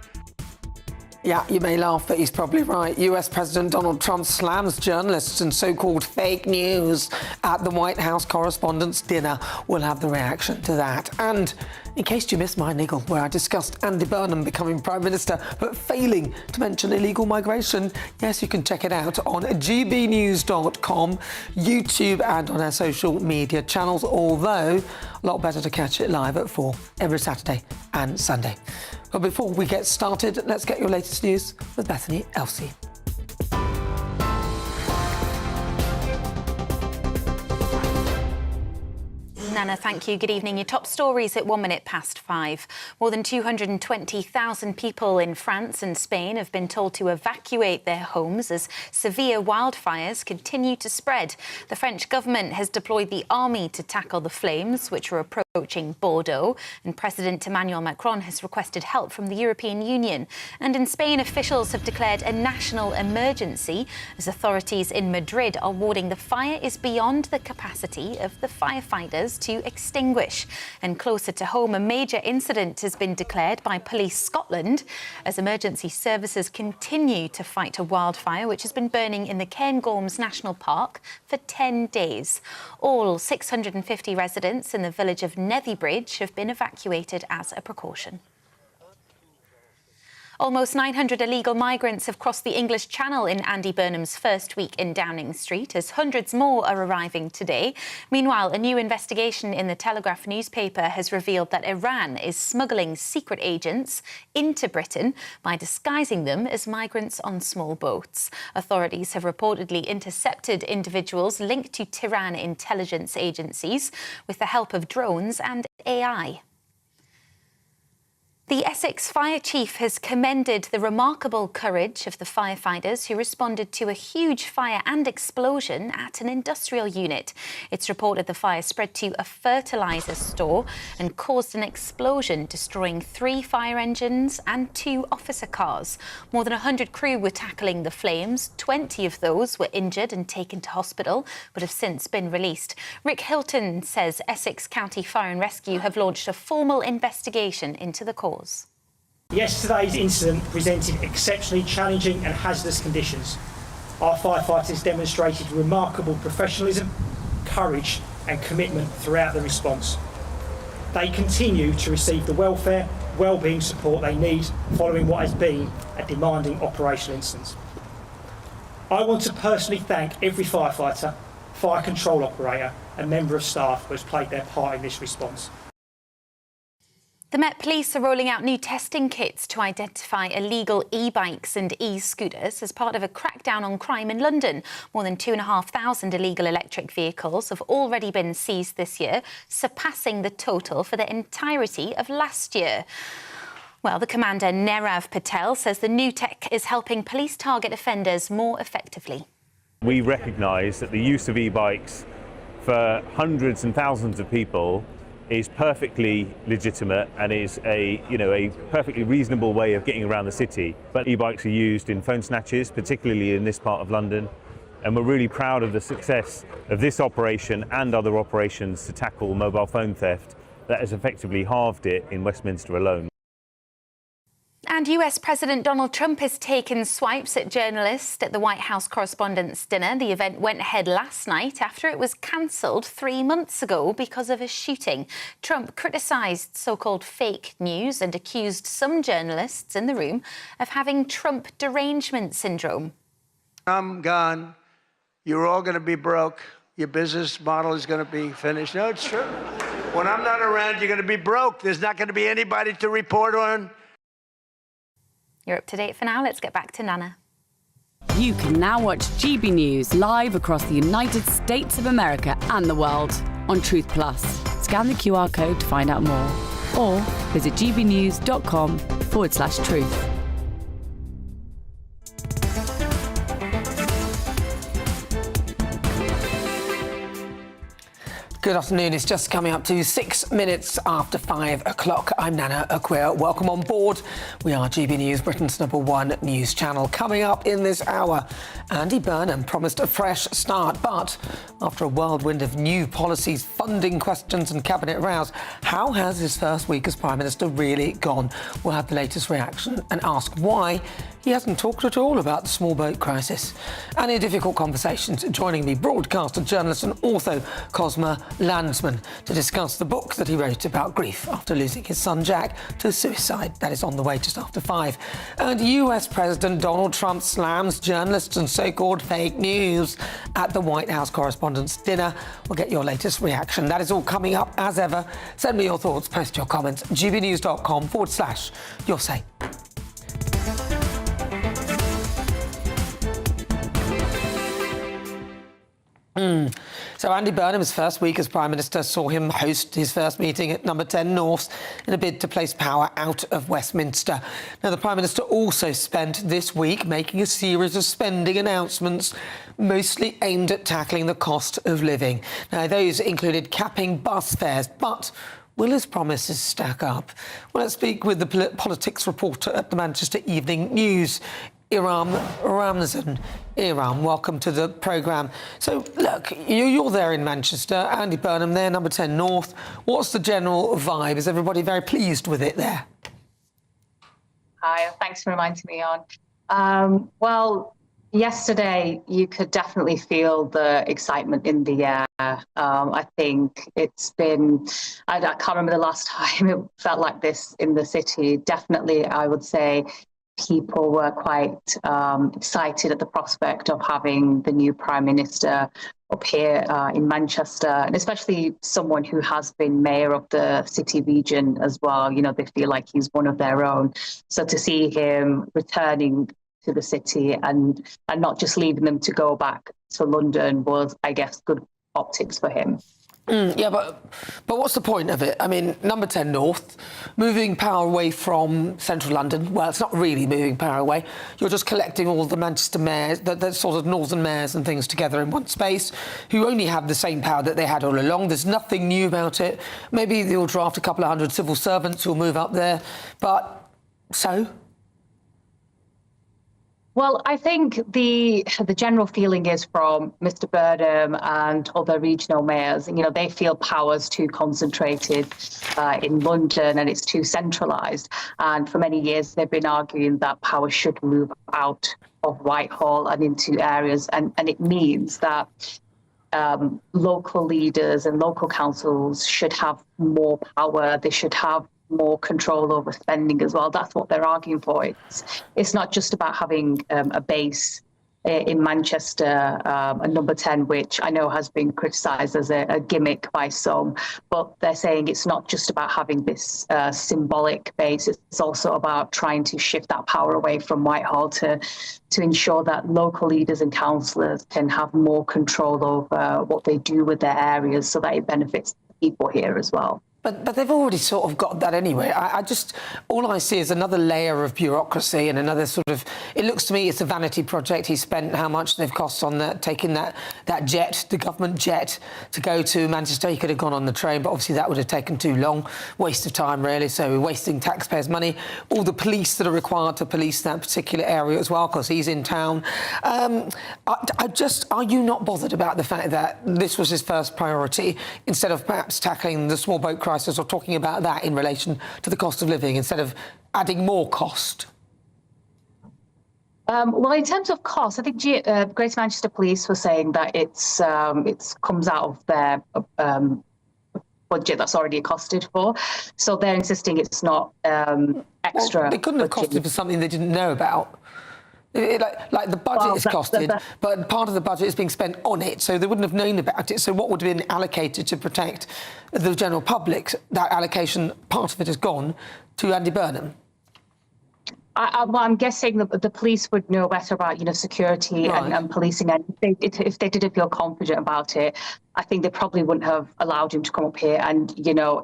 Yeah, you may laugh, but he's probably right. US President Donald Trump slams journalists and so-called fake news at the White House Correspondents' Dinner. We'll have the reaction to that. And in case you missed my niggle, where I discussed Andy Burnham becoming Prime Minister but failing to mention illegal migration, yes, you can check it out on gbnews.com, YouTube and on our social media channels, although a lot better to catch it live at 4 every Saturday and Sunday. But before we get started, let's get your latest news with Bethany Elsey. Nana, thank you. Good evening. Your top stories at 5:01. More than 220,000 people in France and Spain have been told to evacuate their homes as severe wildfires continue to spread. The French government has deployed the army to tackle the flames, which are approaching Bordeaux, and President Emmanuel Macron has requested help from the European Union. And in Spain, officials have declared a national emergency as authorities in Madrid are warning the fire is beyond the capacity of the firefighters to extinguish. And closer to home, a major incident has been declared by Police Scotland as emergency services continue to fight a wildfire which has been burning in the Cairngorms National Park for 10 days. All 650 residents in the village of Nethybridge have been evacuated as a precaution. Almost 900 illegal migrants have crossed the English Channel in Andy Burnham's first week in Downing Street, as hundreds more are arriving today. Meanwhile, a new investigation in the Telegraph newspaper has revealed that Iran is smuggling secret agents into Britain by disguising them as migrants on small boats. Authorities have reportedly intercepted individuals linked to Tehran intelligence agencies with the help of drones and AI. The Essex Fire Chief has commended the remarkable courage of the firefighters who responded to a huge fire and explosion at an industrial unit. It's reported the fire spread to a fertiliser store and caused an explosion, destroying 3 fire engines and 2 officer cars. More than 100 crew were tackling the flames. 20 of those were injured and taken to hospital, but have since been released. Rick Hilton says Essex County Fire and Rescue have launched a formal investigation into the cause. Yesterday's incident presented exceptionally challenging and hazardous conditions. Our firefighters demonstrated remarkable professionalism, courage and commitment throughout the response. They continue to receive the welfare, well-being support they need following what has been a demanding operational instance. I want to personally thank every firefighter, fire control operator and member of staff who has played their part in this response. The Met Police are rolling out new testing kits to identify illegal e-bikes and e-scooters as part of a crackdown on crime in London. More than 2,500 illegal electric vehicles have already been seized this year, surpassing the total for the entirety of last year. Well, the commander, Nerav Patel, says the new tech is helping police target offenders more effectively. We recognise that the use of e-bikes for hundreds and thousands of people is perfectly legitimate and is a perfectly reasonable way of getting around the city. But e-bikes are used in phone snatches, particularly in this part of London, and we're really proud of the success of this operation and other operations to tackle mobile phone theft that has effectively halved it in Westminster alone. And And US President Donald Trump has taken swipes at journalists at the White House Correspondents' Dinner. The event went ahead last night after it was cancelled 3 months ago because of a shooting. Trump criticised so-called fake news and accused some journalists in the room of having Trump derangement syndrome. I'm gone. You're all going to be broke. Your business model is going to be finished. No, it's true. When I'm not around, you're going to be broke. There's not going to be anybody to report on. You're up to date for now. Let's get back to Nana. You can now watch GB News live across the United States of America and the world on Truth Plus. Scan the QR code to find out more or visit gbnews.com/truth. Good afternoon. It's just coming up to 6 minutes after 5 o'clock. I'm Nana Akua. Welcome on board. We are GB News, Britain's #1 news channel. Coming up in this hour, Andy Burnham promised a fresh start, but after a whirlwind of new policies, funding questions and cabinet rows, how has his first week as Prime Minister really gone? We'll have the latest reaction and ask why he hasn't talked at all about the small boat crisis. And in difficult conversations, joining me, broadcaster, journalist and author Cosma Landsman, to discuss the book that he wrote about grief after losing his son Jack to suicide. That is on the way just after 5. And US President Donald Trump slams journalists and so-called fake news at the White House Correspondents' Dinner. We'll get your latest reaction. That is all coming up as ever. Send me your thoughts, post your comments, gbnews.com/your say. So Andy Burnham's first week as Prime Minister saw him host his first meeting at number 10 North in a bid to place power out of Westminster. Now, the Prime Minister also spent this week making a series of spending announcements, mostly aimed at tackling the cost of living. Now, those included capping bus fares, but will his promises stack up? Well, let's speak with the politics reporter at the Manchester Evening News, Iram Ramzan. Iram, welcome to the programme. So, look, you're there in Manchester, Andy Burnham there, number 10 North. What's the general vibe? Is everybody very pleased with it there? Hi, thanks for reminding me on. Well, yesterday you could definitely feel the excitement in the air. I think it's been, I can't remember the last time it felt like this in the city. Definitely, I would say, people were quite excited at the prospect of having the new Prime Minister up here in Manchester, and especially someone who has been mayor of the city region as well. You know, they feel like he's one of their own. So to see him returning to the city and not just leaving them to go back to London was, I guess, good optics for him. Yeah, but what's the point of it? I mean, number 10 North, moving power away from central London. Well, it's not really moving power away. You're just collecting all the Manchester mayors, the sort of northern mayors and things together in one space, who only have the same power that they had all along. There's nothing new about it. Maybe they'll draft a couple of hundred civil servants who'll move up there. But so? Well, I think the general feeling is from Mr. Burnham and other regional mayors, you know, they feel power's too concentrated in London and it's too centralised. And for many years, they've been arguing that power should move out of Whitehall and into areas. And it means that local leaders and local councils should have more power. They should have more control over spending as well. That's what they're arguing for. It's not just about having a base in Manchester, a number 10, which I know has been criticised as a gimmick by some, but they're saying it's not just about having this symbolic base. It's also about trying to shift that power away from Whitehall to ensure that local leaders and councillors can have more control over what they do with their areas so that it benefits people here as well. But they've already sort of got that anyway. All I see is another layer of bureaucracy and another sort of, it looks to me it's a vanity project. He spent how much they've cost on that, taking that jet, the government jet, to go to Manchester. He could have gone on the train, but obviously that would have taken too long. Waste of time, really. So we're wasting taxpayers' money. All the police that are required to police that particular area as well, because he's in town. Are you not bothered about the fact that this was his first priority, instead of perhaps tackling the small boat crisis or talking about that in relation to the cost of living, instead of adding more cost? Well, in terms of cost, I think Greater Manchester Police were saying that it's comes out of their budget that's already costed for. So they're insisting it's not extra. Well, they couldn't have costed for something they didn't know about. Like the budget is costed, but part of the budget is being spent on it, so they wouldn't have known about it. So what would have been allocated to protect the general public, that allocation, part of it has gone to Andy Burnham. Well, I'm guessing that the police would know better about, security and policing. And if they didn't feel confident about it, I think they probably wouldn't have allowed him to come up here. And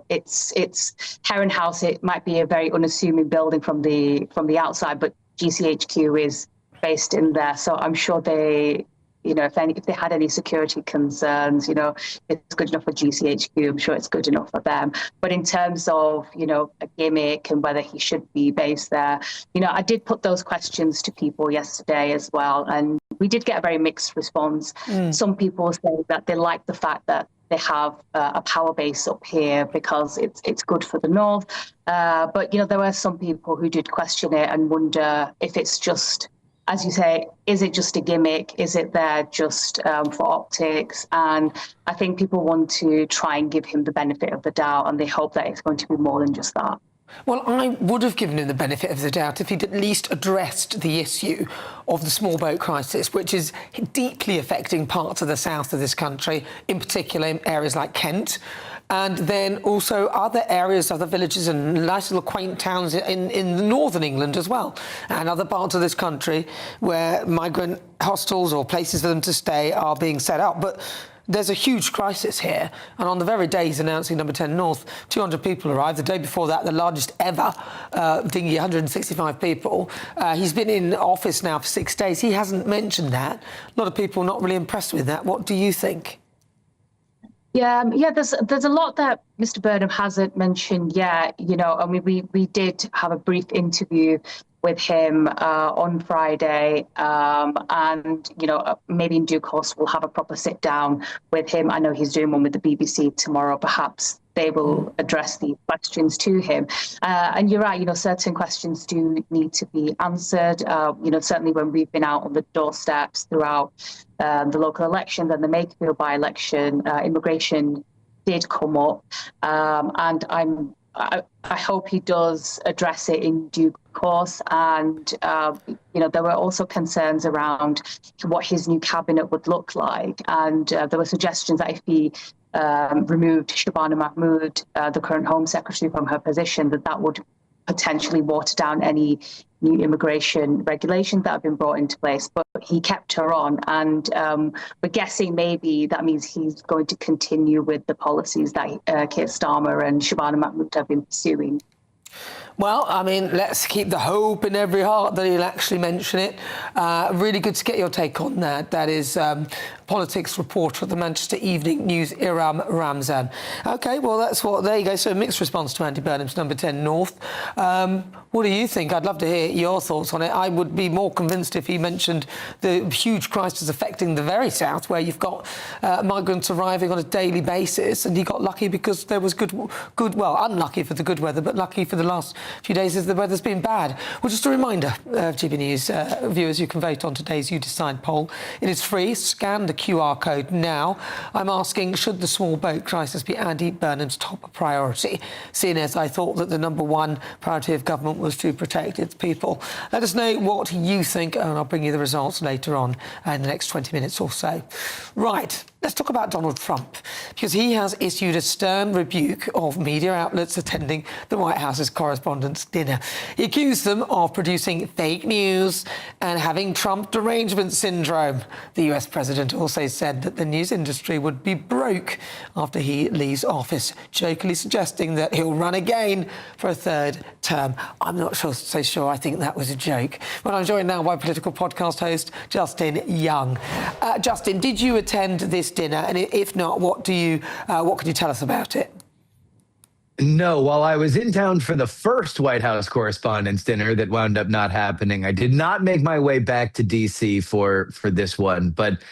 it's Heron House. It might be a very unassuming building from the outside, but GCHQ is based in there. So I'm sure they, if they had any security concerns, it's good enough for GCHQ. I'm sure it's good enough for them. But in terms of, a gimmick and whether he should be based there, I did put those questions to people yesterday as well. And we did get a very mixed response. Some people say that they like the fact that they have a power base up here because it's good for the north. But, there were some people who did question it and wonder if it's just, as you say, is it just a gimmick? Is it there just for optics? And I think people want to try and give him the benefit of the doubt, and they hope that it's going to be more than just that. Well, I would have given him the benefit of the doubt if he'd at least addressed the issue of the small boat crisis, which is deeply affecting parts of the south of this country, in particular in areas like Kent, and then also other areas, other villages and nice little quaint towns in northern England as well, and other parts of this country where migrant hostels or places for them to stay are being set up. But there's a huge crisis here, and on the very day he's announcing Number 10 North, 200 people arrived. The day before that, the largest ever dinghy, 165 people. He's been in office now for 6 days. He hasn't mentioned that. A lot of people not really impressed with that. What do you think? Yeah, there's a lot that Mr. Burnham hasn't mentioned yet. I mean, we did have a brief interview with him on Friday, and maybe in due course we'll have a proper sit down with him. I know he's doing one with the BBC tomorrow. Perhaps they will address these questions to him. And you're right, certain questions do need to be answered. Certainly when we've been out on the doorsteps throughout the local elections and the Makerfield by-election, immigration did come up, and I hope he does address it in due course. And, there were also concerns around what his new cabinet would look like. And there were suggestions that if he removed Shabana Mahmood, the current Home Secretary, from her position, that would potentially water down any new immigration regulations that have been brought into place. But he kept her on, and we're guessing maybe that means he's going to continue with the policies that Keir Starmer and Shabana Mahmood have been pursuing. Well, I mean, let's keep the hope in every heart that he'll actually mention it. Really good to get your take on that. That is politics reporter at the Manchester Evening News, Iram Ramzan. OK, well, there you go. So a mixed response to Andy Burnham's Number 10 North. What do you think? I'd love to hear your thoughts on it. I would be more convinced if he mentioned the huge crisis affecting the very south, where you've got migrants arriving on a daily basis, and he got lucky because there was well, unlucky for the good weather, but lucky for the last few days as the weather's been bad. Well, just a reminder, GB News viewers, you can vote on today's You Decide poll. It is free. Scan the QR code now. I'm asking, should the small boat crisis be Andy Burnham's top priority, seeing as I thought that the number one priority of government was to protect its people? Let us know what you think, and I'll bring you the results later on in the next 20 minutes or so. Right. Let's talk about Donald Trump, because he has issued a stern rebuke of media outlets attending the White House's Correspondents' Dinner. He accused them of producing fake news and having Trump derangement syndrome. The US president also said that the news industry would be broke after he leaves office, jokingly suggesting that he'll run again for a third term. I'm not so sure I think that was a joke. Well, I'm joined now by political podcast host Justin Young. Justin, did you attend this dinner, and if not, what can you tell us about it? No, while I was in town for the first White House Correspondents' Dinner that wound up not happening, I did not make my way back to D.C. for this one. But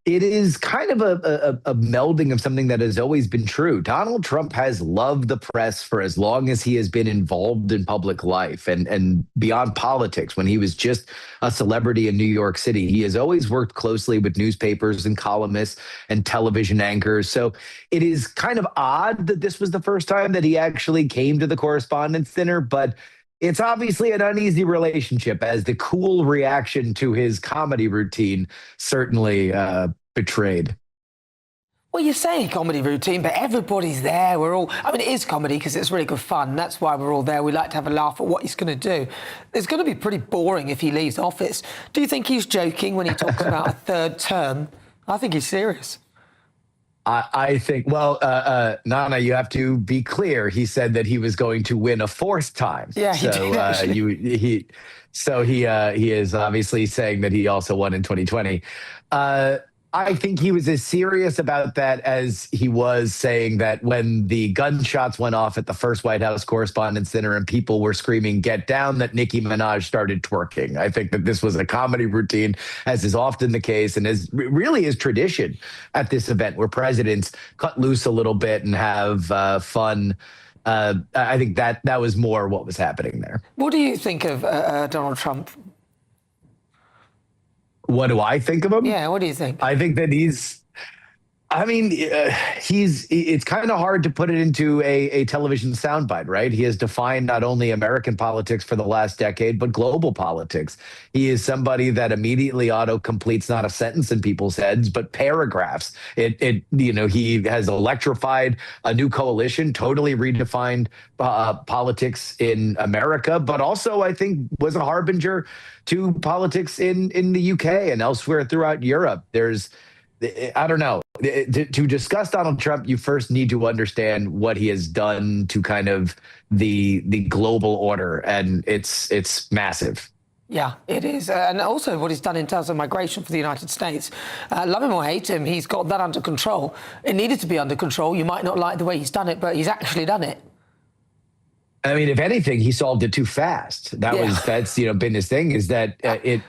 It is kind of a melding of something that has always been true. Donald Trump has loved the press for as long as he has been involved in public life and beyond politics. When he was just a celebrity in New York City, he has always worked closely with newspapers and columnists and television anchors. So it is kind of odd that this was the first time that he actually came to the Correspondents' Dinner, but it's obviously an uneasy relationship, as the cool reaction to his comedy routine certainly betrayed. Well, you're saying comedy routine, but everybody's there. It is comedy because it's really good fun. That's why we're all there. We like to have a laugh at what he's going to do. It's going to be pretty boring if he leaves office. Do you think he's joking when he talks about a third term? I think he's serious. I think, Nana, you have to be clear. He said that he was going to win a fourth time. Yeah, he did. He is obviously saying that he also won in 2020. I think he was as serious about that as he was saying that when the gunshots went off at the first White House Correspondents' Dinner and people were screaming, "Get down," that Nicki Minaj started twerking. I think that this was a comedy routine, as is often the case, and as really is tradition at this event, where presidents cut loose a little bit and have fun. I think that was more what was happening there. What do you think of Donald Trump? What do I think of him? Yeah, what do you think? I think that it's kind of hard to put it into a television soundbite, right? He has defined not only American politics for the last decade, but global politics. He is somebody that immediately auto-completes not a sentence in people's heads, but paragraphs. He has electrified a new coalition, totally redefined politics in America, but also I think was a harbinger to politics in the UK and elsewhere throughout Europe. I don't know. To discuss Donald Trump, you first need to understand what he has done to kind of the global order, and it's massive. Yeah, it is. And also what he's done in terms of migration for the United States. Love him or hate him, he's got that under control. It needed to be under control. You might not like the way he's done it, but he's actually done it. I mean, if anything, he solved it too fast. That's been his thing, is that it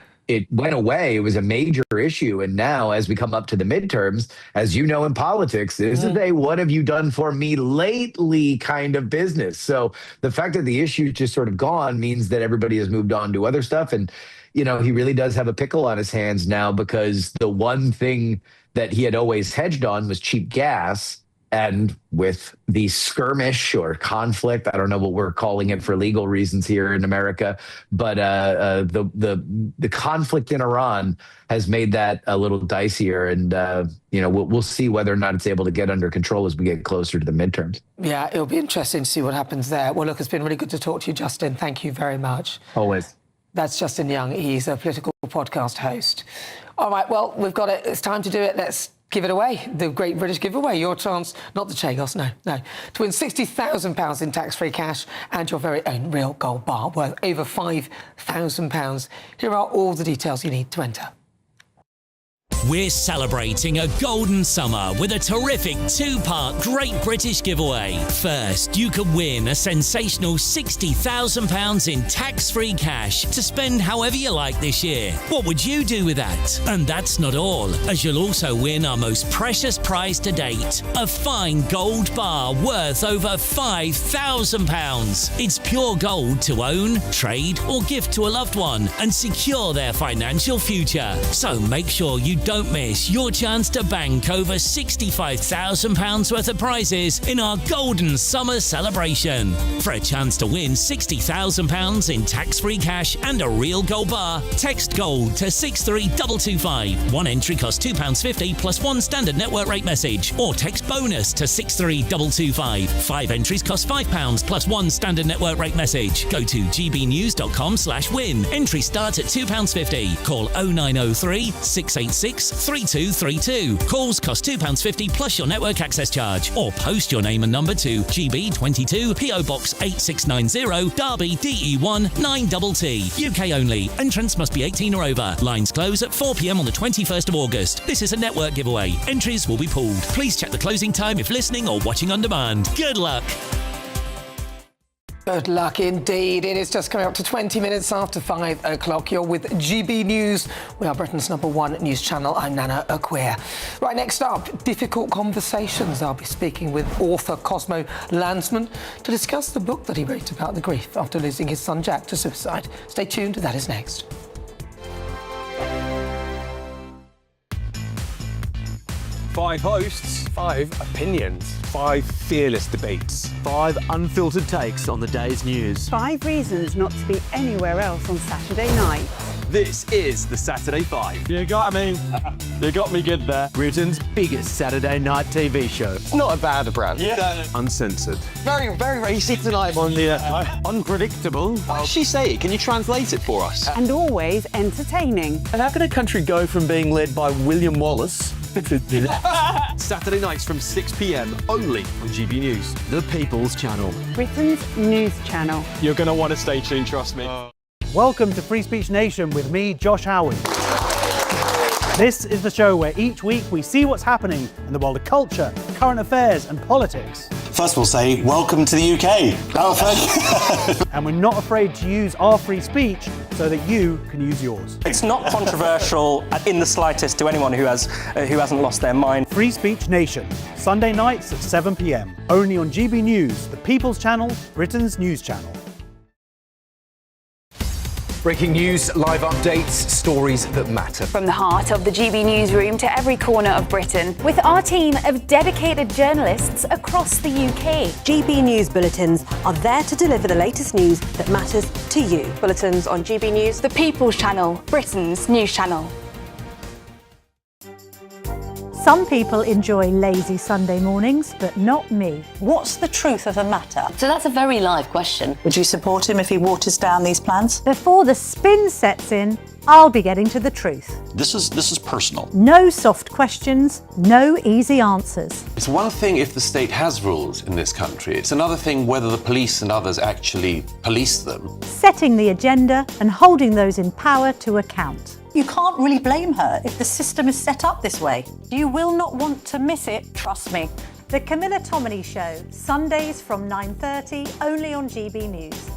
went away. It was a major issue. And now, as we come up to the midterms, as you know, in politics, this is a "what have you done for me lately" kind of business. So the fact that the issue just sort of gone means that everybody has moved on to other stuff. And, he really does have a pickle on his hands now, because the one thing that he had always hedged on was cheap gas. And with the skirmish or conflict, I don't know what we're calling it for legal reasons here in America, but the conflict in Iran has made that a little dicier. And, we'll see whether or not it's able to get under control as we get closer to the midterms. Yeah, it'll be interesting to see what happens there. Well, look, it's been really good to talk to you, Justin. Thank you very much. Always. That's Justin Young. He's a political podcast host. All right, well, we've got it. It's time to do it. Let's give it away. The Great British Giveaway. Your chance, not the Chagos, no, to win £60,000 in tax-free cash and your very own real gold bar worth over £5,000. Here are all the details you need to enter. We're celebrating a golden summer with a terrific two-part Great British Giveaway. First, you could win a sensational £60,000 in tax-free cash to spend however you like this year. What would you do with that? And that's not all, as you'll also win our most precious prize to date, a fine gold bar worth over £5,000. It's pure gold to own, trade, or gift to a loved one and secure their financial future. So make sure you don't miss your chance to bank over £65,000 worth of prizes in our Golden Summer celebration. For a chance to win £60,000 in tax-free cash and a real gold bar, text GOLD to 63225. One entry costs £2.50 plus one standard network rate message, or text BONUS to 63225. 5 entries cost £5 plus one standard network rate message. Go to gbnews.com/win. Entry starts at £2.50. Call 0903 686 3232. Calls cost £2.50 plus your network access charge, or post your name and number to GB22 PO Box 8690 Derby DE1 9TT. UK only. Entrance must be 18 or over. Lines close at 4 p.m. on the 21st of August. This is a network giveaway. Entries will be pulled. Please check the closing time if listening or watching on demand. Good luck. Good luck indeed. It is just coming up to 20 minutes after 5 o'clock. You're with GB News. We are Britain's #1 news channel. I'm Nana Akua. Right, next up, difficult conversations. I'll be speaking with author Cosmo Landsman to discuss the book that he wrote about the grief after losing his son Jack to suicide. Stay tuned, that is next. Five hosts, 5 opinions, 5 fearless debates, 5 unfiltered takes on the day's news. 5 reasons not to be anywhere else on Saturday night. This is the Saturday 5. You got me. You got me good there. Britain's biggest Saturday night TV show. It's not a bad brand. Yeah. Uncensored. Very, very racy tonight. On the unpredictable. What did she say? Can you translate it for us? And always entertaining. And how can a country go from being led by William Wallace Saturday nights from 6 p.m. only on GB News, the People's Channel. Britain's news channel. You're going to want to stay tuned, trust me. Welcome to Free Speech Nation with me, Josh Howard. This is the show where each week we see what's happening in the world of culture, current affairs and politics. First we'll say, welcome to the UK. Oh, thank you. And we're not afraid to use our free speech so that you can use yours. It's not controversial in the slightest to anyone who hasn't lost their mind. Free Speech Nation, Sunday nights at 7 p.m. Only on GB News, the People's Channel, Britain's news channel. Breaking news, live updates, stories that matter. From the heart of the GB newsroom to every corner of Britain, with our team of dedicated journalists across the UK. GB News bulletins are there to deliver the latest news that matters to you. Bulletins on GB News, the People's Channel, Britain's news channel. Some people enjoy lazy Sunday mornings, but not me. What's the truth of the matter? So that's a very live question. Would you support him if he waters down these plans? Before the spin sets in, I'll be getting to the truth. This is personal. No soft questions, no easy answers. It's one thing if the state has rules in this country. It's another thing whether the police and others actually police them. Setting the agenda and holding those in power to account. You can't really blame her if the system is set up this way. You will not want to miss it, trust me. The Camilla Tominey Show, Sundays from 9:30, only on GB News.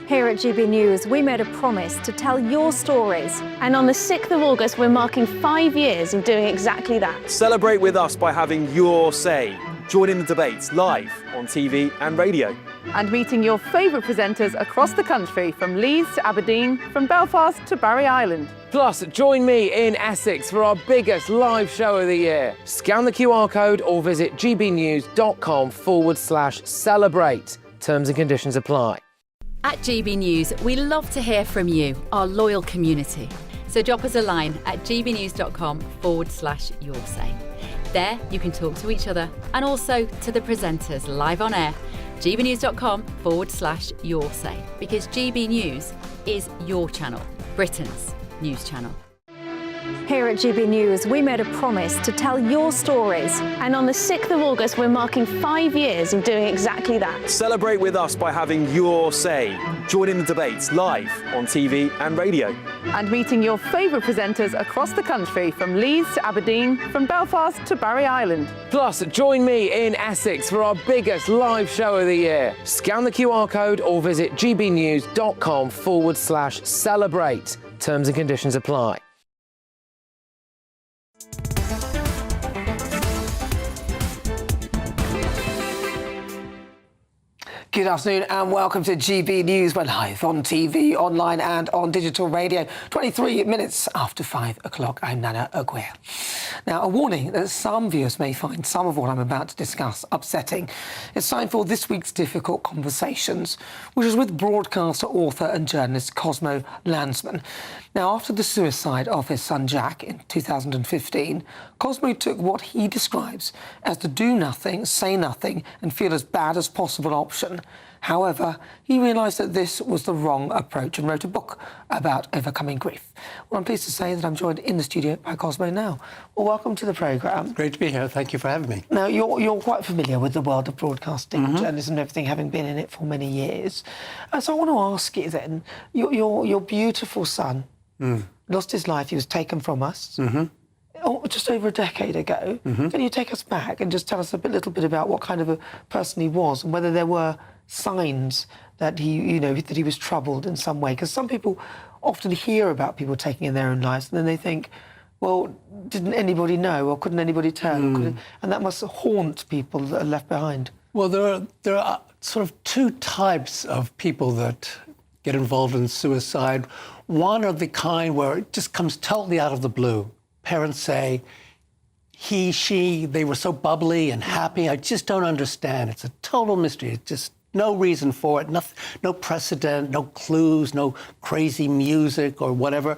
Here at GB News, we made a promise to tell your stories. And on the 6th of August, we're marking 5 years of doing exactly that. Celebrate with us by having your say. Join in the debates live on TV and radio. And meeting your favourite presenters across the country, from Leeds to Aberdeen, from Belfast to Barry Island. Plus, join me in Essex for our biggest live show of the year. Scan the QR code or visit gbnews.com/celebrate. Terms and conditions apply. At GB News, we love to hear from you, our loyal community. So drop us a line at gbnews.com/yoursay. There you can talk to each other and also to the presenters live on air. gbnews.com/yoursay, because GB News is your channel, Britain's news channel. Here at GB News, we made a promise to tell your stories. And on the 6th of August, we're marking 5 years of doing exactly that. Celebrate with us by having your say. Join in the debates live on TV and radio. And meeting your favourite presenters across the country, from Leeds to Aberdeen, from Belfast to Barry Island. Plus, join me in Essex for our biggest live show of the year. Scan the QR code or visit gbnews.com/celebrate. Terms and conditions apply. Good afternoon and welcome to GB News. We're live on TV, online and on digital radio. 23 minutes after 5 o'clock, I'm Nana Akua. Now, a warning that some viewers may find some of what I'm about to discuss upsetting. It's time for this week's Difficult Conversations, which is with broadcaster, author and journalist Cosmo Landsman. Now, after the suicide of his son Jack in 2015, Cosmo took what he describes as the do nothing, say nothing and feel as bad as possible option. However, he realised that this was the wrong approach and wrote a book about overcoming grief. Well, I'm pleased to say that I'm joined in the studio by Cosmo now. Well, welcome to the programme. Great to be here. Thank you for having me. Now, you're quite familiar with the world of broadcasting, journalism and everything, having been in it for many years. So I want to ask you then, your beautiful son lost his life. He was taken from us. just over a decade ago. Mm-hmm. Can you take us back and just tell us a little bit about what kind of a person he was and whether there were signs that that he was troubled in some way? Because some people often hear about people taking their own lives and then they think, well, didn't anybody know or couldn't anybody tell? And that must haunt people that are left behind. Well, there are sort of two types of people that get involved in suicide. One are the kind where it just comes totally out of the blue. Parents say, he, she, they were so bubbly and happy. I just don't understand. It's a total mystery. It's just no reason for it, no precedent, no clues, no crazy music or whatever.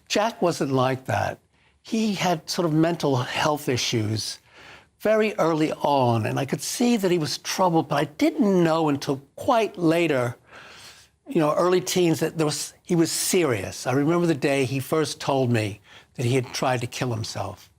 Jack wasn't like that. He had sort of mental health issues very early on, and I could see that he was troubled, but I didn't know until quite later, early teens, that he was serious. I remember the day he first told me that he had tried to kill himself.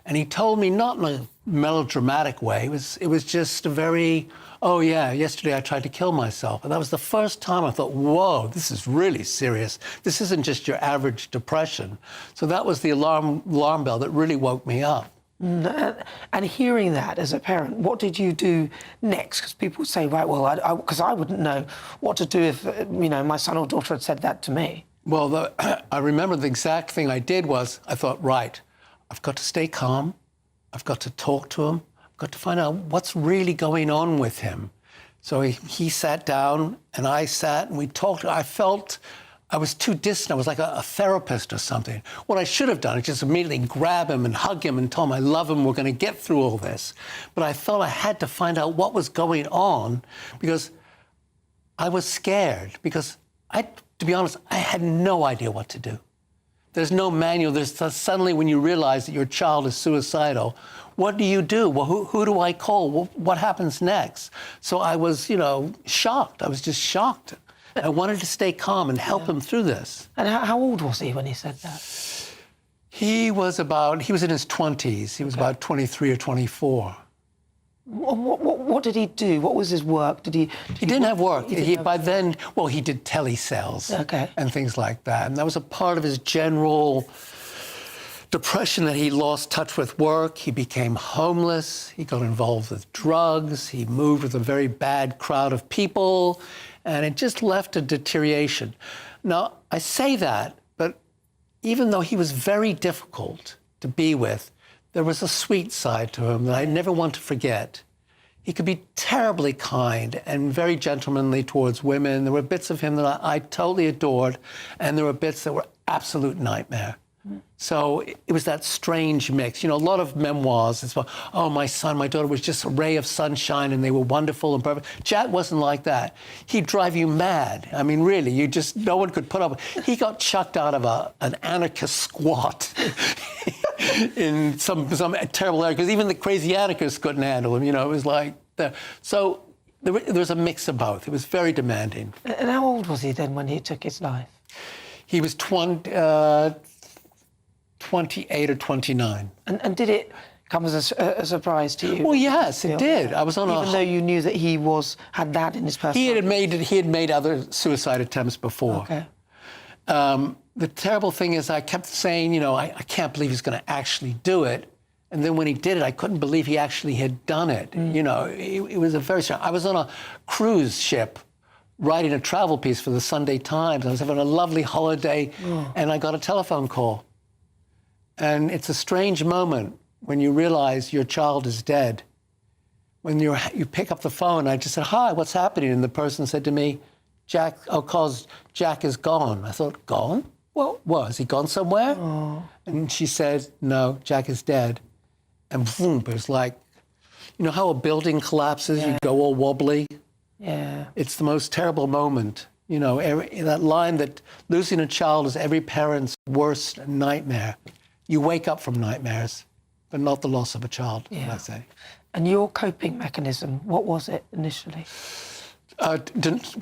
And he told me not in a melodramatic way. It was just a very, oh yeah, yesterday I tried to kill myself. And that was the first time I thought, whoa, this is really serious. This isn't just your average depression. So that was the alarm bell that really woke me up. And hearing that as a parent, what did you do next? Because people say, right, well, because I wouldn't know what to do if, my son or daughter had said that to me. Well, I remember the exact thing I did was, I thought, right, I've got to stay calm. I've got to talk to him. I've got to find out what's really going on with him. So he sat down and I sat and we talked. I felt I was too distant. I was like a therapist or something. What I should have done is just immediately grab him and hug him and tell him I love him. We're going to get through all this. But I felt I had to find out what was going on because I was scared. Because to be honest, I had no idea what to do. There's no manual. Suddenly when you realize that your child is suicidal, what do you do? Well, who do I call? Well, what happens next? So I was, shocked. I was just shocked. I wanted to stay calm and help him through this. And how old was he when he said that? He was in his 20s. He was about 23 or 24. What did he do? What was his work? He didn't have work. He did telesales and things like that. And that was a part of his general depression, that he lost touch with work. He became homeless. He got involved with drugs. He moved with a very bad crowd of people. And it just left a deterioration. Now, I say that, but even though he was very difficult to be with, there was a sweet side to him that I never want to forget. He could be terribly kind and very gentlemanly towards women. There were bits of him that I totally adored, and there were bits that were absolute nightmare. So it was that strange mix. A lot of memoirs, it's about, oh, my son, my daughter was just a ray of sunshine and they were wonderful and perfect. Jack wasn't like that. He'd drive you mad. I mean, really, no one could put up. He got chucked out of an anarchist squat in some terrible area, because even the crazy anarchists couldn't handle him. It was like that. So there was a mix of both. It was very demanding. And how old was he then when he took his life? He was 28 or 29. And did it come as a surprise to you? Well, yes, it did. I was on Even though you knew that he had that in his personal life? He had made other suicide attempts before. Okay. The terrible thing is I kept saying, I can't believe he's going to actually do it. And then when he did it, I couldn't believe he actually had done it. It was a very strange. I was on a cruise ship writing a travel piece for the Sunday Times. I was having a lovely holiday, and I got a telephone call. And it's a strange moment when you realize your child is dead. When you pick up the phone, I just said, hi, what's happening? And the person said to me, Jack is gone. I thought, gone? Well, has he gone somewhere? Oh. And she said, no, Jack is dead. And boom, it was like, how a building collapses, you go all wobbly? Yeah. It's the most terrible moment. That line that losing a child is every parent's worst nightmare. You wake up from nightmares, but not the loss of a child, I say. And your coping mechanism, what was it initially?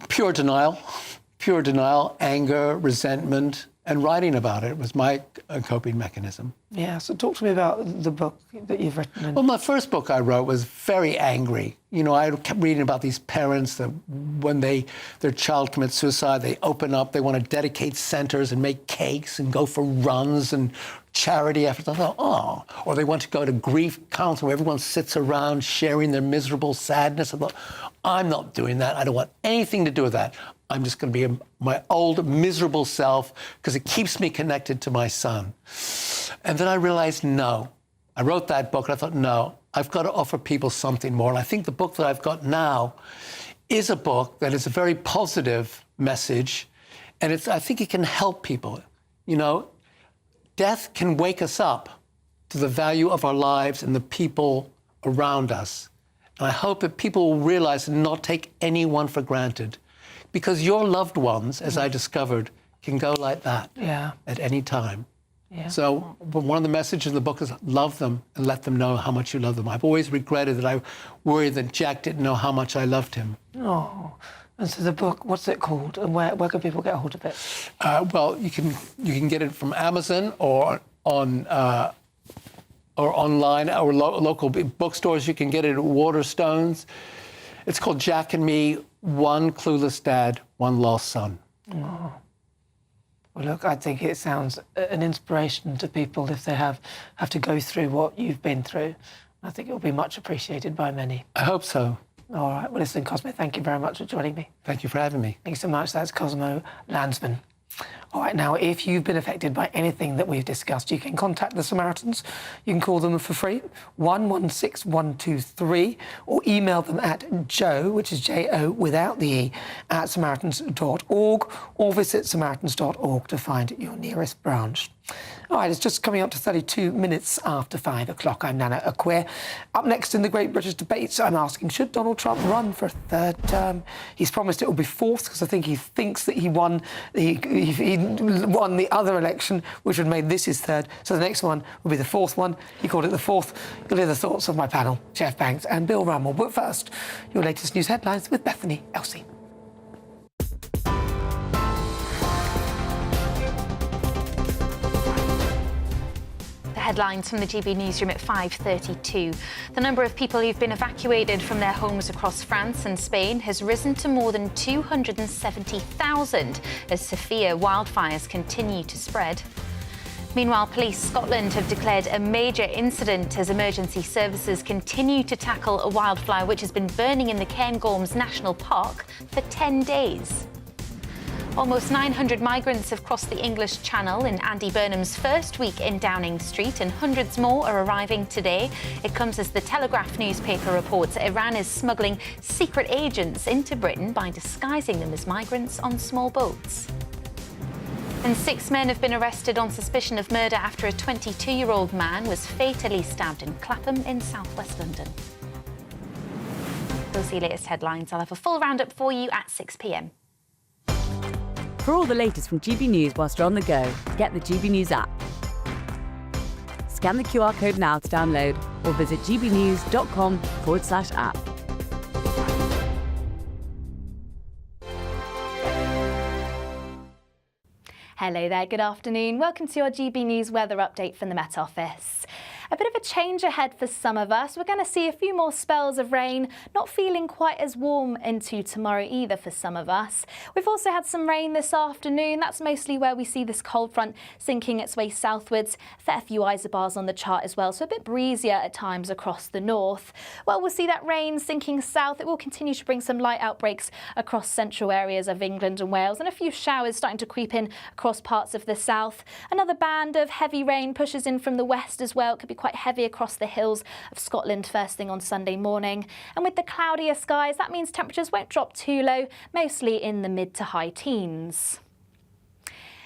Pure denial, anger, resentment, And writing about it was my coping mechanism. Yeah, so talk to me about the book that you've written. Well, my first book I wrote was very angry. You know, I kept reading about these parents that when their child commits suicide, they open up, they want to dedicate centers and make cakes and go for runs and charity after that. I thought, oh. Or they want to go to grief council where everyone sits around sharing their miserable sadness. I thought, I'm not doing that. I don't want anything to do with that. I'm just going to be my old, miserable self because it keeps me connected to my son. And then I realized, no. I wrote that book and I thought, no, I've got to offer people something more. And I think the book that I've got now is a book that is a very positive message. And I think it can help people. You know, death can wake us up to the value of our lives and the people around us. And I hope that people will realize and not take anyone for granted. Because your loved ones, as I discovered, can go like that at any time. Yeah. So one of the messages of the book is love them and let them know how much you love them. I've always regretted that I worried that Jack didn't know how much I loved him. Oh, and so the book, what's it called? And where can people get a hold of it? Well, you can get it from Amazon or on or online or local bookstores. You can get it at Waterstones. It's called Jack and Me, One Clueless Dad, One Lost Son. Oh. Well, look, I think it sounds an inspiration to people if they have to go through what you've been through. I think it will be much appreciated by many. I hope so. All right. Well, listen, Cosmo, thank you very much for joining me. Thank you for having me. Thanks so much. That's Cosmo Landsman. All right, now, if you've been affected by anything that we've discussed, you can contact the Samaritans. You can call them for free, 116123, or email them at joe, which is J-O without the E, at samaritans.org, or visit samaritans.org to find your nearest branch. All right, it's just coming up to 32 minutes after 5 o'clock. I'm Nana Akua. Up next in the Great British Debates, I'm asking, should Donald Trump run for a third term? He's promised it will be fourth because I think he thinks that he won the other election, which would have made this his third. So the next one will be the fourth one. He called it the fourth. You'll hear the thoughts of my panel, Jeff Banks and Bill Rummel. But first, your latest news headlines with Bethany Elsey. Headlines from the GB newsroom at 5:32. The number of people who've been evacuated from their homes across France and Spain has risen to more than 270,000 as severe wildfires continue to spread. Meanwhile, Police Scotland have declared a major incident as emergency services continue to tackle a wildfire which has been burning in the Cairngorms National Park for 10 days. Almost 900 migrants have crossed the English Channel in Andy Burnham's first week in Downing Street, and hundreds more are arriving today. It comes as the Telegraph newspaper reports Iran is smuggling secret agents into Britain by disguising them as migrants on small boats. And 6 men have been arrested on suspicion of murder after a 22-year-old man was fatally stabbed in Clapham in southwest London. Those are the latest headlines. I'll have a full roundup for you at 6 p.m. For all the latest from GB News whilst you're on the go, get the GB News app. Scan the QR code now to download or visit gbnews.com/app. Hello there, good afternoon. Welcome to your GB News weather update from the Met Office. A bit of a change ahead for some of us. We're going to see a few more spells of rain, not feeling quite as warm into tomorrow either for some of us. We've also had some rain this afternoon. That's mostly where we see this cold front sinking its way southwards. Fair few isobars on the chart as well, so a bit breezier at times across the north. Well, we'll see that rain sinking south. It will continue to bring some light outbreaks across central areas of England and Wales, and a few showers starting to creep in across parts of the south. Another band of heavy rain pushes in from the west as well. It could be quite heavy across the hills of Scotland first thing on Sunday morning. And with the cloudier skies, that means temperatures won't drop too low, mostly in the mid to high teens.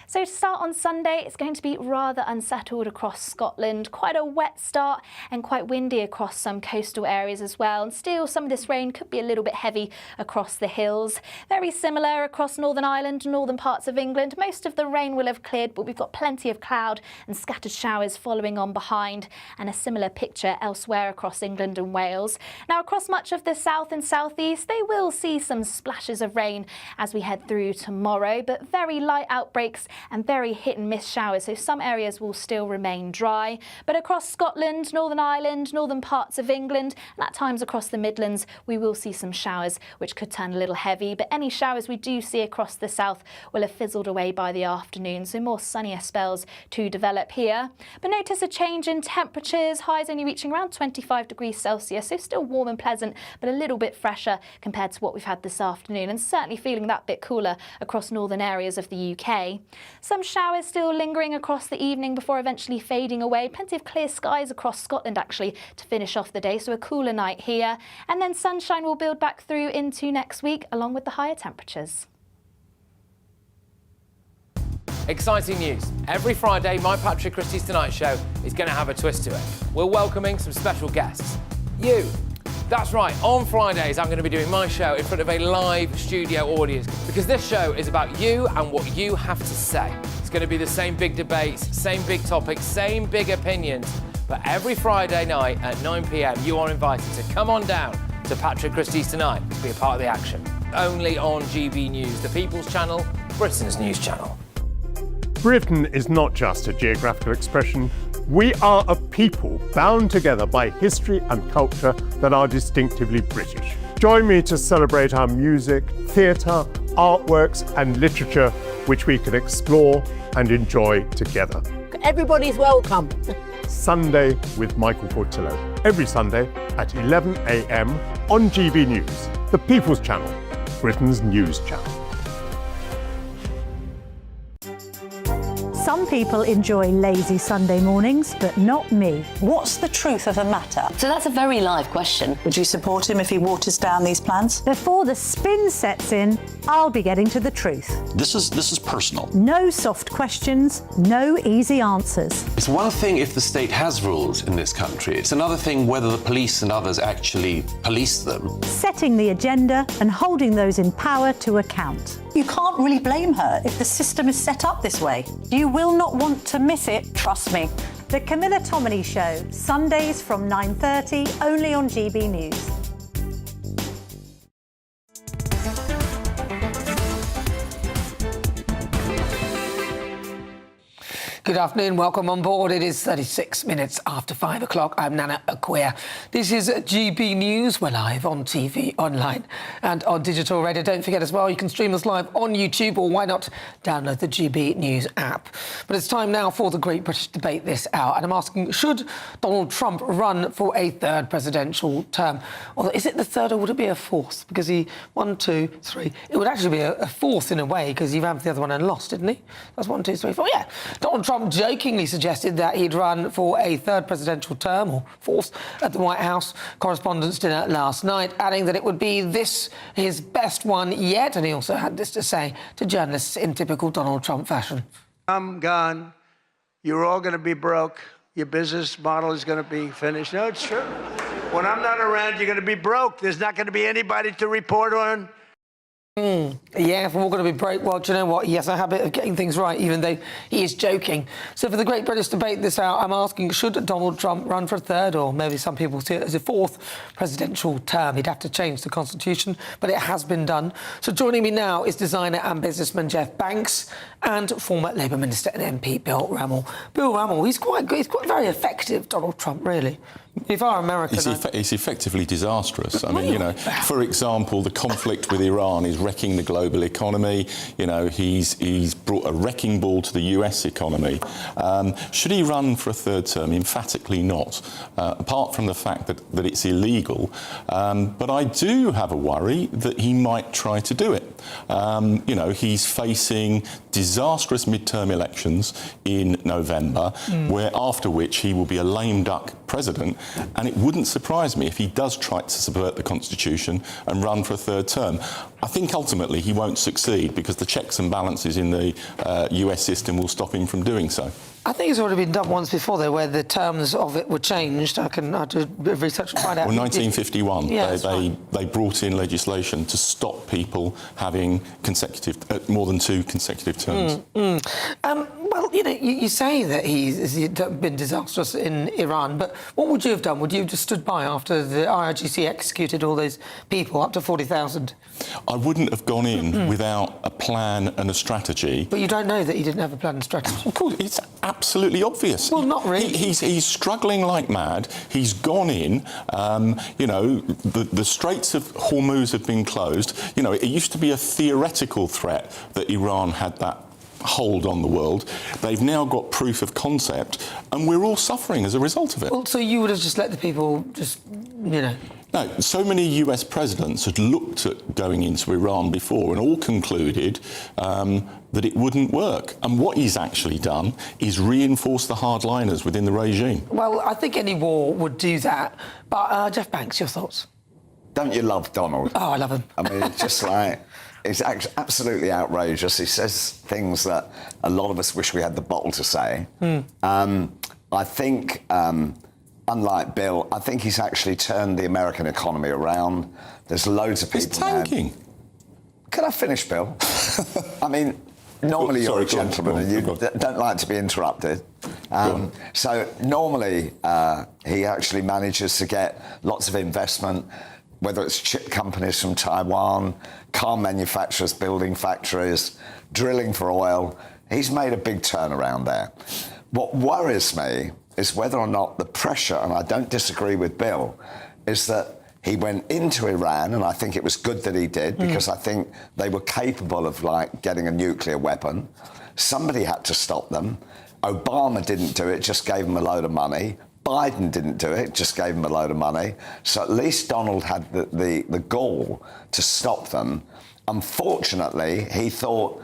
So to start on Sunday, it's going to be rather unsettled across Scotland. Quite a wet start and quite windy across some coastal areas as well. And still, some of this rain could be a little bit heavy across the hills. Very similar across Northern Ireland and northern parts of England. Most of the rain will have cleared, but we've got plenty of cloud and scattered showers following on behind. And a similar picture elsewhere across England and Wales. Now, across much of the south and southeast, they will see some splashes of rain as we head through tomorrow, but very light outbreaks and very hit and miss showers, so some areas will still remain dry. But across Scotland, Northern Ireland, northern parts of England, and at times across the Midlands, we will see some showers which could turn a little heavy. But any showers we do see across the south will have fizzled away by the afternoon, so more sunnier spells to develop here. But notice a change in temperatures, highs only reaching around 25 degrees Celsius, so still warm and pleasant, but a little bit fresher compared to what we've had this afternoon, and certainly feeling that bit cooler across northern areas of the UK. Some showers still lingering across the evening before eventually fading away. Plenty of clear skies across Scotland actually to finish off the day, so a cooler night here. And then sunshine will build back through into next week along with the higher temperatures. Exciting news. Every Friday, my Patrick Christie's Tonight Show is going to have a twist to it. We're welcoming some special guests. You. That's right, on Fridays I'm going to be doing my show in front of a live studio audience because this show is about you and what you have to say. It's going to be the same big debates, same big topics, same big opinions. But every Friday night at 9 p.m, you are invited to come on down to Patrick Christie's Tonight to be a part of the action. Only on GB News, the People's Channel, Britain's news channel. Britain is not just a geographical expression. We are a people bound together by history and culture that are distinctively British. Join me to celebrate our music, theatre, artworks and literature, which we can explore and enjoy together. Everybody's welcome. Sunday with Michael Portillo. Every Sunday at 11 a.m. on GB News, the People's Channel, Britain's news channel. Some people enjoy lazy Sunday mornings, but not me. What's the truth of the matter? So that's a very live question. Would you support him if he waters down these plans? Before the spin sets in, I'll be getting to the truth. This is personal. No soft questions, no easy answers. It's one thing if the state has rules in this country. It's another thing whether the police and others actually police them. Setting the agenda and holding those in power to account. You can't really blame her if the system is set up this way. You will not want to miss it, trust me. The Camilla Tominey Show, Sundays from 9:30, only on GB News. Good afternoon, welcome on board. It is 36 minutes after 5 o'clock. I'm Nana Akua. This is GB News. We're live on TV, online and on digital radio. Don't forget as well, you can stream us live on YouTube, or why not download the GB News app. But it's time now for the Great British Debate this hour. And I'm asking, should Donald Trump run for a third presidential term? Or is it the third, or would it be a fourth? Because he, 1, 2, 3. It would actually be a fourth in a way, because he ran for the other one and lost, didn't he? That's 1, 2, 3, 4. Yeah. Donald Trump jokingly suggested that he'd run for a third presidential term, or fourth, at the White House Correspondents' Dinner last night, adding that it would be his best one yet. And he also had this to say to journalists in typical Donald Trump fashion. I'm gone. You're all going to be broke. Your business model is going to be finished. No, it's true. When I'm not around, you're going to be broke. There's not going to be anybody to report on. Yeah, if we're all going to be broke, well, do you know what? He has a habit of getting things right, even though he is joking. So for the Great British Debate this hour, I'm asking, should Donald Trump run for a third, or maybe some people see it as a fourth presidential term? He'd have to change the Constitution, but it has been done. So joining me now is designer and businessman Jeff Banks and former Labour Minister and MP Bill Rammell. Bill Rammell, he's quite good. He's quite very effective, Donald Trump, really. If our American... It's effectively disastrous. I mean, you know, for example, the conflict with Iran is wrecking the global economy. You know, he's brought a wrecking ball to the US economy. Should he run for a third term? Emphatically not, apart from the fact that it's illegal. But I do have a worry that he might try to do it. You know, he's facing disastrous midterm elections in November, after which he will be a lame duck president, and it wouldn't surprise me if he does try to subvert the Constitution and run for a third term. I think ultimately he won't succeed because the checks and balances in the US system will stop him from doing so. I think it's already been done once before, though, where the terms of it were changed. I do a bit of research to find out. Well, 1951, yeah, they brought in legislation to stop people having more than 2 consecutive terms. Well, you know, you say that he's been disastrous in Iran, but what would you have done? Would you have just stood by after the IRGC executed all those people, up to 40,000? I wouldn't have gone in without a plan and a strategy. But you don't know that he didn't have a plan and strategy. Of course, it's absolutely obvious. Well, not really. He's struggling like mad. He's gone in. You know, the Straits of Hormuz have been closed. You know, it used to be a theoretical threat that Iran had that hold on the world. They've now got proof of concept, and we're all suffering as a result of it. Well, so you would have just let the people just, you know... No, so many US presidents had looked at going into Iran before and all concluded that it wouldn't work. And what he's actually done is reinforce the hardliners within the regime. Well, I think any war would do that. But, Jeff Banks, your thoughts? Don't you love Donald? Oh, I love him. I mean, it's just like... It's absolutely outrageous. He says things that a lot of us wish we had the bottle to say. I think... unlike Bill, I think he's actually turned the American economy around. There's loads of people. It's tanking. Can I finish, Bill? I mean, normally you're a gentleman and you don't like to be interrupted. So normally he actually manages to get lots of investment, whether it's chip companies from Taiwan, car manufacturers building factories, drilling for oil. He's made a big turnaround there. What worries me is whether or not the pressure, and I don't disagree with Bill, is that he went into Iran, and I think it was good that he did, because I think they were capable of, like, getting a nuclear weapon. Somebody had to stop them. Obama didn't do it, just gave him a load of money. Biden didn't do it, just gave him a load of money. So at least Donald had the gall to stop them. Unfortunately, he thought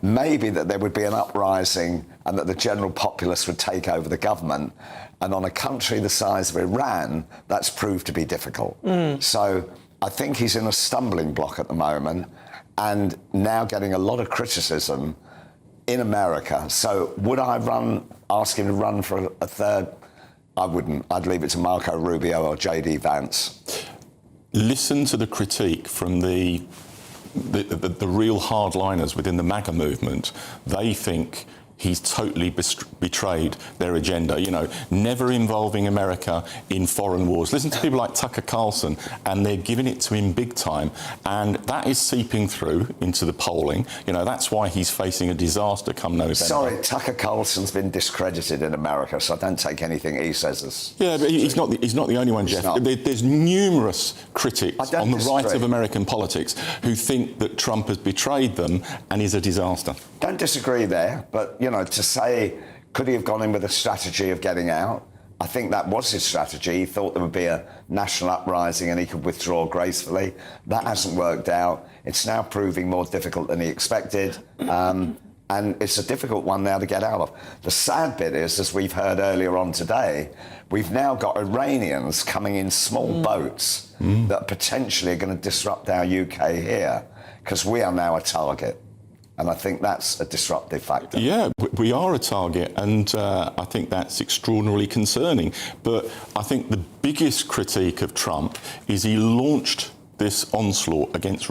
maybe that there would be an uprising and that the general populace would take over the government. And on a country the size of Iran, that's proved to be difficult. So I think he's in a stumbling block at the moment and now getting a lot of criticism in America. So would I ask him to run for a third? I wouldn't. I'd leave it to Marco Rubio or J.D. Vance. Listen to the critique from the real hardliners within the MAGA movement. They think he's totally betrayed their agenda, you know, never involving America in foreign wars. Listen to people like Tucker Carlson, and they're giving it to him big time, and that is seeping through into the polling. You know, that's why he's facing a disaster come November. Sorry, Tucker Carlson's been discredited in America, so I don't take anything he says as... Yeah, but he's not the only one, Jeff. There's numerous critics on the right of American politics who think that Trump has betrayed them and is a disaster. Don't disagree there, but, you know, to say, could he have gone in with a strategy of getting out? I think that was his strategy. He thought there would be a national uprising and he could withdraw gracefully. That hasn't worked out. It's now proving more difficult than he expected. And it's a difficult one now to get out of. The sad bit is, as we've heard earlier on today, we've now got Iranians coming in small boats that potentially are going to disrupt our UK here, because we are now a target. And I think that's a disruptive factor. Yeah, we are a target, and I think that's extraordinarily concerning. But I think the biggest critique of Trump is he launched this onslaught against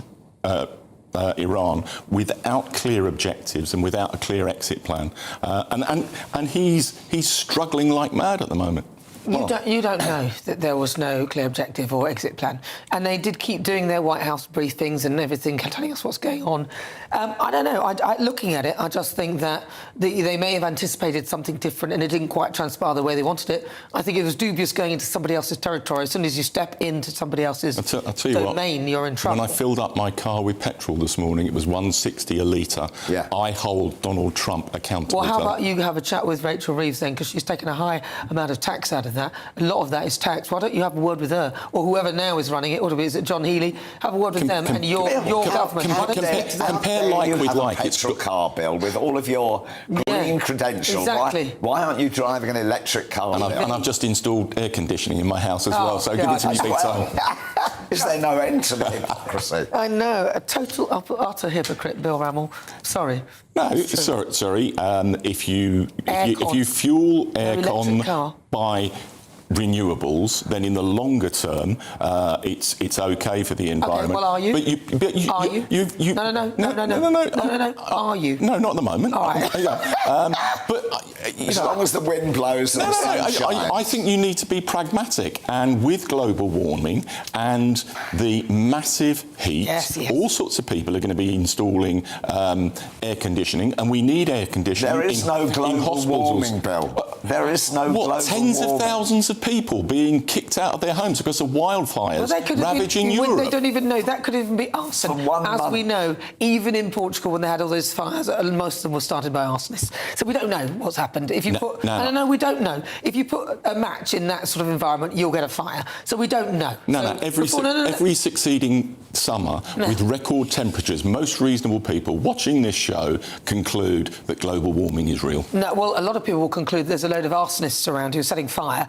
Iran without clear objectives and without a clear exit plan. And he's struggling like mad at the moment. You don't know that there was no clear objective or exit plan. And they did keep doing their White House briefings and everything, telling us what's going on. I don't know. Looking at it, I just think that they may have anticipated something different and it didn't quite transpire the way they wanted it. I think it was dubious going into somebody else's territory. As soon as you step into somebody else's domain, you're in trouble. When I filled up my car with petrol this morning, it was $1.60 a litre. Yeah. I hold Donald Trump accountable. Well, how about you have a chat with Rachel Reeves then, because she's taken a high amount of tax out of that. A lot of that is tax. Why don't you have a word with her, or whoever now is running it? Or is it John Healey? Have a word with them and your government. Compare like with like. It's a petrol car bill with all of your green credentials. Exactly. Why aren't you driving an electric car? And I've just installed air conditioning in my house as well, so give it to me big time. Is there no end to the hypocrisy? I know, a total utter hypocrite, Bill Rammell. Sorry. No, sorry. If you fuel aircon by renewables, then in the longer term, it's okay for the environment. Okay, well, are you? Are you? No. Are you? No, not at the moment. All right. As long as the wind blows and the sun shines. I think you need to be pragmatic, and with global warming and the massive heat, all sorts of people are going to be installing air conditioning, and we need air conditioning. There is no global warming, Bill. There is no global warming. Tens of thousands of people being kicked out of their homes because of wildfires ravaging Europe. They don't even know. That could even be arson. As we know, even in Portugal, when they had all those fires, most of them were started by arsonists. So we don't know what's happened. If you put, no, we don't know. If you put a match in that sort of environment, you'll get a fire. So we don't know. Every succeeding summer with record temperatures, most reasonable people watching this show conclude that global warming is real. No, well, a lot of people will conclude there's a load of arsonists around who are setting fire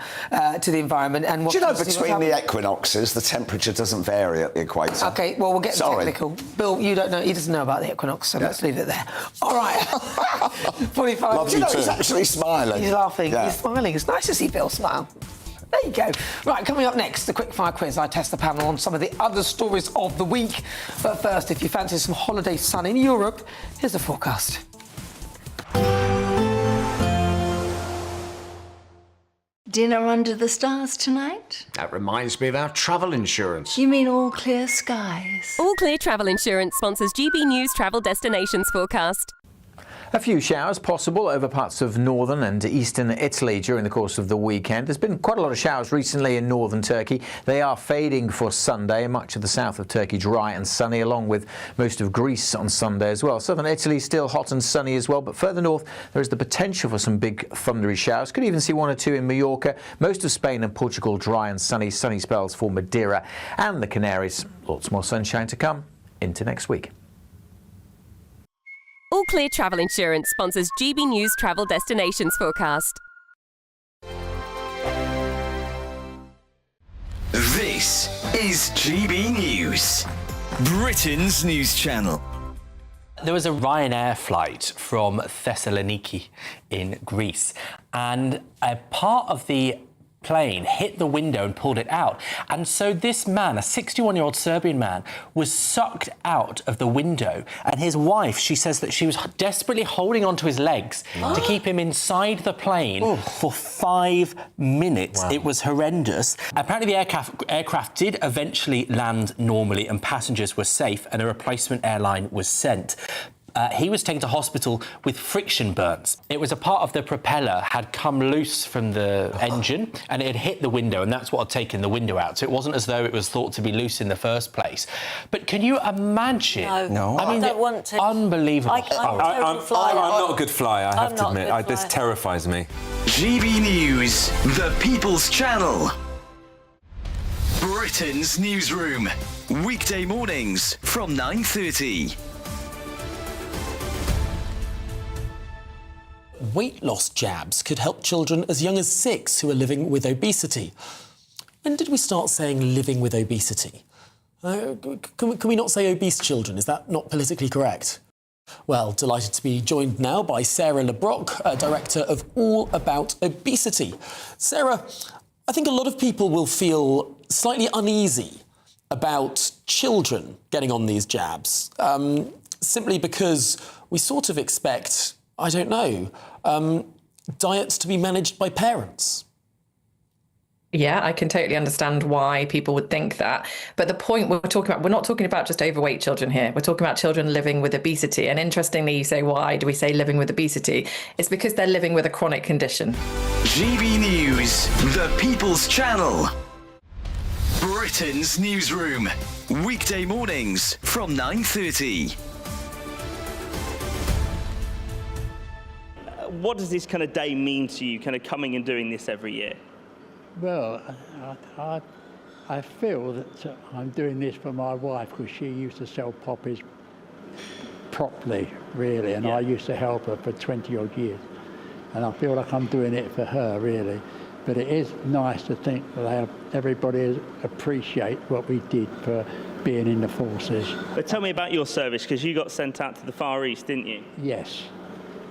to the environment. And do you know, between the equinoxes, the temperature doesn't vary at the equator? OK, well, we'll get technical. Bill, you don't know. He doesn't know about the equinox, so let's leave it there. All right. 45. Do you know, he's actually smiling. He's laughing. Yeah. He's smiling. It's nice to see Bill smile. There you go. Right, coming up next, the quickfire quiz. I test the panel on some of the other stories of the week. But first, if you fancy some holiday sun in Europe, here's the forecast. Dinner under the stars tonight? That reminds me of our travel insurance. You mean all clear skies? All Clear Travel Insurance sponsors GB News Travel Destinations forecast. A few showers possible over parts of northern and eastern Italy during the course of the weekend. There's been quite a lot of showers recently in northern Turkey. They are fading for Sunday. Much of the south of Turkey dry and sunny, along with most of Greece on Sunday as well. Southern Italy still hot and sunny as well, but further north there is the potential for some big thundery showers. Could even see one or two in Mallorca. Most of Spain and Portugal dry and sunny spells for Madeira and the Canaries. Lots more sunshine to come into next week. All Clear Travel Insurance sponsors GB News Travel Destinations forecast. This is GB News, Britain's news channel. There was a Ryanair flight from Thessaloniki in Greece, and a part of the plane hit the window and pulled it out. And so this man, a 61-year-old Serbian man, was sucked out of the window. And his wife, she says that she was desperately holding onto his legs to keep him inside the plane for 5 minutes. Wow. It was horrendous. Apparently the aircraft did eventually land normally and passengers were safe and a replacement airline was sent. He was taken to hospital with friction burns. It was a part of the propeller had come loose from the engine and it had hit the window, and that's what had taken the window out. So it wasn't as though it was thought to be loose in the first place. But can you imagine? No. I mean, I don't want to. Unbelievable. I'm not a good flyer, I have to admit. This terrifies me. GB News, the People's Channel. Britain's newsroom. Weekday mornings from 9:30. Weight loss jabs could help children as young as 6 who are living with obesity. When did we start saying living with obesity? Can we not say obese children? Is that not politically correct? Well, delighted to be joined now by Sarah LeBrock, Director of All About Obesity. Sarah, I think a lot of people will feel slightly uneasy about children getting on these jabs, simply because we sort of expect, I don't know, diets to be managed by parents. Yeah, I can totally understand why people would think that. But the point we're not talking about just overweight children here. We're talking about children living with obesity. And interestingly, you say, why do we say living with obesity? It's because they're living with a chronic condition. GB News, the People's Channel. Britain's newsroom. Weekday mornings from 9:30. What does this kind of day mean to you, kind of coming and doing this every year? Well, I feel that I'm doing this for my wife because she used to sell poppies properly, really, and I used to help her for 20-odd years. And I feel like I'm doing it for her, really. But it is nice to think that everybody appreciate what we did for being in the forces. But tell me about your service, because you got sent out to the Far East, didn't you? Yes.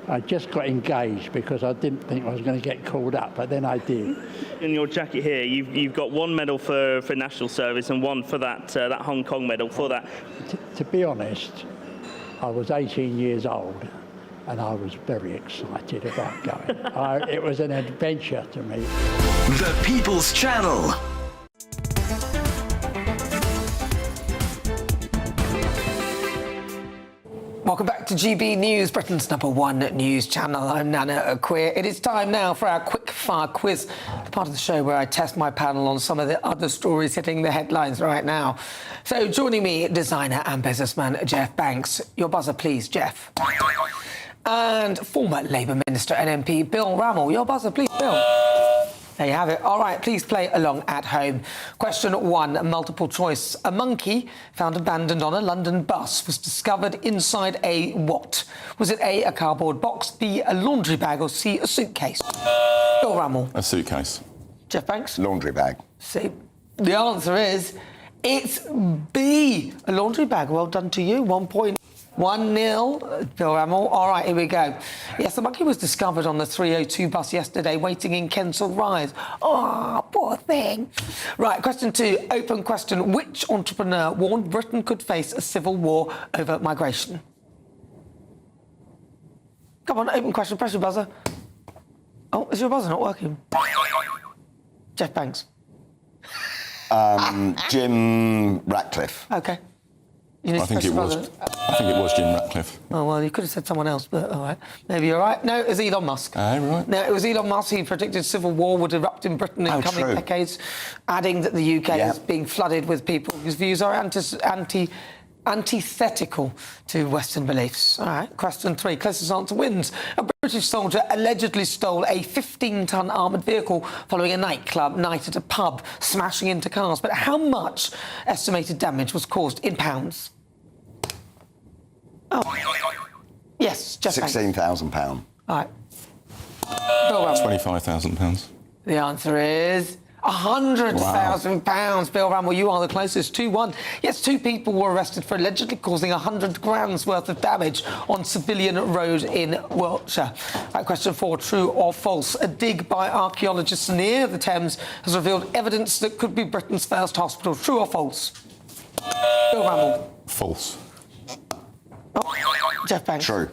I just got engaged because I didn't think I was going to get called up, but then I did. In your jacket here, you've got one medal for national service and one for that Hong Kong medal for that. To be honest, I was 18 years old and I was very excited about going. It was an adventure to me. The People's Channel. Welcome back to GB News, Britain's #1 news channel. I'm Nana Akua. It is time now for our quick fire quiz, the part of the show where I test my panel on some of the other stories hitting the headlines right now. So joining me, designer and businessman Jeff Banks. Your buzzer, please, Jeff. And former Labour Minister and MP Bill Rammell. Your buzzer, please, Bill. There you have it. All right, please play along at home. Question 1, multiple choice. A monkey found abandoned on a London bus was discovered inside a what? Was it A, a cardboard box, B, a laundry bag, or C, a suitcase? Bill Rammell. A suitcase. Jeff Banks? Laundry bag. See, the answer is it's B, a laundry bag. Well done to you. 1 point. 1-0, Bill Rammell. All right, here we go. Yes, the monkey was discovered on the 302 bus yesterday, waiting in Kensal Rise. Oh, poor thing. Right, question 2, open question. Which entrepreneur warned Britain could face a civil war over migration? Come on, open question, press your buzzer. Oh, is your buzzer not working? Jeff Banks. Jim Ratcliffe. OK. I think it was Jim Ratcliffe. Oh, well, you could have said someone else, but all right. Maybe you're right. No, it was Elon Musk. Right. No, it was Elon Musk. He predicted civil war would erupt in Britain in coming decades, adding that the UK is being flooded with people whose views are antithetical to Western beliefs. All right, question 3. Closest answer wins. A British soldier allegedly stole a 15-ton armoured vehicle following a nightclub night at a pub, smashing into cars. But how much estimated damage was caused in pounds? Oh. Yes, Jeff Banks. £16,000. All right. Bill Rammell. £25,000. The answer is £100,000. Bill Rammell, you are the closest. 2-1. Yes, 2 people were arrested for allegedly causing £100,000 worth of damage on Civilian Road in Wiltshire. Right, question 4, true or false? A dig by archaeologists near the Thames has revealed evidence that could be Britain's first hospital. True or false? Bill Rammell. False. Oh, Jeff Banks. True.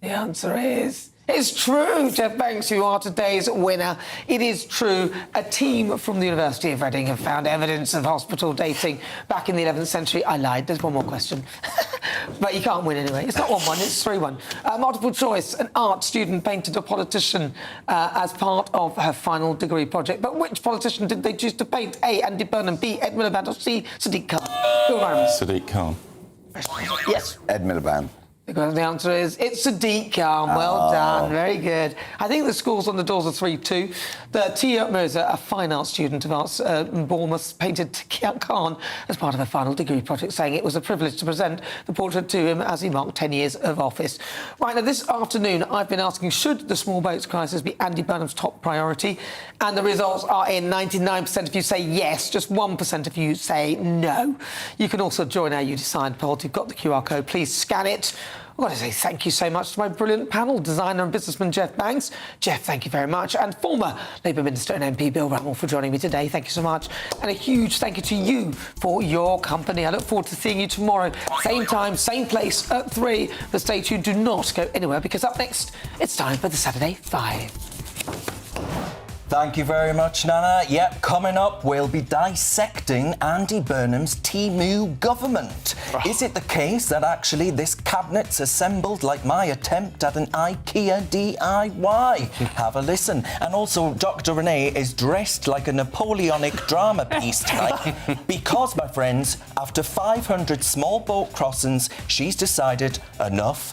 The answer is... It's true, Jeff Banks, you are today's winner. It is true. A team from the University of Reading have found evidence of hospital dating back in the 11th century. I lied. There's one more question. But you can't win anyway. It's not 1-1, it's 3-1. Multiple choice. An art student painted a politician as part of her final degree project. But which politician did they choose to paint? A, Andy Burnham, B, Ed Miliband, or C, Sadiq Khan? Bill Rammell. Sadiq Khan. Yes. Ed Miliband. Because the answer is it's Sadiq Khan. Well done, very good. I think the scores on the doors are 3-2. The Tia Mirza, a fine art student of arts in Bournemouth, painted Khan as part of her final degree project, saying it was a privilege to present the portrait to him as he marked 10 years of office. Right, now this afternoon I've been asking, should the small boats crisis be Andy Burnham's top priority? And the results are in. 99% of you say yes, just 1% of you say no. You can also join our You Decide poll. You've got the QR code, please scan it. I've got to say thank you so much to my brilliant panel, designer and businessman Jeff Banks. Jeff, thank you very much. And former Labour Minister and MP Bill Rammell for joining me today. Thank you so much. And a huge thank you to you for your company. I look forward to seeing you tomorrow. Same time, same place at 3. But stay tuned. Do not go anywhere, because up next, it's time for the Saturday 5. Thank you very much, Nana. Yep, coming up, we'll be dissecting Andy Burnham's Timu government. Is it the case that actually this cabinet's assembled like my attempt at an IKEA DIY? Have a listen. And also, Dr. Renee is dressed like a Napoleonic drama piece tonight because, my friends, after 500 small boat crossings, she's decided enough